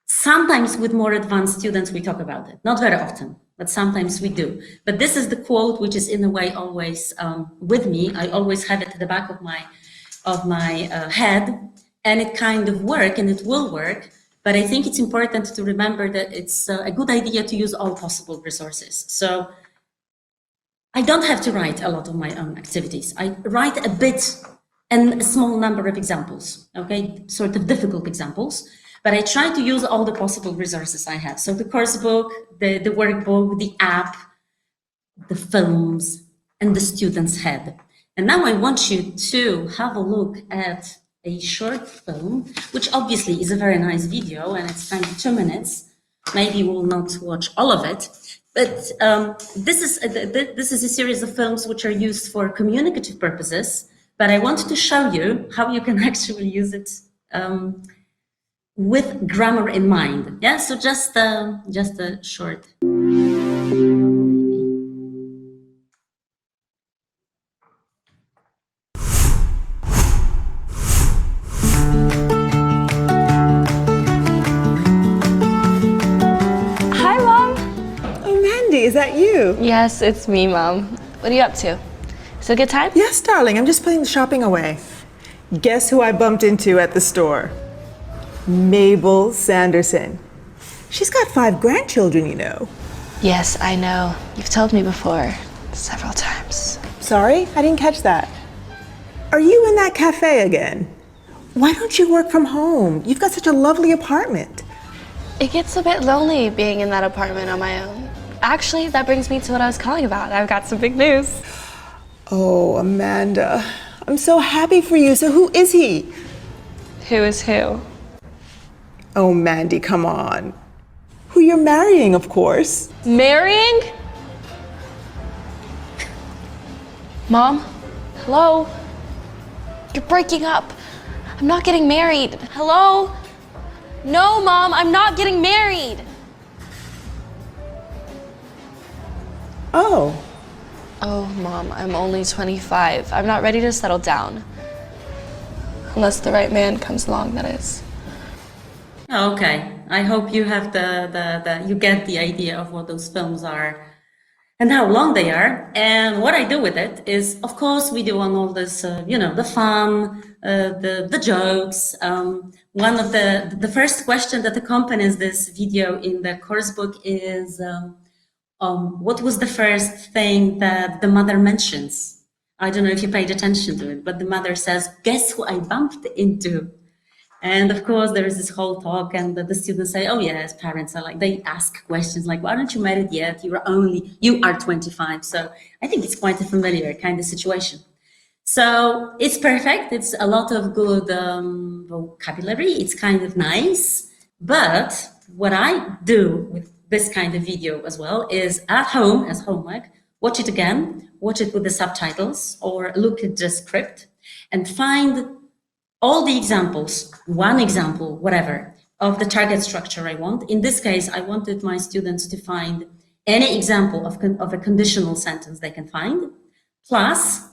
E: Sometimes with more advanced students we talk about it, not very often, but sometimes we do. But this is the quote which is in a way always with me. I always have it at the back of my head, and it kind of works, and it will work. But I think it's important to remember that it's a good idea to use all possible resources. So I don't have to write a lot of my own activities. I write a bit and a small number of examples, okay, sort of difficult examples, but I try to use all the possible resources I have. So the course book, the workbook, the app, the films, and the student's head. And now I want you to have a look at a short film, which obviously is a very nice video, and it's 2 minutes. Maybe we'll not watch all of it. But this is a series of films which are used for communicative purposes, but I wanted to show you how you can actually use it with grammar in mind. Yeah, so just a short.
F: Is that you?
G: Yes, it's me, Mom. What are you up to? Is it a good time?
F: Yes, darling. I'm just putting the shopping away. Guess who I bumped into at the store? Mabel Sanderson. She's got 5 grandchildren, you know.
G: Yes, I know. You've told me before, several times.
F: Sorry, I didn't catch that. Are you in that cafe again? Why don't you work from home? You've got such a lovely apartment.
G: It gets a bit lonely being in that apartment on my own. Actually, that brings me to what I was calling about. I've got some big news.
F: Oh, Amanda, I'm so happy for you. So who is he?
G: Who is who?
F: Oh, Mandy, come on. Who you're marrying, of course.
G: Marrying? Mom? Hello? You're breaking up. I'm not getting married. Hello? No, Mom, I'm not getting married.
F: Oh.
G: Oh, Mom, I'm only 25. I'm not ready to settle down. Unless the right man comes along, that is.
E: Okay, I hope you have you get the idea of what those films are and how long they are. And what I do with it is, of course, we do on all this, the fun, the jokes. One of the first question that accompanies this video in the course book is, what was the first thing that the mother mentions? I don't know if you paid attention to it, but the mother says, "Guess who I bumped into?" And of course, there is this whole talk, and the students say, "Oh yes, parents are like," they ask questions like, "Why aren't you married yet? You are 25." So I think it's quite a familiar kind of situation. So it's perfect. It's a lot of good vocabulary. It's kind of nice. But what I do with this kind of video as well is at home as homework, watch it again, watch it with the subtitles or look at the script and find all the examples, one example, whatever, of the target structure I want. In this case, I wanted my students to find any example of a conditional sentence they can find, plus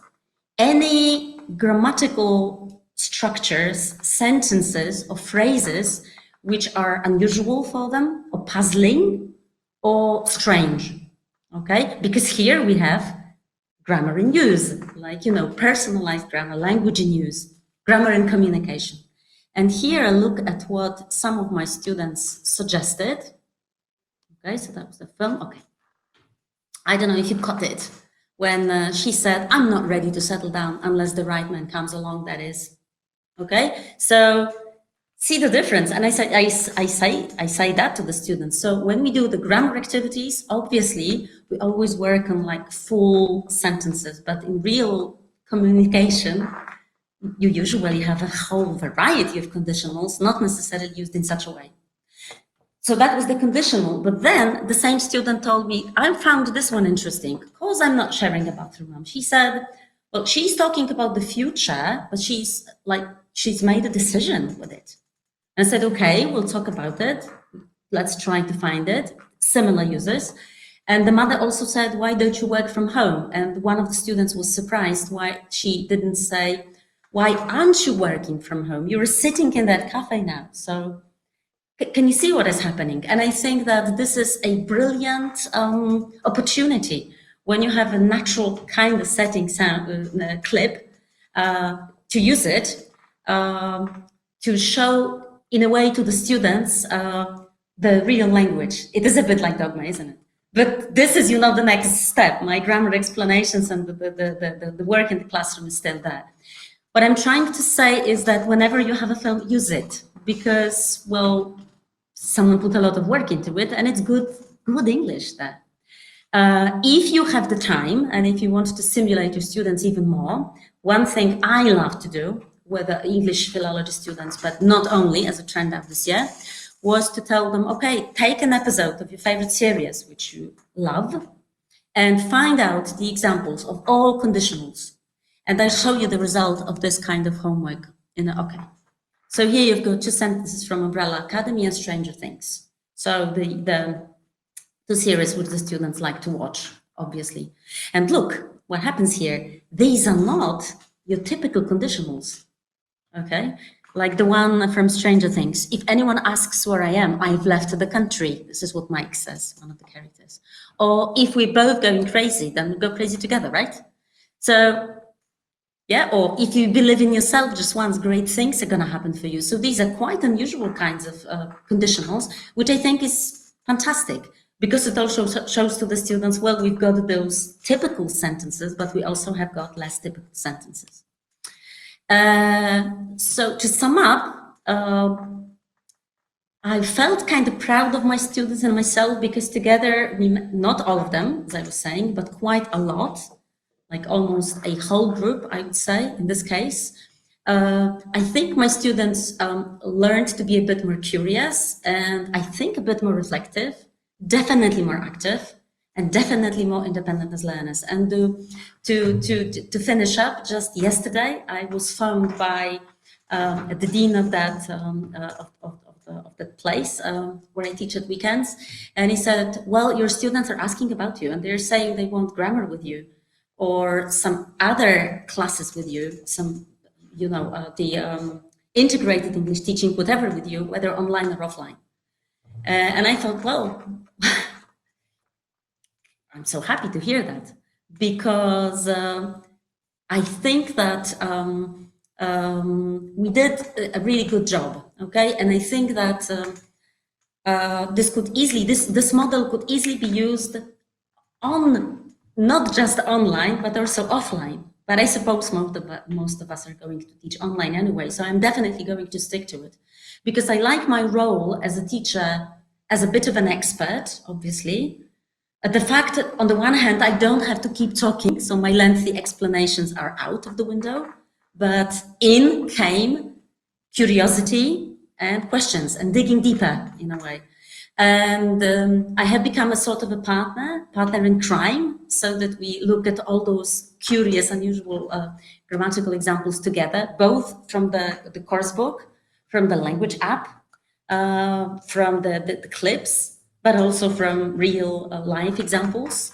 E: any grammatical structures, sentences, or phrases which are unusual for them, or puzzling, or strange, okay? Because here we have grammar in use, like, personalized grammar, language in use, grammar and communication. And here I look at what some of my students suggested. Okay, so that was the film, okay. I don't know if you caught it, when she said, "I'm not ready to settle down unless the right man comes along," that is. Okay, so see the difference. And I say that to the students. So when we do the grammar activities, obviously we always work on like full sentences, but in real communication, you usually have a whole variety of conditionals, not necessarily used in such a way. So that was the conditional, but then the same student told me, "I found this one interesting, because I'm not sharing a bathroom." She said, well, she's talking about the future, but she's made a decision with it. And I said, okay, we'll talk about it. Let's try to find it, similar users. And the mother also said, "Why don't you work from home?" And one of the students was surprised why she didn't say, "Why aren't you working from home? You're sitting in that cafe now." So can you see what is happening? And I think that this is a brilliant opportunity when you have a natural kind of setting sound clip to use it to show in a way to the students the real language. It is a bit like dogma, isn't it? But this is, the next step. My grammar explanations and the work in the classroom is still there. What I'm trying to say is that whenever you have a film, use it, because, well, someone put a lot of work into it, and it's good English there. If you have the time, and if you want to stimulate your students even more, one thing I love to do with the English philology students, but not only, as a trend of this year, was to tell them, okay, take an episode of your favorite series, which you love, and find out the examples of all conditionals. And I'll show you the result of this kind of homework. Okay. So here you've got 2 sentences from Umbrella Academy and Stranger Things. So the 2 series which the students like to watch, obviously. And look, what happens here, these are not your typical conditionals, okay? Like the one from Stranger Things. If anyone asks where I am, I've left the country. This is what Mike says, one of the characters. Or if we're both going crazy, then we go crazy together, right? So Yeah, or if you believe in yourself just once, great things are going to happen for you. So these are quite unusual kinds of conditionals, which I think is fantastic, because it also shows to the students, well, we've got those typical sentences, but we also have got less typical sentences. So to sum up, I felt kind of proud of my students and myself, because together, not all of them, as I was saying, but quite a lot, like almost a whole group, I would say, in this case. I think my students learned to be a bit more curious, and I think a bit more reflective, definitely more active, and definitely more independent as learners. And to finish up, just yesterday, I was phoned by the dean of that of the place where I teach at weekends, and he said, well, your students are asking about you, and they're saying they want grammar with you, or some other classes with you, some, you know, the integrated English teaching, whatever with you, whether online or offline. And I thought, well, I'm so happy to hear that, because I think that we did a really good job, okay? And I think that this model could easily be used on, not just online, but also offline. But I suppose most of us are going to teach online anyway, so I'm definitely going to stick to it, because I like my role as a teacher as a bit of an expert, obviously. The fact that on the one hand, I don't have to keep talking, so my lengthy explanations are out of the window, but in came curiosity and questions and digging deeper in a way. And I have become a sort of a partner in crime, so that we look at all those curious, unusual grammatical examples together, both from the course book, from the language app, from the clips, but also from real life examples.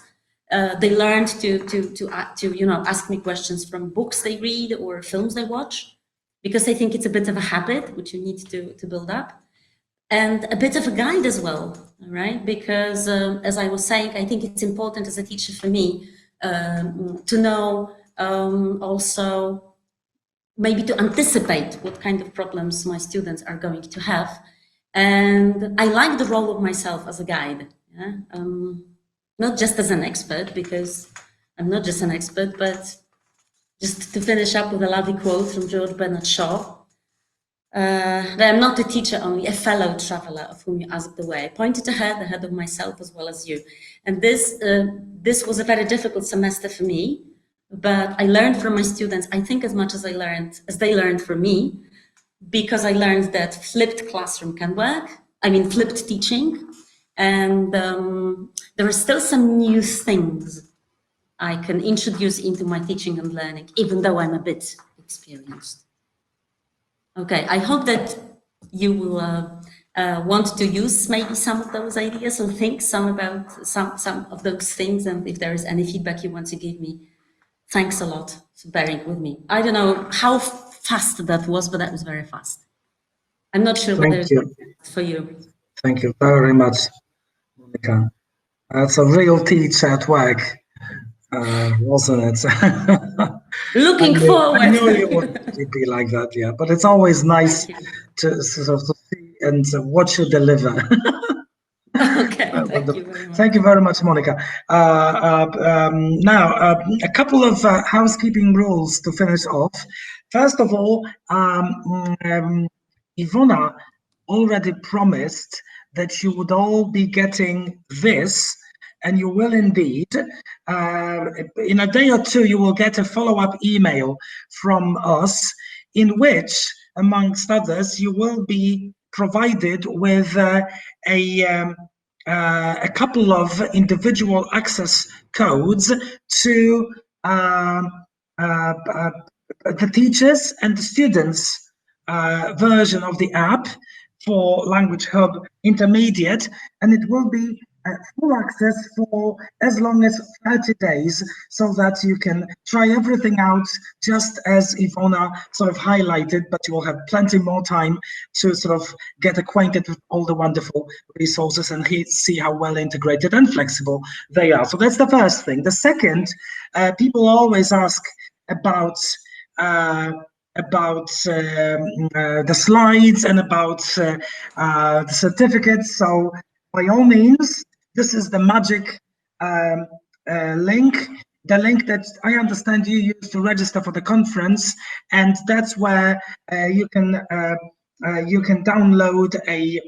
E: They learned to you know, ask me questions from books they read or films they watch, because I think it's a bit of a habit which you need to build up. And a bit of a guide as well, right? Because as I was saying, I think it's important as a teacher for me to know also maybe to anticipate what kind of problems my students are going to have. And I like the role of myself as a guide, yeah? Not just as an expert, because I'm not just an expert, but just to finish up with a lovely quote from George Bernard Shaw. That I'm not a teacher only, a fellow traveler of whom you ask the way. I pointed ahead of myself as well as you. And this was a very difficult semester for me, but I learned from my students, I think, as much as they learned from me, because I learned that flipped classroom can work. I mean, flipped teaching. And there are still some new things I can introduce into my teaching and learning, even though I'm a bit experienced. Okay, I hope that you will want to use maybe some of those ideas or think about some of those things. And if there is any feedback you want to give me, thanks a lot for bearing with me. I don't know how fast that was, but that was very fast. I'm not sure whether it's for you.
A: Thank you very much, Monika. That's a real teacher at work, wasn't it?
E: Looking forward.
A: I knew you would be like that, yeah. But it's always nice to sort of see and watch you deliver.
E: Okay, thank you very much.
A: Thank you very much, Monika. Now, a couple of housekeeping rules to finish off. First of all, Iwona already promised that you would all be getting this, and you will indeed. In a day or two, you will get a follow-up email from us, in which, amongst others, you will be provided with a couple of individual access codes to the teachers and the students version of the app for Language Hub Intermediate, and it will be full access for as long as 30 days, so that you can try everything out, just as Iwona sort of highlighted, but you will have plenty more time to sort of get acquainted with all the wonderful resources and see how well integrated and flexible they are. So that's the first thing. The second, people always ask about the slides and about the certificates. So by all means, this is the magic link, the link that I understand you use to register for the conference, and that's where you can download a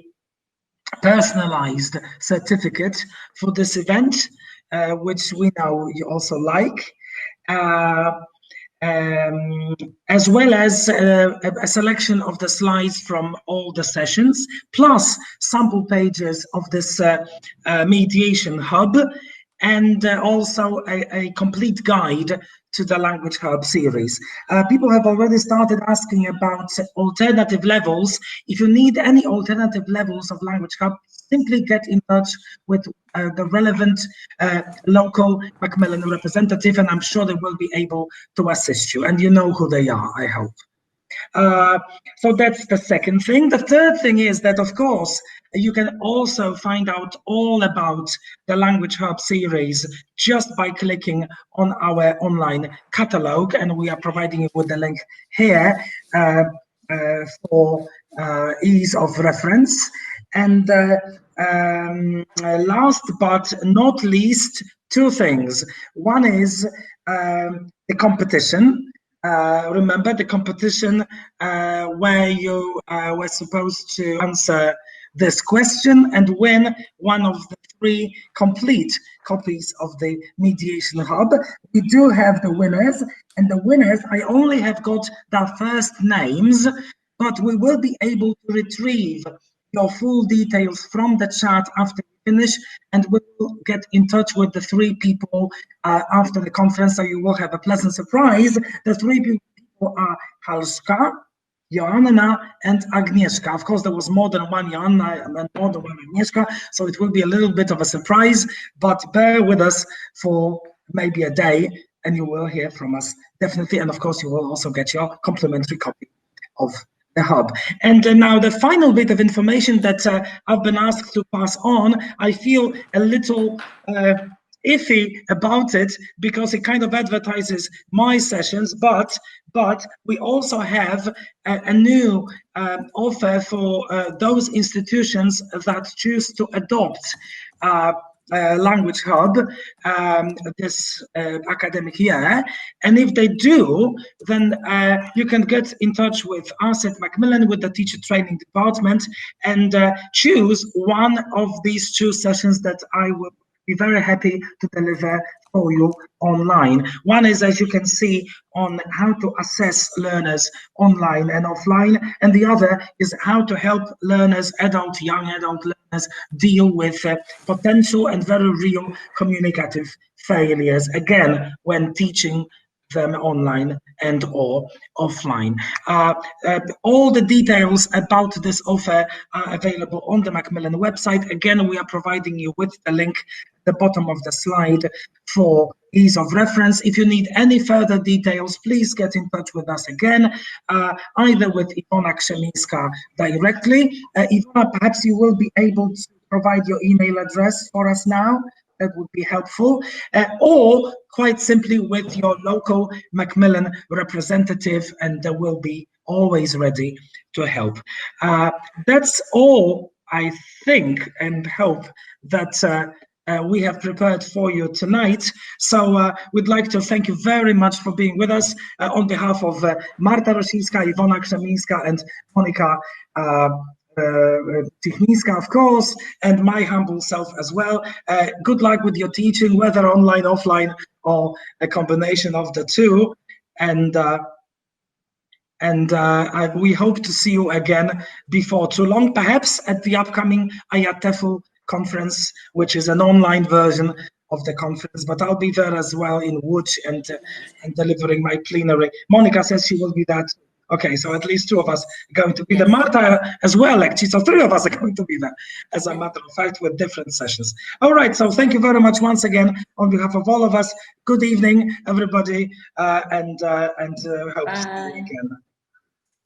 A: personalized certificate for this event, which we know you also like. As well as a selection of the slides from all the sessions, plus sample pages of this mediation hub, and also a complete guide to the Language Hub series. People have already started asking about alternative levels. If you need any alternative levels of Language Hub, simply get in touch with the relevant local Macmillan representative, and I'm sure they will be able to assist you. And you know who they are, I hope. So that's the second thing. The third thing is that, of course, you can also find out all about the Language Hub series just by clicking on our online catalog, and we are providing you with the link here for ease of reference. And last but not least, two things. One is the competition. Remember the competition where you were supposed to answer this question and win one of the 3 complete copies of the Mediation Hub. We do have the winners, and the winners, I only have got their first names, but we will be able to retrieve your full details from the chat after we finish, and we will get in touch with the 3 people after the conference, so you will have a pleasant surprise. The 3 people are Halska, Joanna, and Agnieszka. Of course, there was more than one Joanna and more than one Agnieszka, so it will be a little bit of a surprise, but bear with us for maybe a day and you will hear from us definitely. And of course, you will also get your complimentary copy of the hub. And now the final bit of information that I've been asked to pass on, I feel a little iffy about it because it kind of advertises my sessions, but we also have a new offer for those institutions that choose to adopt Language Hub this academic year. And if they do, then you can get in touch with us at Macmillan, with the teacher training department, and choose one of these 2 sessions that I will be very happy to deliver for you online. One is, as you can see, on how to assess learners online and offline, and the other is how to help learners, young adult learners, deal with potential and very real communicative failures, again, when teaching them online and or offline. All the details about this offer are available on the Macmillan website. Again, we are providing you with the link at the bottom of the slide for ease of reference. If you need any further details, please get in touch with us again, either with Iwona Krzemińska directly. Iwona, perhaps you will be able to provide your email address for us now. That would be helpful, or quite simply with your local Macmillan representative, and they will be always ready to help. That's all I think and hope that we have prepared for you tonight. So we'd like to thank you very much for being with us on behalf of Marta Rosińska, Iwona Krzemińska, and Monika Cichmińska, of course, and my humble self as well. Good luck with your teaching, whether online, offline, or a combination of the 2. And we hope to see you again before too long, perhaps at the upcoming IATEFL conference, which is an online version of the conference, but I'll be there as well in Łódź and delivering my plenary. Monica says she will be there too. Okay, so at least 2 of us are going to be there. Marta as well, actually, so 3 of us are going to be there, as a matter of fact, with different sessions. All right, so thank you very much once again on behalf of all of us. Good evening, everybody, and hope to see you again.